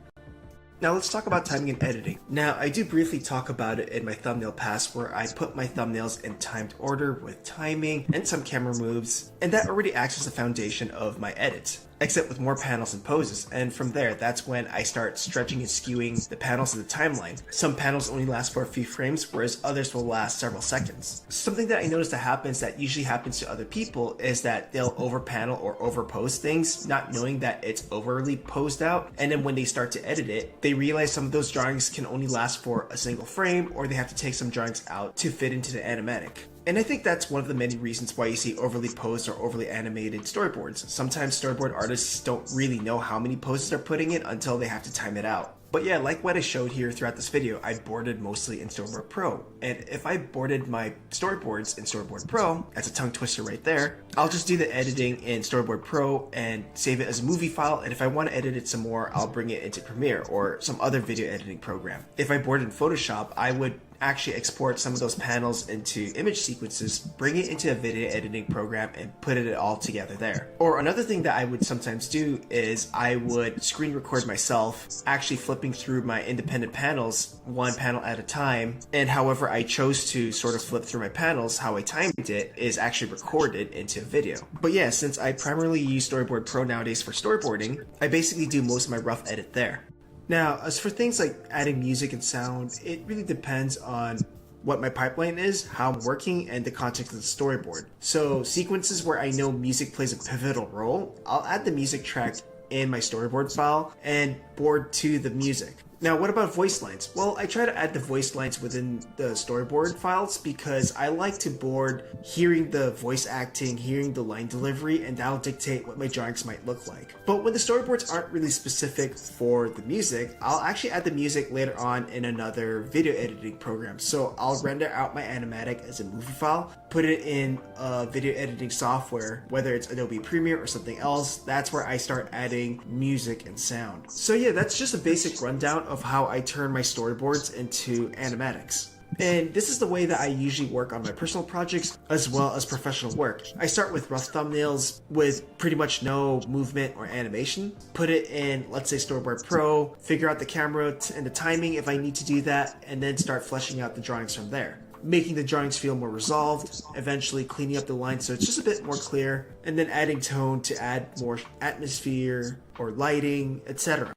Now let's talk about timing and editing. Now I do briefly talk about it in my thumbnail pass where I put my thumbnails in timed order with timing and some camera moves, and that already acts as the foundation of my edit, except with more panels and poses, and from there that's when I start stretching and skewing the panels of the timeline. Some panels only last for a few frames, whereas others will last several seconds. Something that I noticed that happens that usually happens to other people is that they'll over panel or over pose things, not knowing that it's overly posed out, and then when they start to edit it, they realize some of those drawings can only last for a single frame, or they have to take some drawings out to fit into the animatic. And I think that's one of the many reasons why you see overly posed or overly animated storyboards. Sometimes storyboard artists don't really know how many poses they're putting in until they have to time it out. But yeah, like what I showed here throughout this video, I boarded mostly in Storyboard Pro. And if I boarded my storyboards in Storyboard Pro, that's a tongue twister right there, I'll just do the editing in Storyboard Pro and save it as a movie file. And if I want to edit it some more, I'll bring it into Premiere or some other video editing program. If I boarded in Photoshop, I would actually export some of those panels into image sequences, bring it into a video editing program, and put it all together there. Or another thing that I would sometimes do is I would screen record myself actually flipping through my independent panels one panel at a time, and however I chose to sort of flip through my panels, how I timed it is actually recorded into a video. But yeah, since I primarily use Storyboard Pro nowadays for storyboarding, I basically do most of my rough edit there. Now, as for things like adding music and sound, it really depends on what my pipeline is, how I'm working, and the context of the storyboard. So sequences where I know music plays a pivotal role, I'll add the music track in my storyboard file and board to the music. Now, what about voice lines? Well, I try to add the voice lines within the storyboard files because I like to board hearing the voice acting, hearing the line delivery, and that'll dictate what my drawings might look like. But when the storyboards aren't really specific for the music, I'll actually add the music later on in another video editing program. So I'll render out my animatic as a movie file, put it in a video editing software, whether it's Adobe Premiere or something else. That's where I start adding music and sound. So yeah, that's just a basic rundown of how I turn my storyboards into animatics. And this is the way that I usually work on my personal projects as well as professional work. I start with rough thumbnails with pretty much no movement or animation, put it in, let's say, Storyboard Pro, figure out the camera and the timing if I need to do that, and then start fleshing out the drawings from there. Making the drawings feel more resolved, eventually cleaning up the lines so it's just a bit more clear, and then adding tone to add more atmosphere or lighting, etc.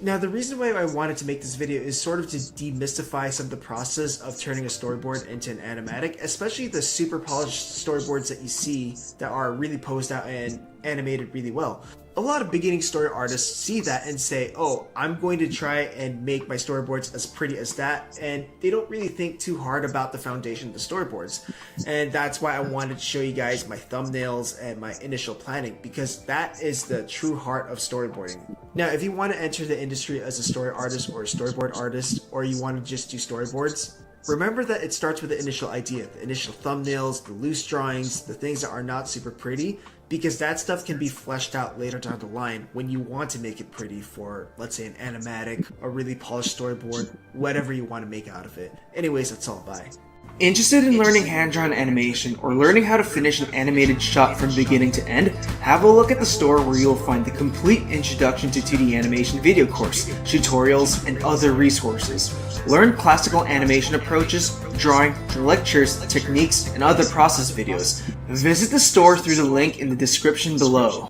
Now, the reason why I wanted to make this video is sort of to demystify some of the process of turning a storyboard into an animatic, especially the super polished storyboards that you see that are really posed out and animated really well. A lot of beginning story artists see that and say, oh, I'm going to try and make my storyboards as pretty as that, and they don't really think too hard about the foundation of the storyboards. And that's why I wanted to show you guys my thumbnails and my initial planning, because that is the true heart of storyboarding. Now, if you want to enter the industry as a story artist or a storyboard artist, or you want to just do storyboards, remember that it starts with the initial idea, the initial thumbnails, the loose drawings, the things that are not super pretty, because that stuff can be fleshed out later down the line when you want to make it pretty for, let's say, an animatic, a really polished storyboard, whatever you want to make out of it. Anyways, that's all. Bye. Interested in learning hand-drawn animation or learning how to finish an animated shot from beginning to end? Have a look at the store where you'll find the complete Introduction to 2D Animation video course, tutorials, and other resources. Learn classical animation approaches, drawing, lectures, techniques, and other process videos. Visit the store through the link in the description below.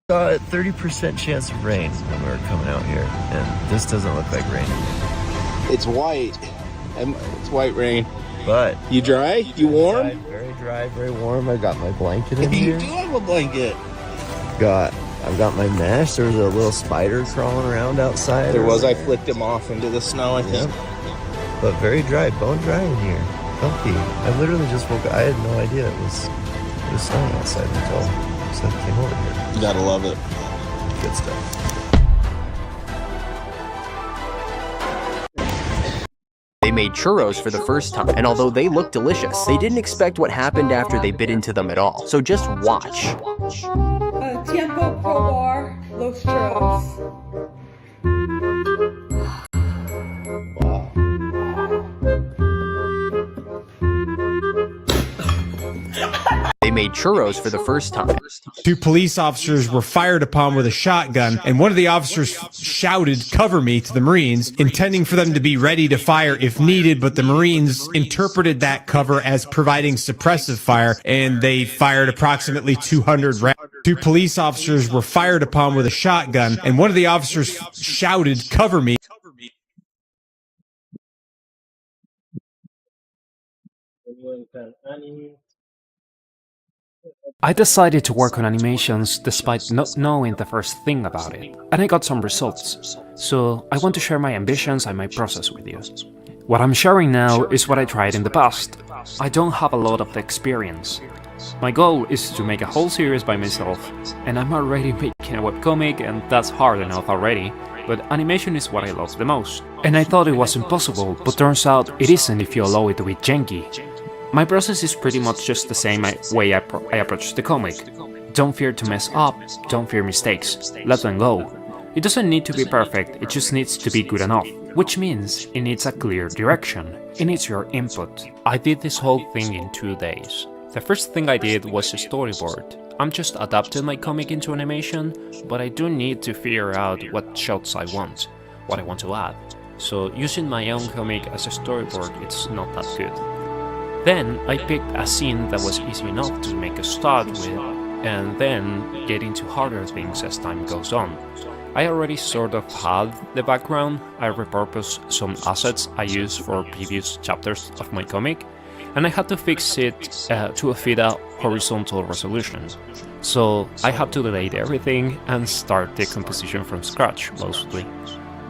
Got 30% chance of rain when we were coming out here, and this doesn't look like rain. It's white. It's white rain. But you dry? You warm? Dry, very warm. I got my blanket in You here. do have a blanket. I've got my mesh. There was a little spider crawling around outside. There was. I flicked him off into the snow, I think. Yeah. But very dry, bone dry in here. Comfy. I literally just woke up. I had no idea it was snowing outside until I came over here. You gotta love it. Good stuff. They made churros for the first time, and although they looked delicious, they didn't expect what happened after they bit into them at all. So just watch. Tiempo probar los churros. They made churros for the first time. Two police officers were fired upon with a shotgun, and one of the officers shouted, "Cover me," to the Marines, intending for them to be ready to fire if needed, but the Marines interpreted that cover as providing suppressive fire, and they fired approximately 200 rounds. Two police officers were fired upon with a shotgun, and one of the officers shouted, "Cover me." I decided to work on animations despite not knowing the first thing about it, and I got some results, so I want to share my ambitions and my process with you. What I'm sharing now is what I tried in the past. I don't have a lot of the experience. My goal is to make a whole series by myself, and I'm already making a webcomic, and that's hard enough already, but animation is what I love the most. And I thought it was impossible, but turns out it isn't if you allow it to be janky. My process is pretty much just the same way I approach the comic. Don't fear to mess up, don't fear mistakes, let them go. It doesn't need to be perfect, it just needs to be good enough, which means it needs a clear direction, it needs your input. I did this whole thing in 2 days. The first thing I did was a storyboard. I'm just adapting my comic into animation, but I do need to figure out what shots I want, what I want to add. So using my own comic as a storyboard, it's not that good. Then I picked a scene that was easy enough to make a start with, and then get into harder things as time goes on. I already sort of had the background. I repurposed some assets I used for previous chapters of my comic, and I had to fix it to fit a horizontal resolution. So I had to delete everything and start the composition from scratch, mostly.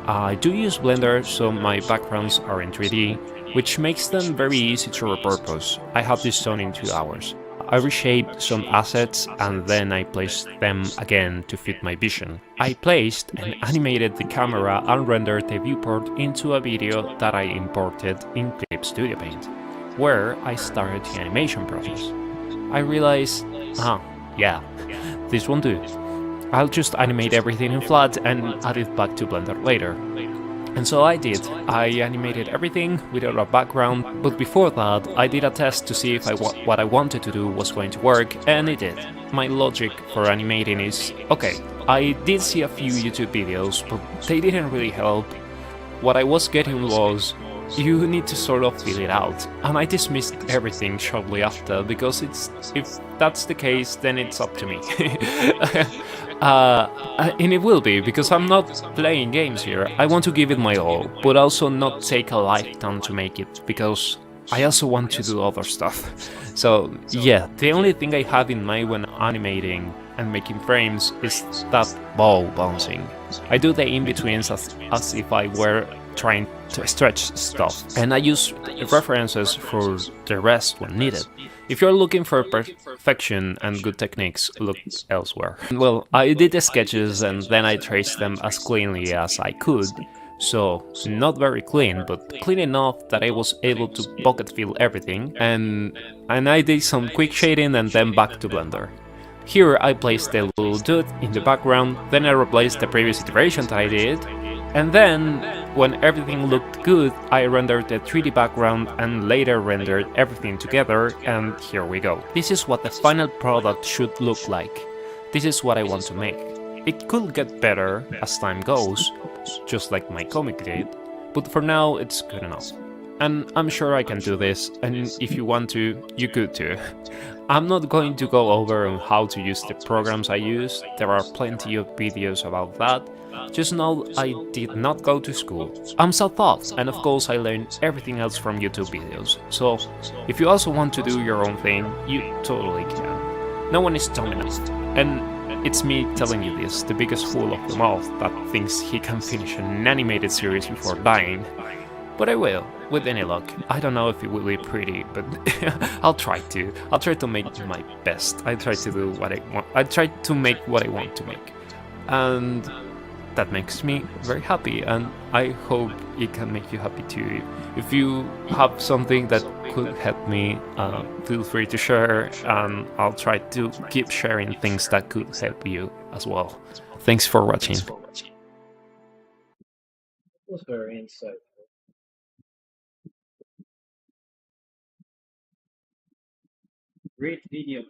I do use Blender, so my backgrounds are in 3D, which makes them very easy to repurpose. I had this done in 2 hours. I reshaped some assets and then I placed them again to fit my vision. I placed and animated the camera and rendered the viewport into a video that I imported in Clip Studio Paint, where I started the animation process. I realized, yeah, this won't do. I'll just animate everything in flat and add it back to Blender later. And so I did. I animated everything without a background, but before that I did a test to see if what I wanted to do was going to work, and it did. My logic for animating is, okay, I did see a few YouTube videos, but they didn't really help. What I was getting was, you need to sort of feel it out, and I dismissed everything shortly after, because if that's the case, then it's up to me. And it will be, because I'm not playing games here. I want to give it my all, but also not take a lifetime to make it, because I also want to do other stuff. So yeah, the only thing I have in mind when animating and making frames is that ball bouncing. I do the in-betweens as if I were trying to stretch stuff, and I use references for the rest when needed. If you're looking for perfection and good techniques, look elsewhere. Well, I did the sketches and then I traced them as cleanly as I could, so not very clean, but clean enough that I was able to pocket fill everything, and I did some quick shading and then back to Blender. Here I placed the little dude in the background, then I replaced the previous iteration that I did, and then, when everything looked good, I rendered the 3D background and later rendered everything together, and here we go. This is what the final product should look like. This is what I want to make. It could get better as time goes, just like my comic did, but for now it's good enough. And I'm sure I can do this, and if you want to, you could too. I'm not going to go over on how to use the programs I use, there are plenty of videos about that. Just know I did not go to school. I'm self-taught, and of course I learned everything else from YouTube videos. So, if you also want to do your own thing, you totally can. No one is dumb enough. And it's me telling you this, the biggest fool of them all, that thinks he can finish an animated series before dying. But I will, with any luck. I don't know if it will be pretty, but I'll try to. I'll try to make my best. I try to do what I want. I try to make what I want to make. And that makes me very happy, and I hope it can make you happy too. If you have something that could help me, feel free to share, and I'll try to keep sharing things that could help you as well. Thanks for watching. It was very insightful. Great video, man.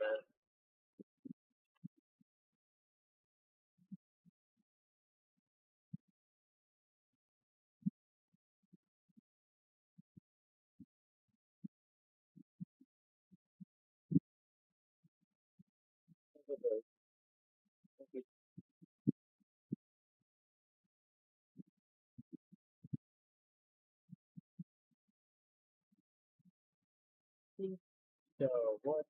So what?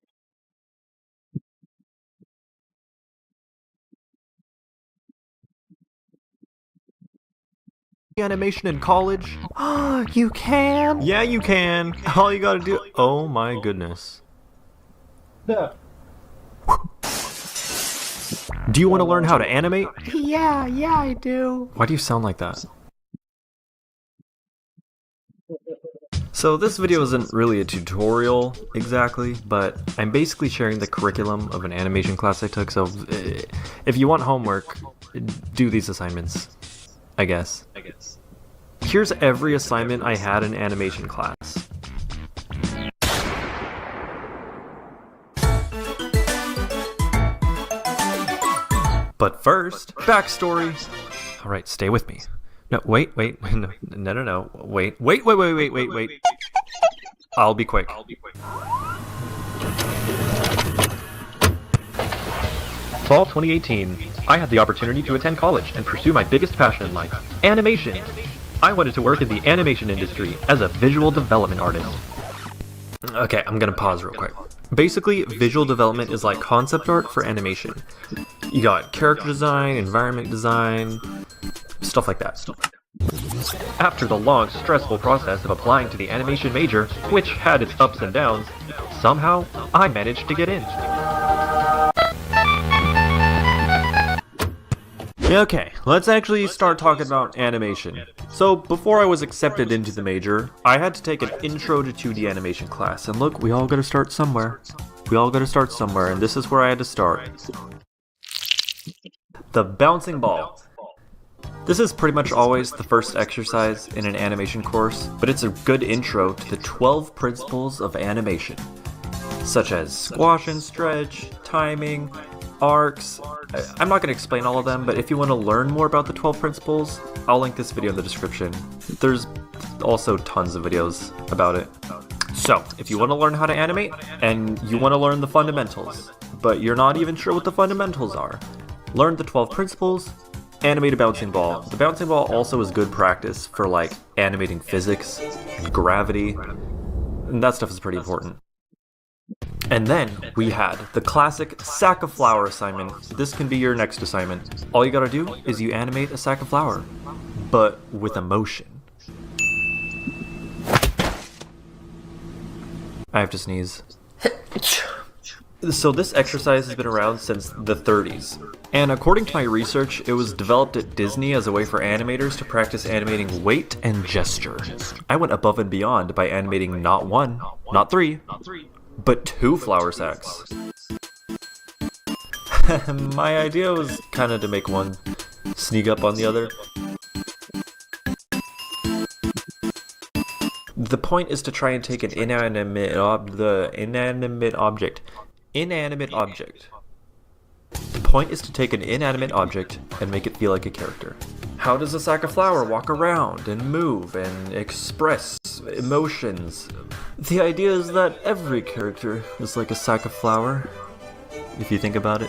Animation in college? You can? Yeah, you can. All you gotta do. Oh my goodness. Yeah. Do you want to learn how to animate? Yeah, I do. Why do you sound like that? So this video isn't really a tutorial exactly, but I'm basically sharing the curriculum of an animation class I took, so if you want homework, do these assignments, I guess. Here's every assignment I had in animation class. But first, backstory. Alright, stay with me. No, wait, no, wait. I'll be quick. Fall 2018, I had the opportunity to attend college and pursue my biggest passion in life, animation. I wanted to work in the animation industry as a visual development artist. Okay, I'm gonna pause real quick. Basically, visual development is like concept art for animation. You got character design, environment design, stuff like that. After the long, stressful process of applying to the animation major, which had its ups and downs, somehow I managed to get in. Okay, let's actually start talking about animation. So, before I was accepted into the major, I had to take an Intro to 2D Animation class, and look, we all gotta start somewhere. And this is where I had to start. The bouncing ball. This is pretty much always the first exercise in an animation course, but it's a good intro to the 12 principles of animation, such as squash and stretch, timing, arcs. I'm not going to explain all of them, but if you want to learn more about the 12 principles, I'll link this video in the description. There's also tons of videos about it. So, if you want to learn how to animate, and you want to learn the fundamentals, but you're not even sure what the fundamentals are, learn the 12 principles, animate a bouncing ball. The bouncing ball also is good practice for like animating physics, and gravity, and that stuff is pretty important. And then we had the classic sack of flour assignment. This can be your next assignment. All you gotta do is you animate a sack of flour, but with emotion. I have to sneeze. So this exercise has been around since the 30s, and according to my research, it was developed at Disney as a way for animators to practice animating weight and gesture. I went above and beyond by animating not one, not three, but 2 flour sacks. My idea was kinda to make one sneak up on the other. The point is to try and take an inanimate object. The point is to take an inanimate object and make it feel like a character. How does a sack of flour walk around and move and express emotions? The idea is that every character is like a sack of flour, if you think about it.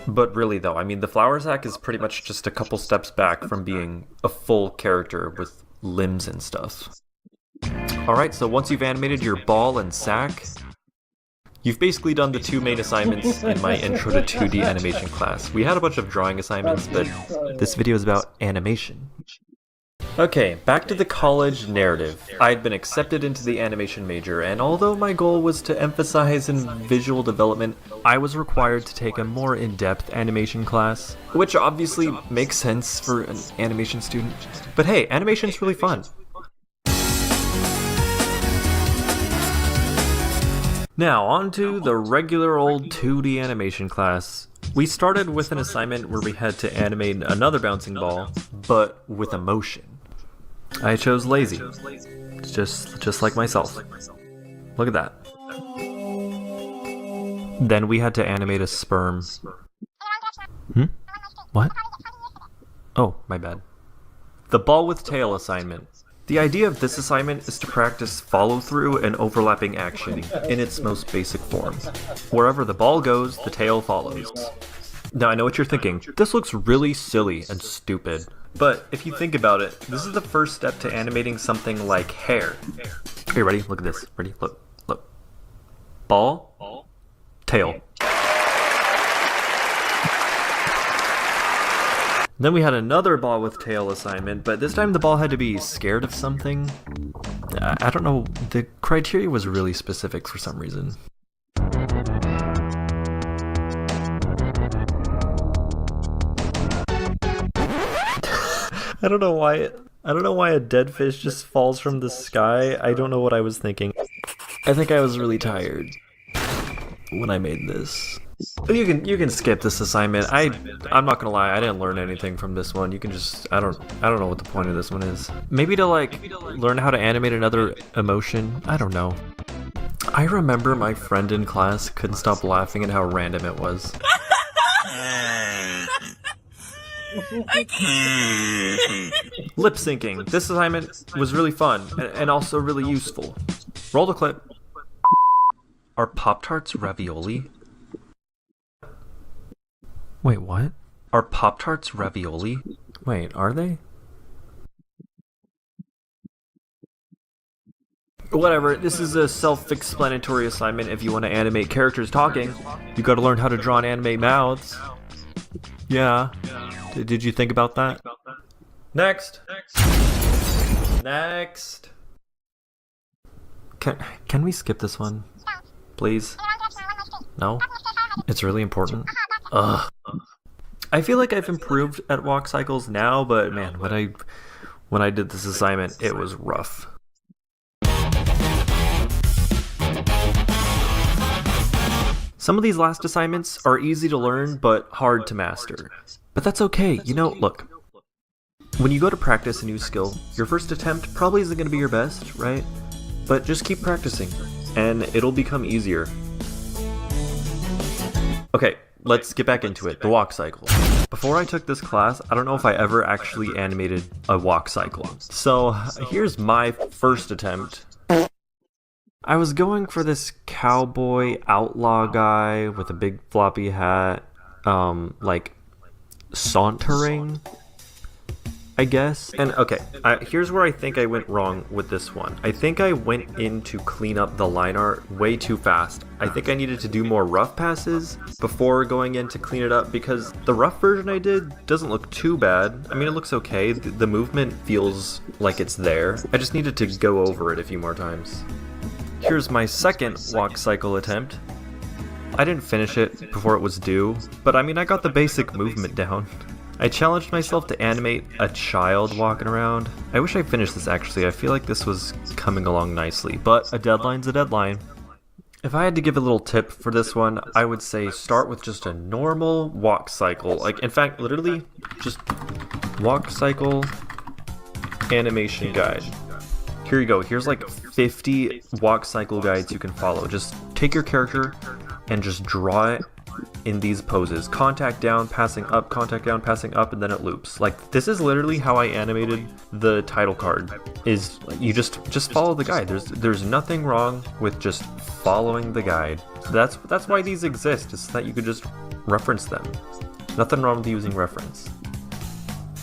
But really though, I mean, the flour sack is pretty much just a couple steps back from being a full character with limbs and stuff. Alright, so once you've animated your ball and sack, you've basically done the 2 main assignments in my Intro to 2D Animation class. We had a bunch of drawing assignments, but this video is about animation. Okay, back to the college narrative. I'd been accepted into the animation major, and although my goal was to emphasize in visual development, I was required to take a more in-depth animation class, which obviously makes sense for an animation student. But hey, animation's really fun. Now, on to the regular old 2D animation class. We started with an assignment where we had to animate another bouncing ball, but with emotion. I chose lazy, just like myself. Look at that. Then we had to animate a sperm. What? Oh, my bad. The ball with tail assignment. The idea of this assignment is to practice follow-through and overlapping action in its most basic form. Wherever the ball goes, the tail follows. Now I know what you're thinking, this looks really silly and stupid. But if you think about it, this is the first step to animating something like hair. Are you ready? Look at this. Ready? Look. Ball, tail. Then we had another ball with tail assignment, but this time the ball had to be scared of something. I don't know, the criteria was really specific for some reason. I don't know why a dead fish just falls from the sky. I don't know what I was thinking. I think I was really tired when I made this. You can skip this assignment. I'm not gonna lie, I didn't learn anything from this one. You can just I don't know what the point of this one is. Maybe to like learn how to animate another emotion. I don't know. I remember my friend in class couldn't stop laughing at how random it was. Lip syncing. This assignment was really fun and also really useful. Roll the clip. Are Pop-Tarts ravioli? Wait, what? Are Pop-Tarts ravioli? Wait, are they? Whatever, this is a self-explanatory assignment. If you want to animate characters talking, you gotta learn how to draw and animate mouths. Yeah. Did you think about that? Next! Next! Can we skip this one? Please? No? It's really important? Ugh. I feel like I've improved at walk cycles now, but man, when I did this assignment, it was rough. Some of these last assignments are easy to learn, but hard to master. But that's okay, you know, look. When you go to practice a new skill, your first attempt probably isn't going to be your best, right? But just keep practicing, and it'll become easier. Okay, let's get back into it, the walk cycle. Before I took this class, I don't know if I ever actually animated a walk cycle. So here's my first attempt. I was going for this cowboy outlaw guy with a big floppy hat, like sauntering, I guess. And okay, here's where I think I went wrong with this one. I think I went in to clean up the line art way too fast. I think I needed to do more rough passes before going in to clean it up, because the rough version I did doesn't look too bad. I mean, it looks okay. The movement feels like it's there. I just needed to go over it a few more times. Here's my second walk cycle attempt. I didn't finish it before it was due, but I mean, I got the basic movement down. I challenged myself to animate a child walking around. I wish I finished this actually. I feel like this was coming along nicely, but a deadline's a deadline. If I had to give a little tip for this one, I would say start with just a normal walk cycle. Like, in fact, literally just walk cycle animation guide. Here you go. Here's like 50 walk cycle guides you can follow. Just take your character and just draw it in these poses. Contact down, passing up, contact down, passing up, and then it loops. Like, this is literally how I animated the title card. Is you just follow the guide. There's nothing wrong with just following the guide. That's why these exist, is so that you could just reference them. Nothing wrong with using reference.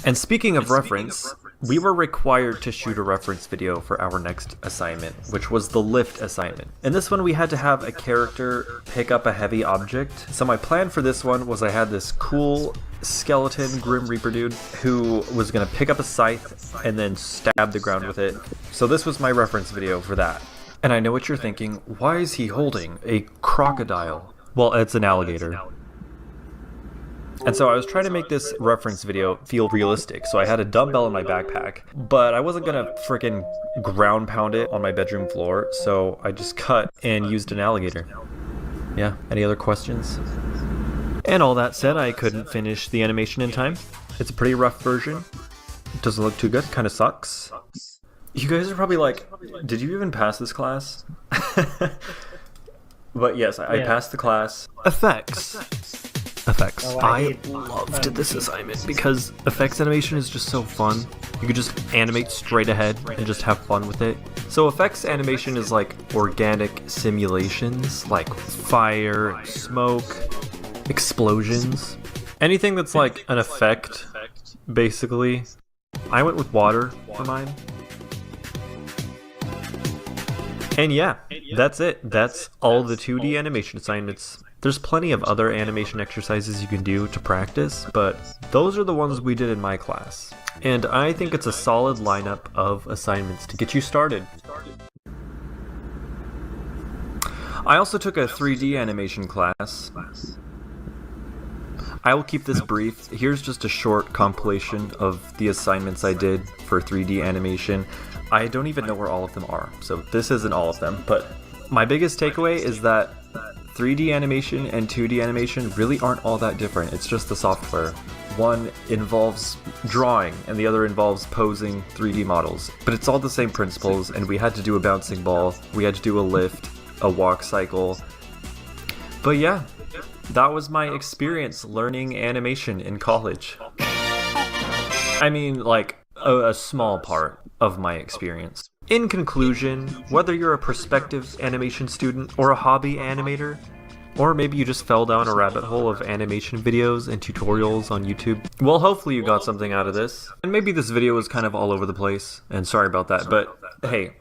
And speaking of reference, we were required to shoot a reference video for our next assignment, which was the lift assignment. In this one, we had to have a character pick up a heavy object. So my plan for this one was I had this cool skeleton Grim Reaper dude who was gonna pick up a scythe and then stab the ground with it. So this was my reference video for that. And I know what you're thinking, why is he holding a crocodile? Well, it's an alligator. And so I was trying to make this reference video feel realistic, so I had a dumbbell in my backpack, but I wasn't gonna freaking ground pound it on my bedroom floor, so I just cut and used an alligator. Yeah, any other questions? And all that said, I couldn't finish the animation in time. It's a pretty rough version. It doesn't look too good, kinda sucks. You guys are probably like, did you even pass this class? But yes, I passed the class. Effects. Oh, I loved this assignment because effects animation is just so fun. You could just animate straight ahead and just have fun with it. So effects animation is like organic simulations, like fire, smoke, explosions. Anything that's like an effect, basically. I went with water for mine. And yeah, that's it. That's all the 2D animation assignments. There's plenty of other animation exercises you can do to practice, but those are the ones we did in my class. And I think it's a solid lineup of assignments to get you started. I also took a 3D animation class. I will keep this brief. Here's just a short compilation of the assignments I did for 3D animation. I don't even know where all of them are, so this isn't all of them, but my biggest takeaway is that 3D animation and 2D animation really aren't all that different. It's just the software. One involves drawing and the other involves posing 3D models. But it's all the same principles, and we had to do a bouncing ball, we had to do a lift, a walk cycle. But yeah, that was my experience learning animation in college. I mean, like, a small part of my experience. In conclusion, whether you're a prospective animation student or a hobby animator, Or maybe you just fell down a rabbit hole of animation videos and tutorials on YouTube. Well, hopefully you got something out of this. And maybe this video was kind of all over the place, and sorry about that, but hey,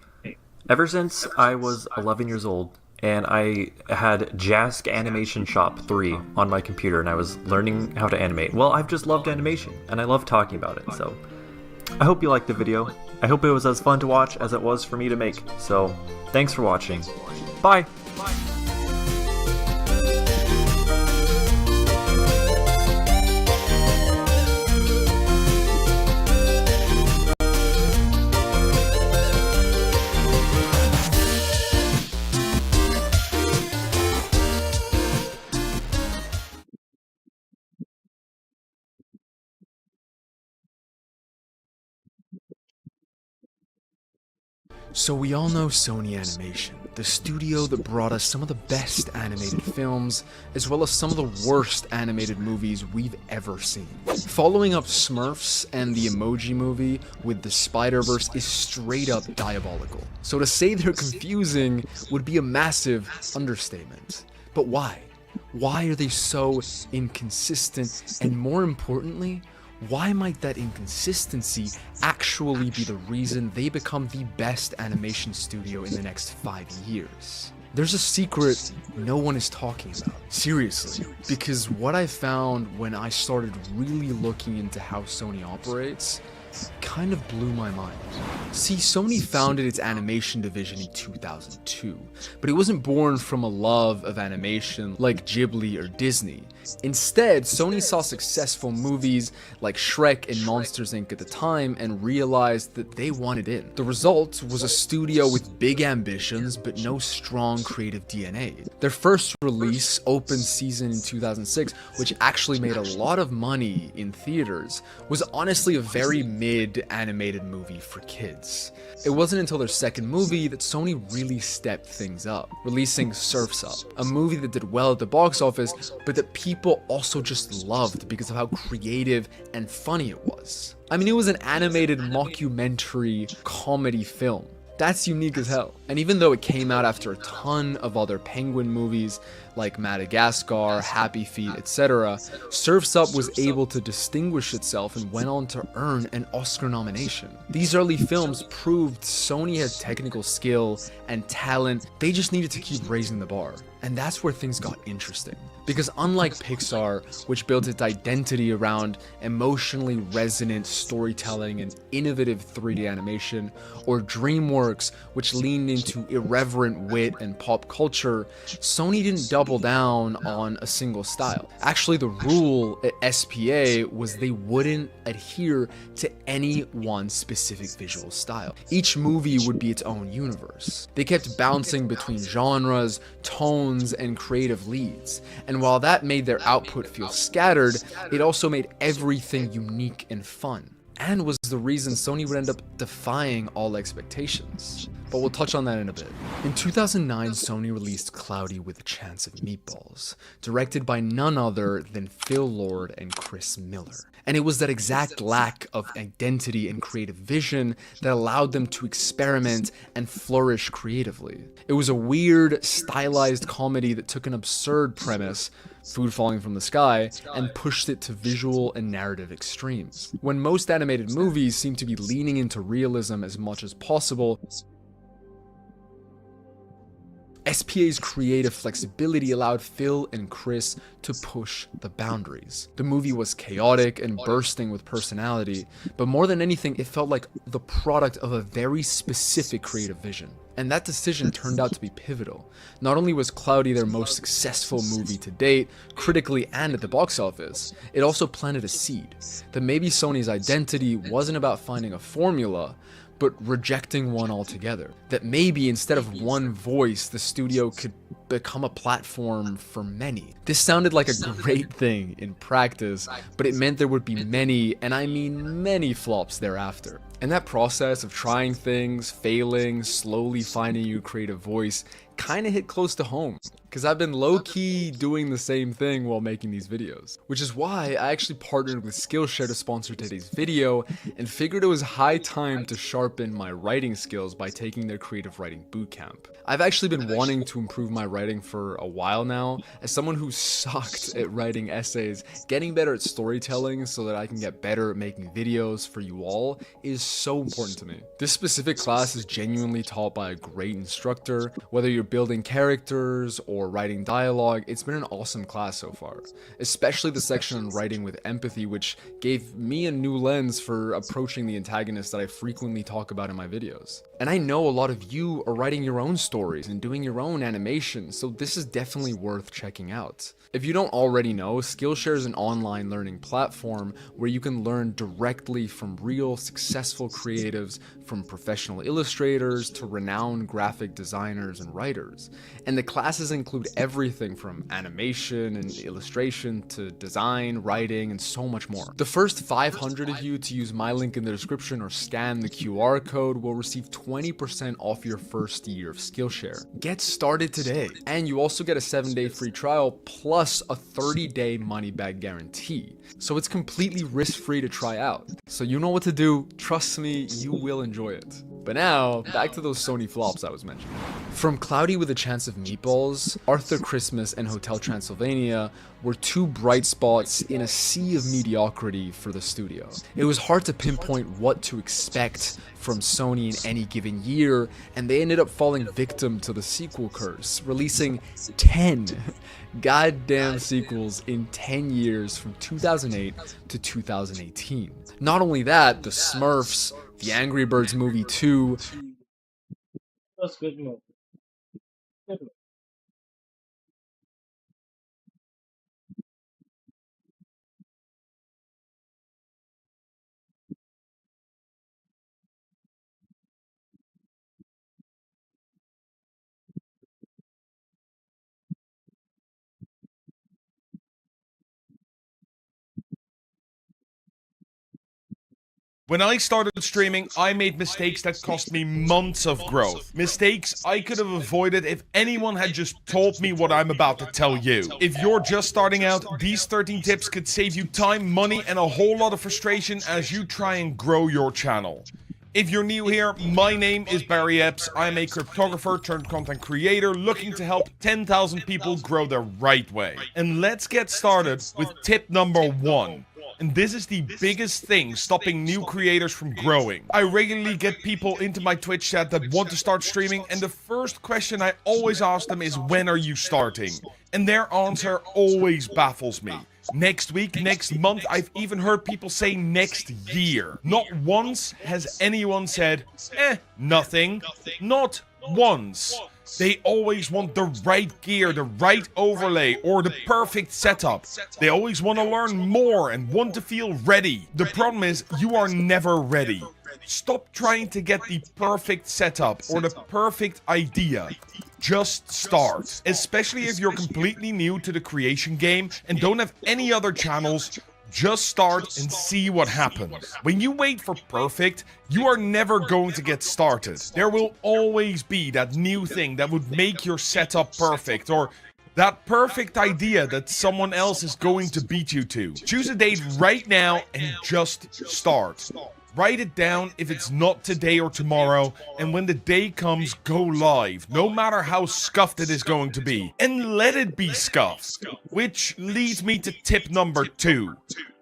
ever since I was 11 years old, and I had Jask Animation Shop 3 on my computer, and I was learning how to animate. Well, I've just loved animation, and I love talking about it, so I hope you liked the video. I hope it was as fun to watch as it was for me to make. So, thanks for watching. Bye! So we all know Sony Animation, the studio that brought us some of the best animated films, as well as some of the worst animated movies we've ever seen. Following up Smurfs and the Emoji Movie with the Spider-Verse is straight up diabolical. So to say they're confusing would be a massive understatement. But why? Why are they so inconsistent? And more importantly, why might that inconsistency actually be the reason they become the best animation studio in the next 5 years? There's a secret no one is talking about. Seriously. Because what I found when I started really looking into how Sony operates kind of blew my mind. See, Sony founded its animation division in 2002, but it wasn't born from a love of animation like Ghibli or Disney. Instead, Sony saw successful movies like Shrek and Monsters Inc. at the time and realized that they wanted in. The result was a studio with big ambitions but no strong creative DNA. Their first release, Open Season in 2006, which actually made a lot of money in theaters, was honestly a very mid-animated movie for kids. It wasn't until their second movie that Sony really stepped things up, releasing Surf's Up, a movie that did well at the box office, but that people also just loved because of how creative and funny it was. I mean, it was an animated mockumentary comedy film. That's unique as hell. And even though it came out after a ton of other Penguin movies like Madagascar, Happy Feet, etc., Surf's Up was able to distinguish itself and went on to earn an Oscar nomination. These early films proved Sony had technical skill and talent, they just needed to keep raising the bar. And that's where things got interesting. Because unlike Pixar, which built its identity around emotionally resonant storytelling and innovative 3D animation, or DreamWorks, which leaned into irreverent wit and pop culture, Sony didn't double down on a single style. Actually, the rule at SPA was they wouldn't adhere to any one specific visual style. Each movie would be its own universe. They kept bouncing between genres, tones, and creative leads. And while that made their output feel scattered, it also made everything unique and fun, and was the reason Sony would end up defying all expectations. But we'll touch on that in a bit. In 2009, Sony released Cloudy with a Chance of Meatballs, directed by none other than Phil Lord and Chris Miller. And it was that exact lack of identity and creative vision that allowed them to experiment and flourish creatively. It was a weird, stylized comedy that took an absurd premise, food falling from the sky, and pushed it to visual and narrative extremes. When most animated movies seem to be leaning into realism as much as possible, SPA's creative flexibility allowed Phil and Chris to push the boundaries. The movie was chaotic and bursting with personality, but more than anything, it felt like the product of a very specific creative vision. And that decision turned out to be pivotal. Not only was Cloudy their most successful movie to date, critically and at the box office, it also planted a seed that maybe Sony's identity wasn't about finding a formula, but rejecting one altogether. That maybe instead of one voice, the studio could become a platform for many. This sounded like a great thing in practice, but it meant there would be many, and I mean many, flops thereafter. And that process of trying things, failing, slowly finding your creative voice kinda hit close to home. because I've been low-key doing the same thing while making these videos. Which is why I actually partnered with Skillshare to sponsor today's video, and figured it was high time to sharpen my writing skills by taking their creative writing bootcamp. I've actually been wanting to improve my writing for a while now. As someone who sucked at writing essays, getting better at storytelling so that I can get better at making videos for you all is so important to me. This specific class is genuinely taught by a great instructor. Whether you're building characters or writing dialogue, it's been an awesome class so far. Especially the section on writing with empathy, which gave me a new lens for approaching the antagonist that I frequently talk about in my videos. And I know a lot of you are writing your own stories and doing your own animations, so this is definitely worth checking out. If you don't already know, Skillshare is an online learning platform where you can learn directly from real successful creatives, from professional illustrators to renowned graphic designers and writers. And the classes include everything from animation and illustration to design, writing, and so much more. The first 500 of you to use my link in the description or scan the QR code will receive 20% off your first year of Skillshare. Get started today. And you also get a 7-day free trial plus a 30-day money-back guarantee. So it's completely risk-free to try out. So you know what to do. Trust me, you will enjoy it. But now, back to those Sony flops I was mentioning. From Cloudy with a Chance of Meatballs, Arthur Christmas, and Hotel Transylvania were two bright spots in a sea of mediocrity for the studio. It was hard to pinpoint what to expect from Sony in any given year, and they ended up falling victim to the sequel curse, releasing 10 goddamn sequels in 10 years from 2008 to 2018. Not only that, the Smurfs, the Angry Birds movie 2, That's good movie. Good movie. When I started streaming, I made mistakes that cost me months of growth. Mistakes I could have avoided if anyone had just told me what I'm about to tell you. If you're just starting out, these 13 tips could save you time, money, and a whole lot of frustration as you try and grow your channel. If you're new here, my name is Barry Epps. I'm a cryptographer turned content creator looking to help 10,000 people grow the right way. And let's get started with tip number 1. And this is the biggest thing stopping new creators from growing. I regularly get people into my Twitch chat that want to start streaming, and the first question I always ask them is, when are you starting? And their answer always baffles me. Next week, next month, I've even heard people say next year. Not once has anyone said, nothing. Not once. They always want the right gear, the right overlay, or the perfect setup. They always want to learn more and want to feel ready. The problem is, you are never ready. Stop trying to get the perfect setup or the perfect idea. Just start. Especially if you're completely new to the creation game and don't have any other channels. Just start and see what happens. When you wait for perfect, you are never going to get started. There will always be that new thing that would make your setup perfect, or that perfect idea that someone else is going to beat you to. Choose a date right now and just start. Write it down if it's not today or tomorrow, and when the day comes, go live, no matter how scuffed it is going to be. And let it be scuffed. Which leads me to tip number 2.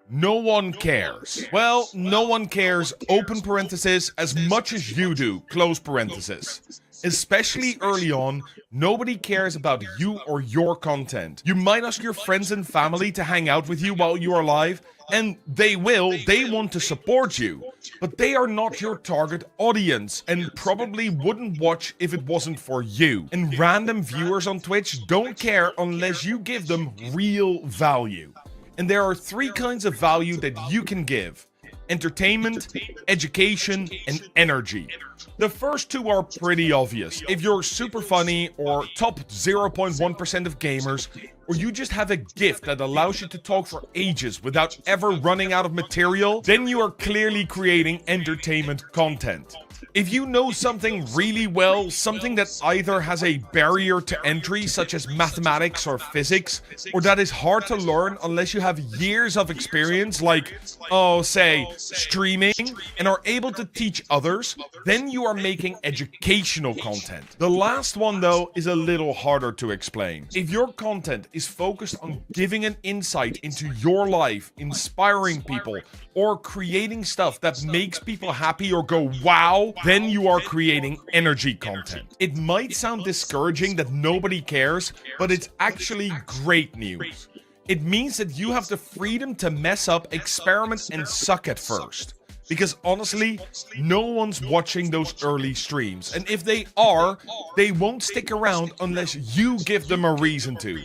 No one cares. Well, no one cares, open parenthesis, as much as you do, close parenthesis. Especially early on, nobody cares about you or your content. You might ask your friends and family to hang out with you while you are live, and they will, they want to support you. But they are not your target audience, and probably wouldn't watch if it wasn't for you. And random viewers on Twitch don't care unless you give them real value. And there are 3 kinds of value that you can give: entertainment, education, and energy. The first 2 are pretty obvious. If you're super funny or top 0.1% of gamers, or you just have a gift that allows you to talk for ages without ever running out of material, then you are clearly creating entertainment content. If you know something really well, something that either has a barrier to entry, such as mathematics or physics, or that is hard to learn unless you have years of experience, like, say, streaming, and are able to teach others, then you are making educational content. The last one, though, is a little harder to explain. If your content is focused on giving an insight into your life, inspiring people, or creating stuff that makes people happy or go wow, then you are creating energy content. It might sound discouraging that nobody cares, but it's actually great news. It means that you have the freedom to mess up, experiment, and suck at first. Because honestly, no one's watching those early streams. And if they are, they won't stick around unless you give them a reason to.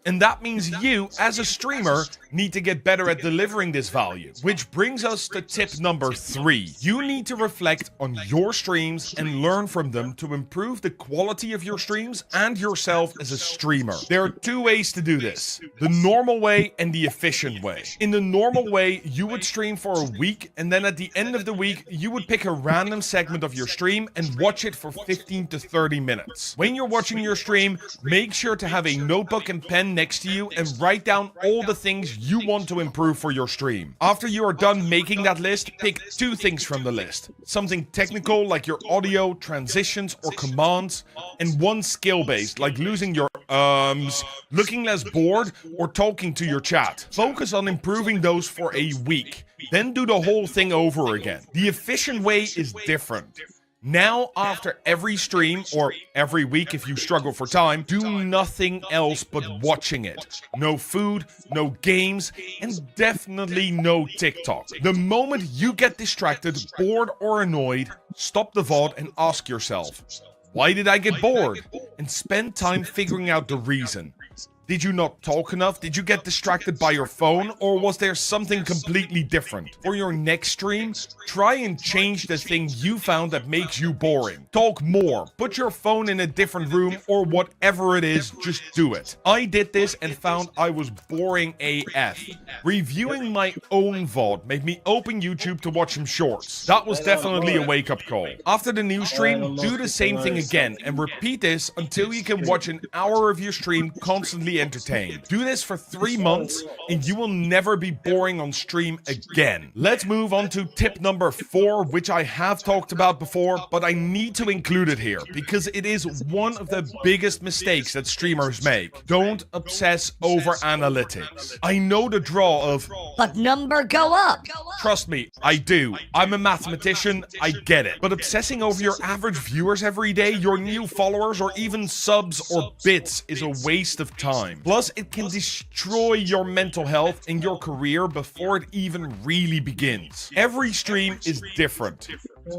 And that means you, as a streamer, need to get better at delivering this value. Which brings us to tip number 3. You need to reflect on your streams and learn from them to improve the quality of your streams and yourself as a streamer. There are 2 ways to do this: the normal way and the efficient way. In the normal way, you would stream for a week, and then at the end of the week, you would pick a random segment of your stream and watch it for 15 to 30 minutes. When you're watching your stream, make sure to have a notebook and pen next to you and write down all the things you want to improve for your stream. After you are done making that list, pick 2 things from the list. Something technical like your audio, transitions, or commands, and one skill-based like losing your looking less bored, or talking to your chat. Focus on improving those for a week. Then do the whole thing over again. The efficient way is different. Now, after every stream, or every week if you struggle for time, do nothing else but watching it. No food, no games, and definitely no TikTok. The moment you get distracted, bored, or annoyed, stop the VOD and ask yourself, why did I get bored? And spend time figuring out the reason. Did you not talk enough? Did you get distracted by your phone? Or was there something completely different? For your next stream, try and change the thing you found that makes you boring. Talk more. Put your phone in a different room, or whatever it is, just do it. I did this and found I was boring AF. Reviewing my own VOD made me open YouTube to watch some shorts. That was definitely a wake-up call. After the new stream, do the same thing again and repeat this until you can watch an hour of your stream constantly entertained. Do this for 3 months and you will never be boring on stream again. Let's move on to tip number 4, which I have talked about before, but I need to include it here because it is one of the biggest mistakes that streamers make. Don't obsess over analytics. I know the draw of, but number go up. Trust me, I do. I'm a mathematician, I get it. But obsessing over your average viewers every day, your new followers, or even subs or bits is a waste of time. Plus, it can destroy your mental health and your career before it even really begins. Every stream is different.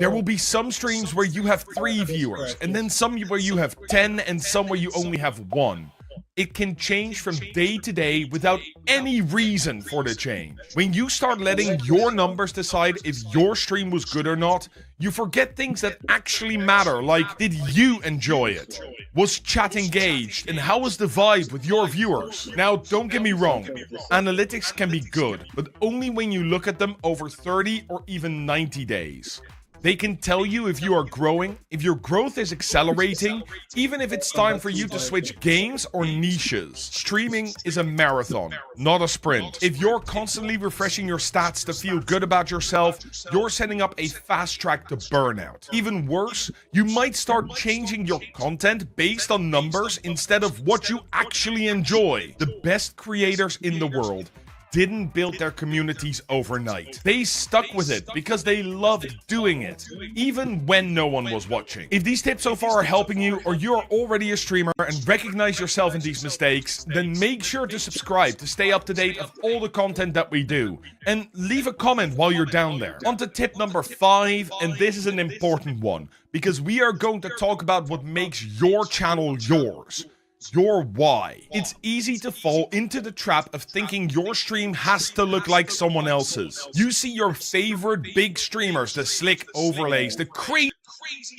There will be some streams where you have 3 viewers, and then some where you have 10, and some where you only have 1. It can change from day to day without any reason for the change. When you start letting your numbers decide if your stream was good or not, you forget things that actually matter, like, did you enjoy it? Was chat engaged? And how was the vibe with your viewers? Now, don't get me wrong, analytics can be good, but only when you look at them over 30 or even 90 days. They can tell you if you are growing, if your growth is accelerating, even if it's time for you to switch games or niches. Streaming is a marathon, not a sprint. If you're constantly refreshing your stats to feel good about yourself, you're setting up a fast track to burnout. Even worse, you might start changing your content based on numbers instead of what you actually enjoy. The best creators in the world didn't build their communities overnight. They stuck with it because they loved doing it, even when no one was watching. If these tips so far are helping you, or you're already a streamer and recognize yourself in these mistakes, then make sure to subscribe to stay up to date of all the content that we do. And leave a comment while you're down there. On to tip number 5, and this is an important one, because we are going to talk about what makes your channel yours. Your why. It's easy to fall into the trap of thinking your stream has to look like someone else's. You see your favorite big streamers, the slick overlays, the crazy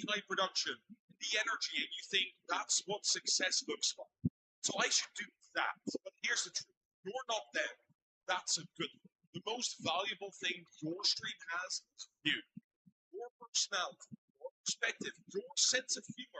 high production, the energy, and you think that's what success looks like. So I should do that. But Here's the truth. You're not them. That's a good thing. The most valuable thing your stream has is you. Your personality, your perspective, your sense of humor.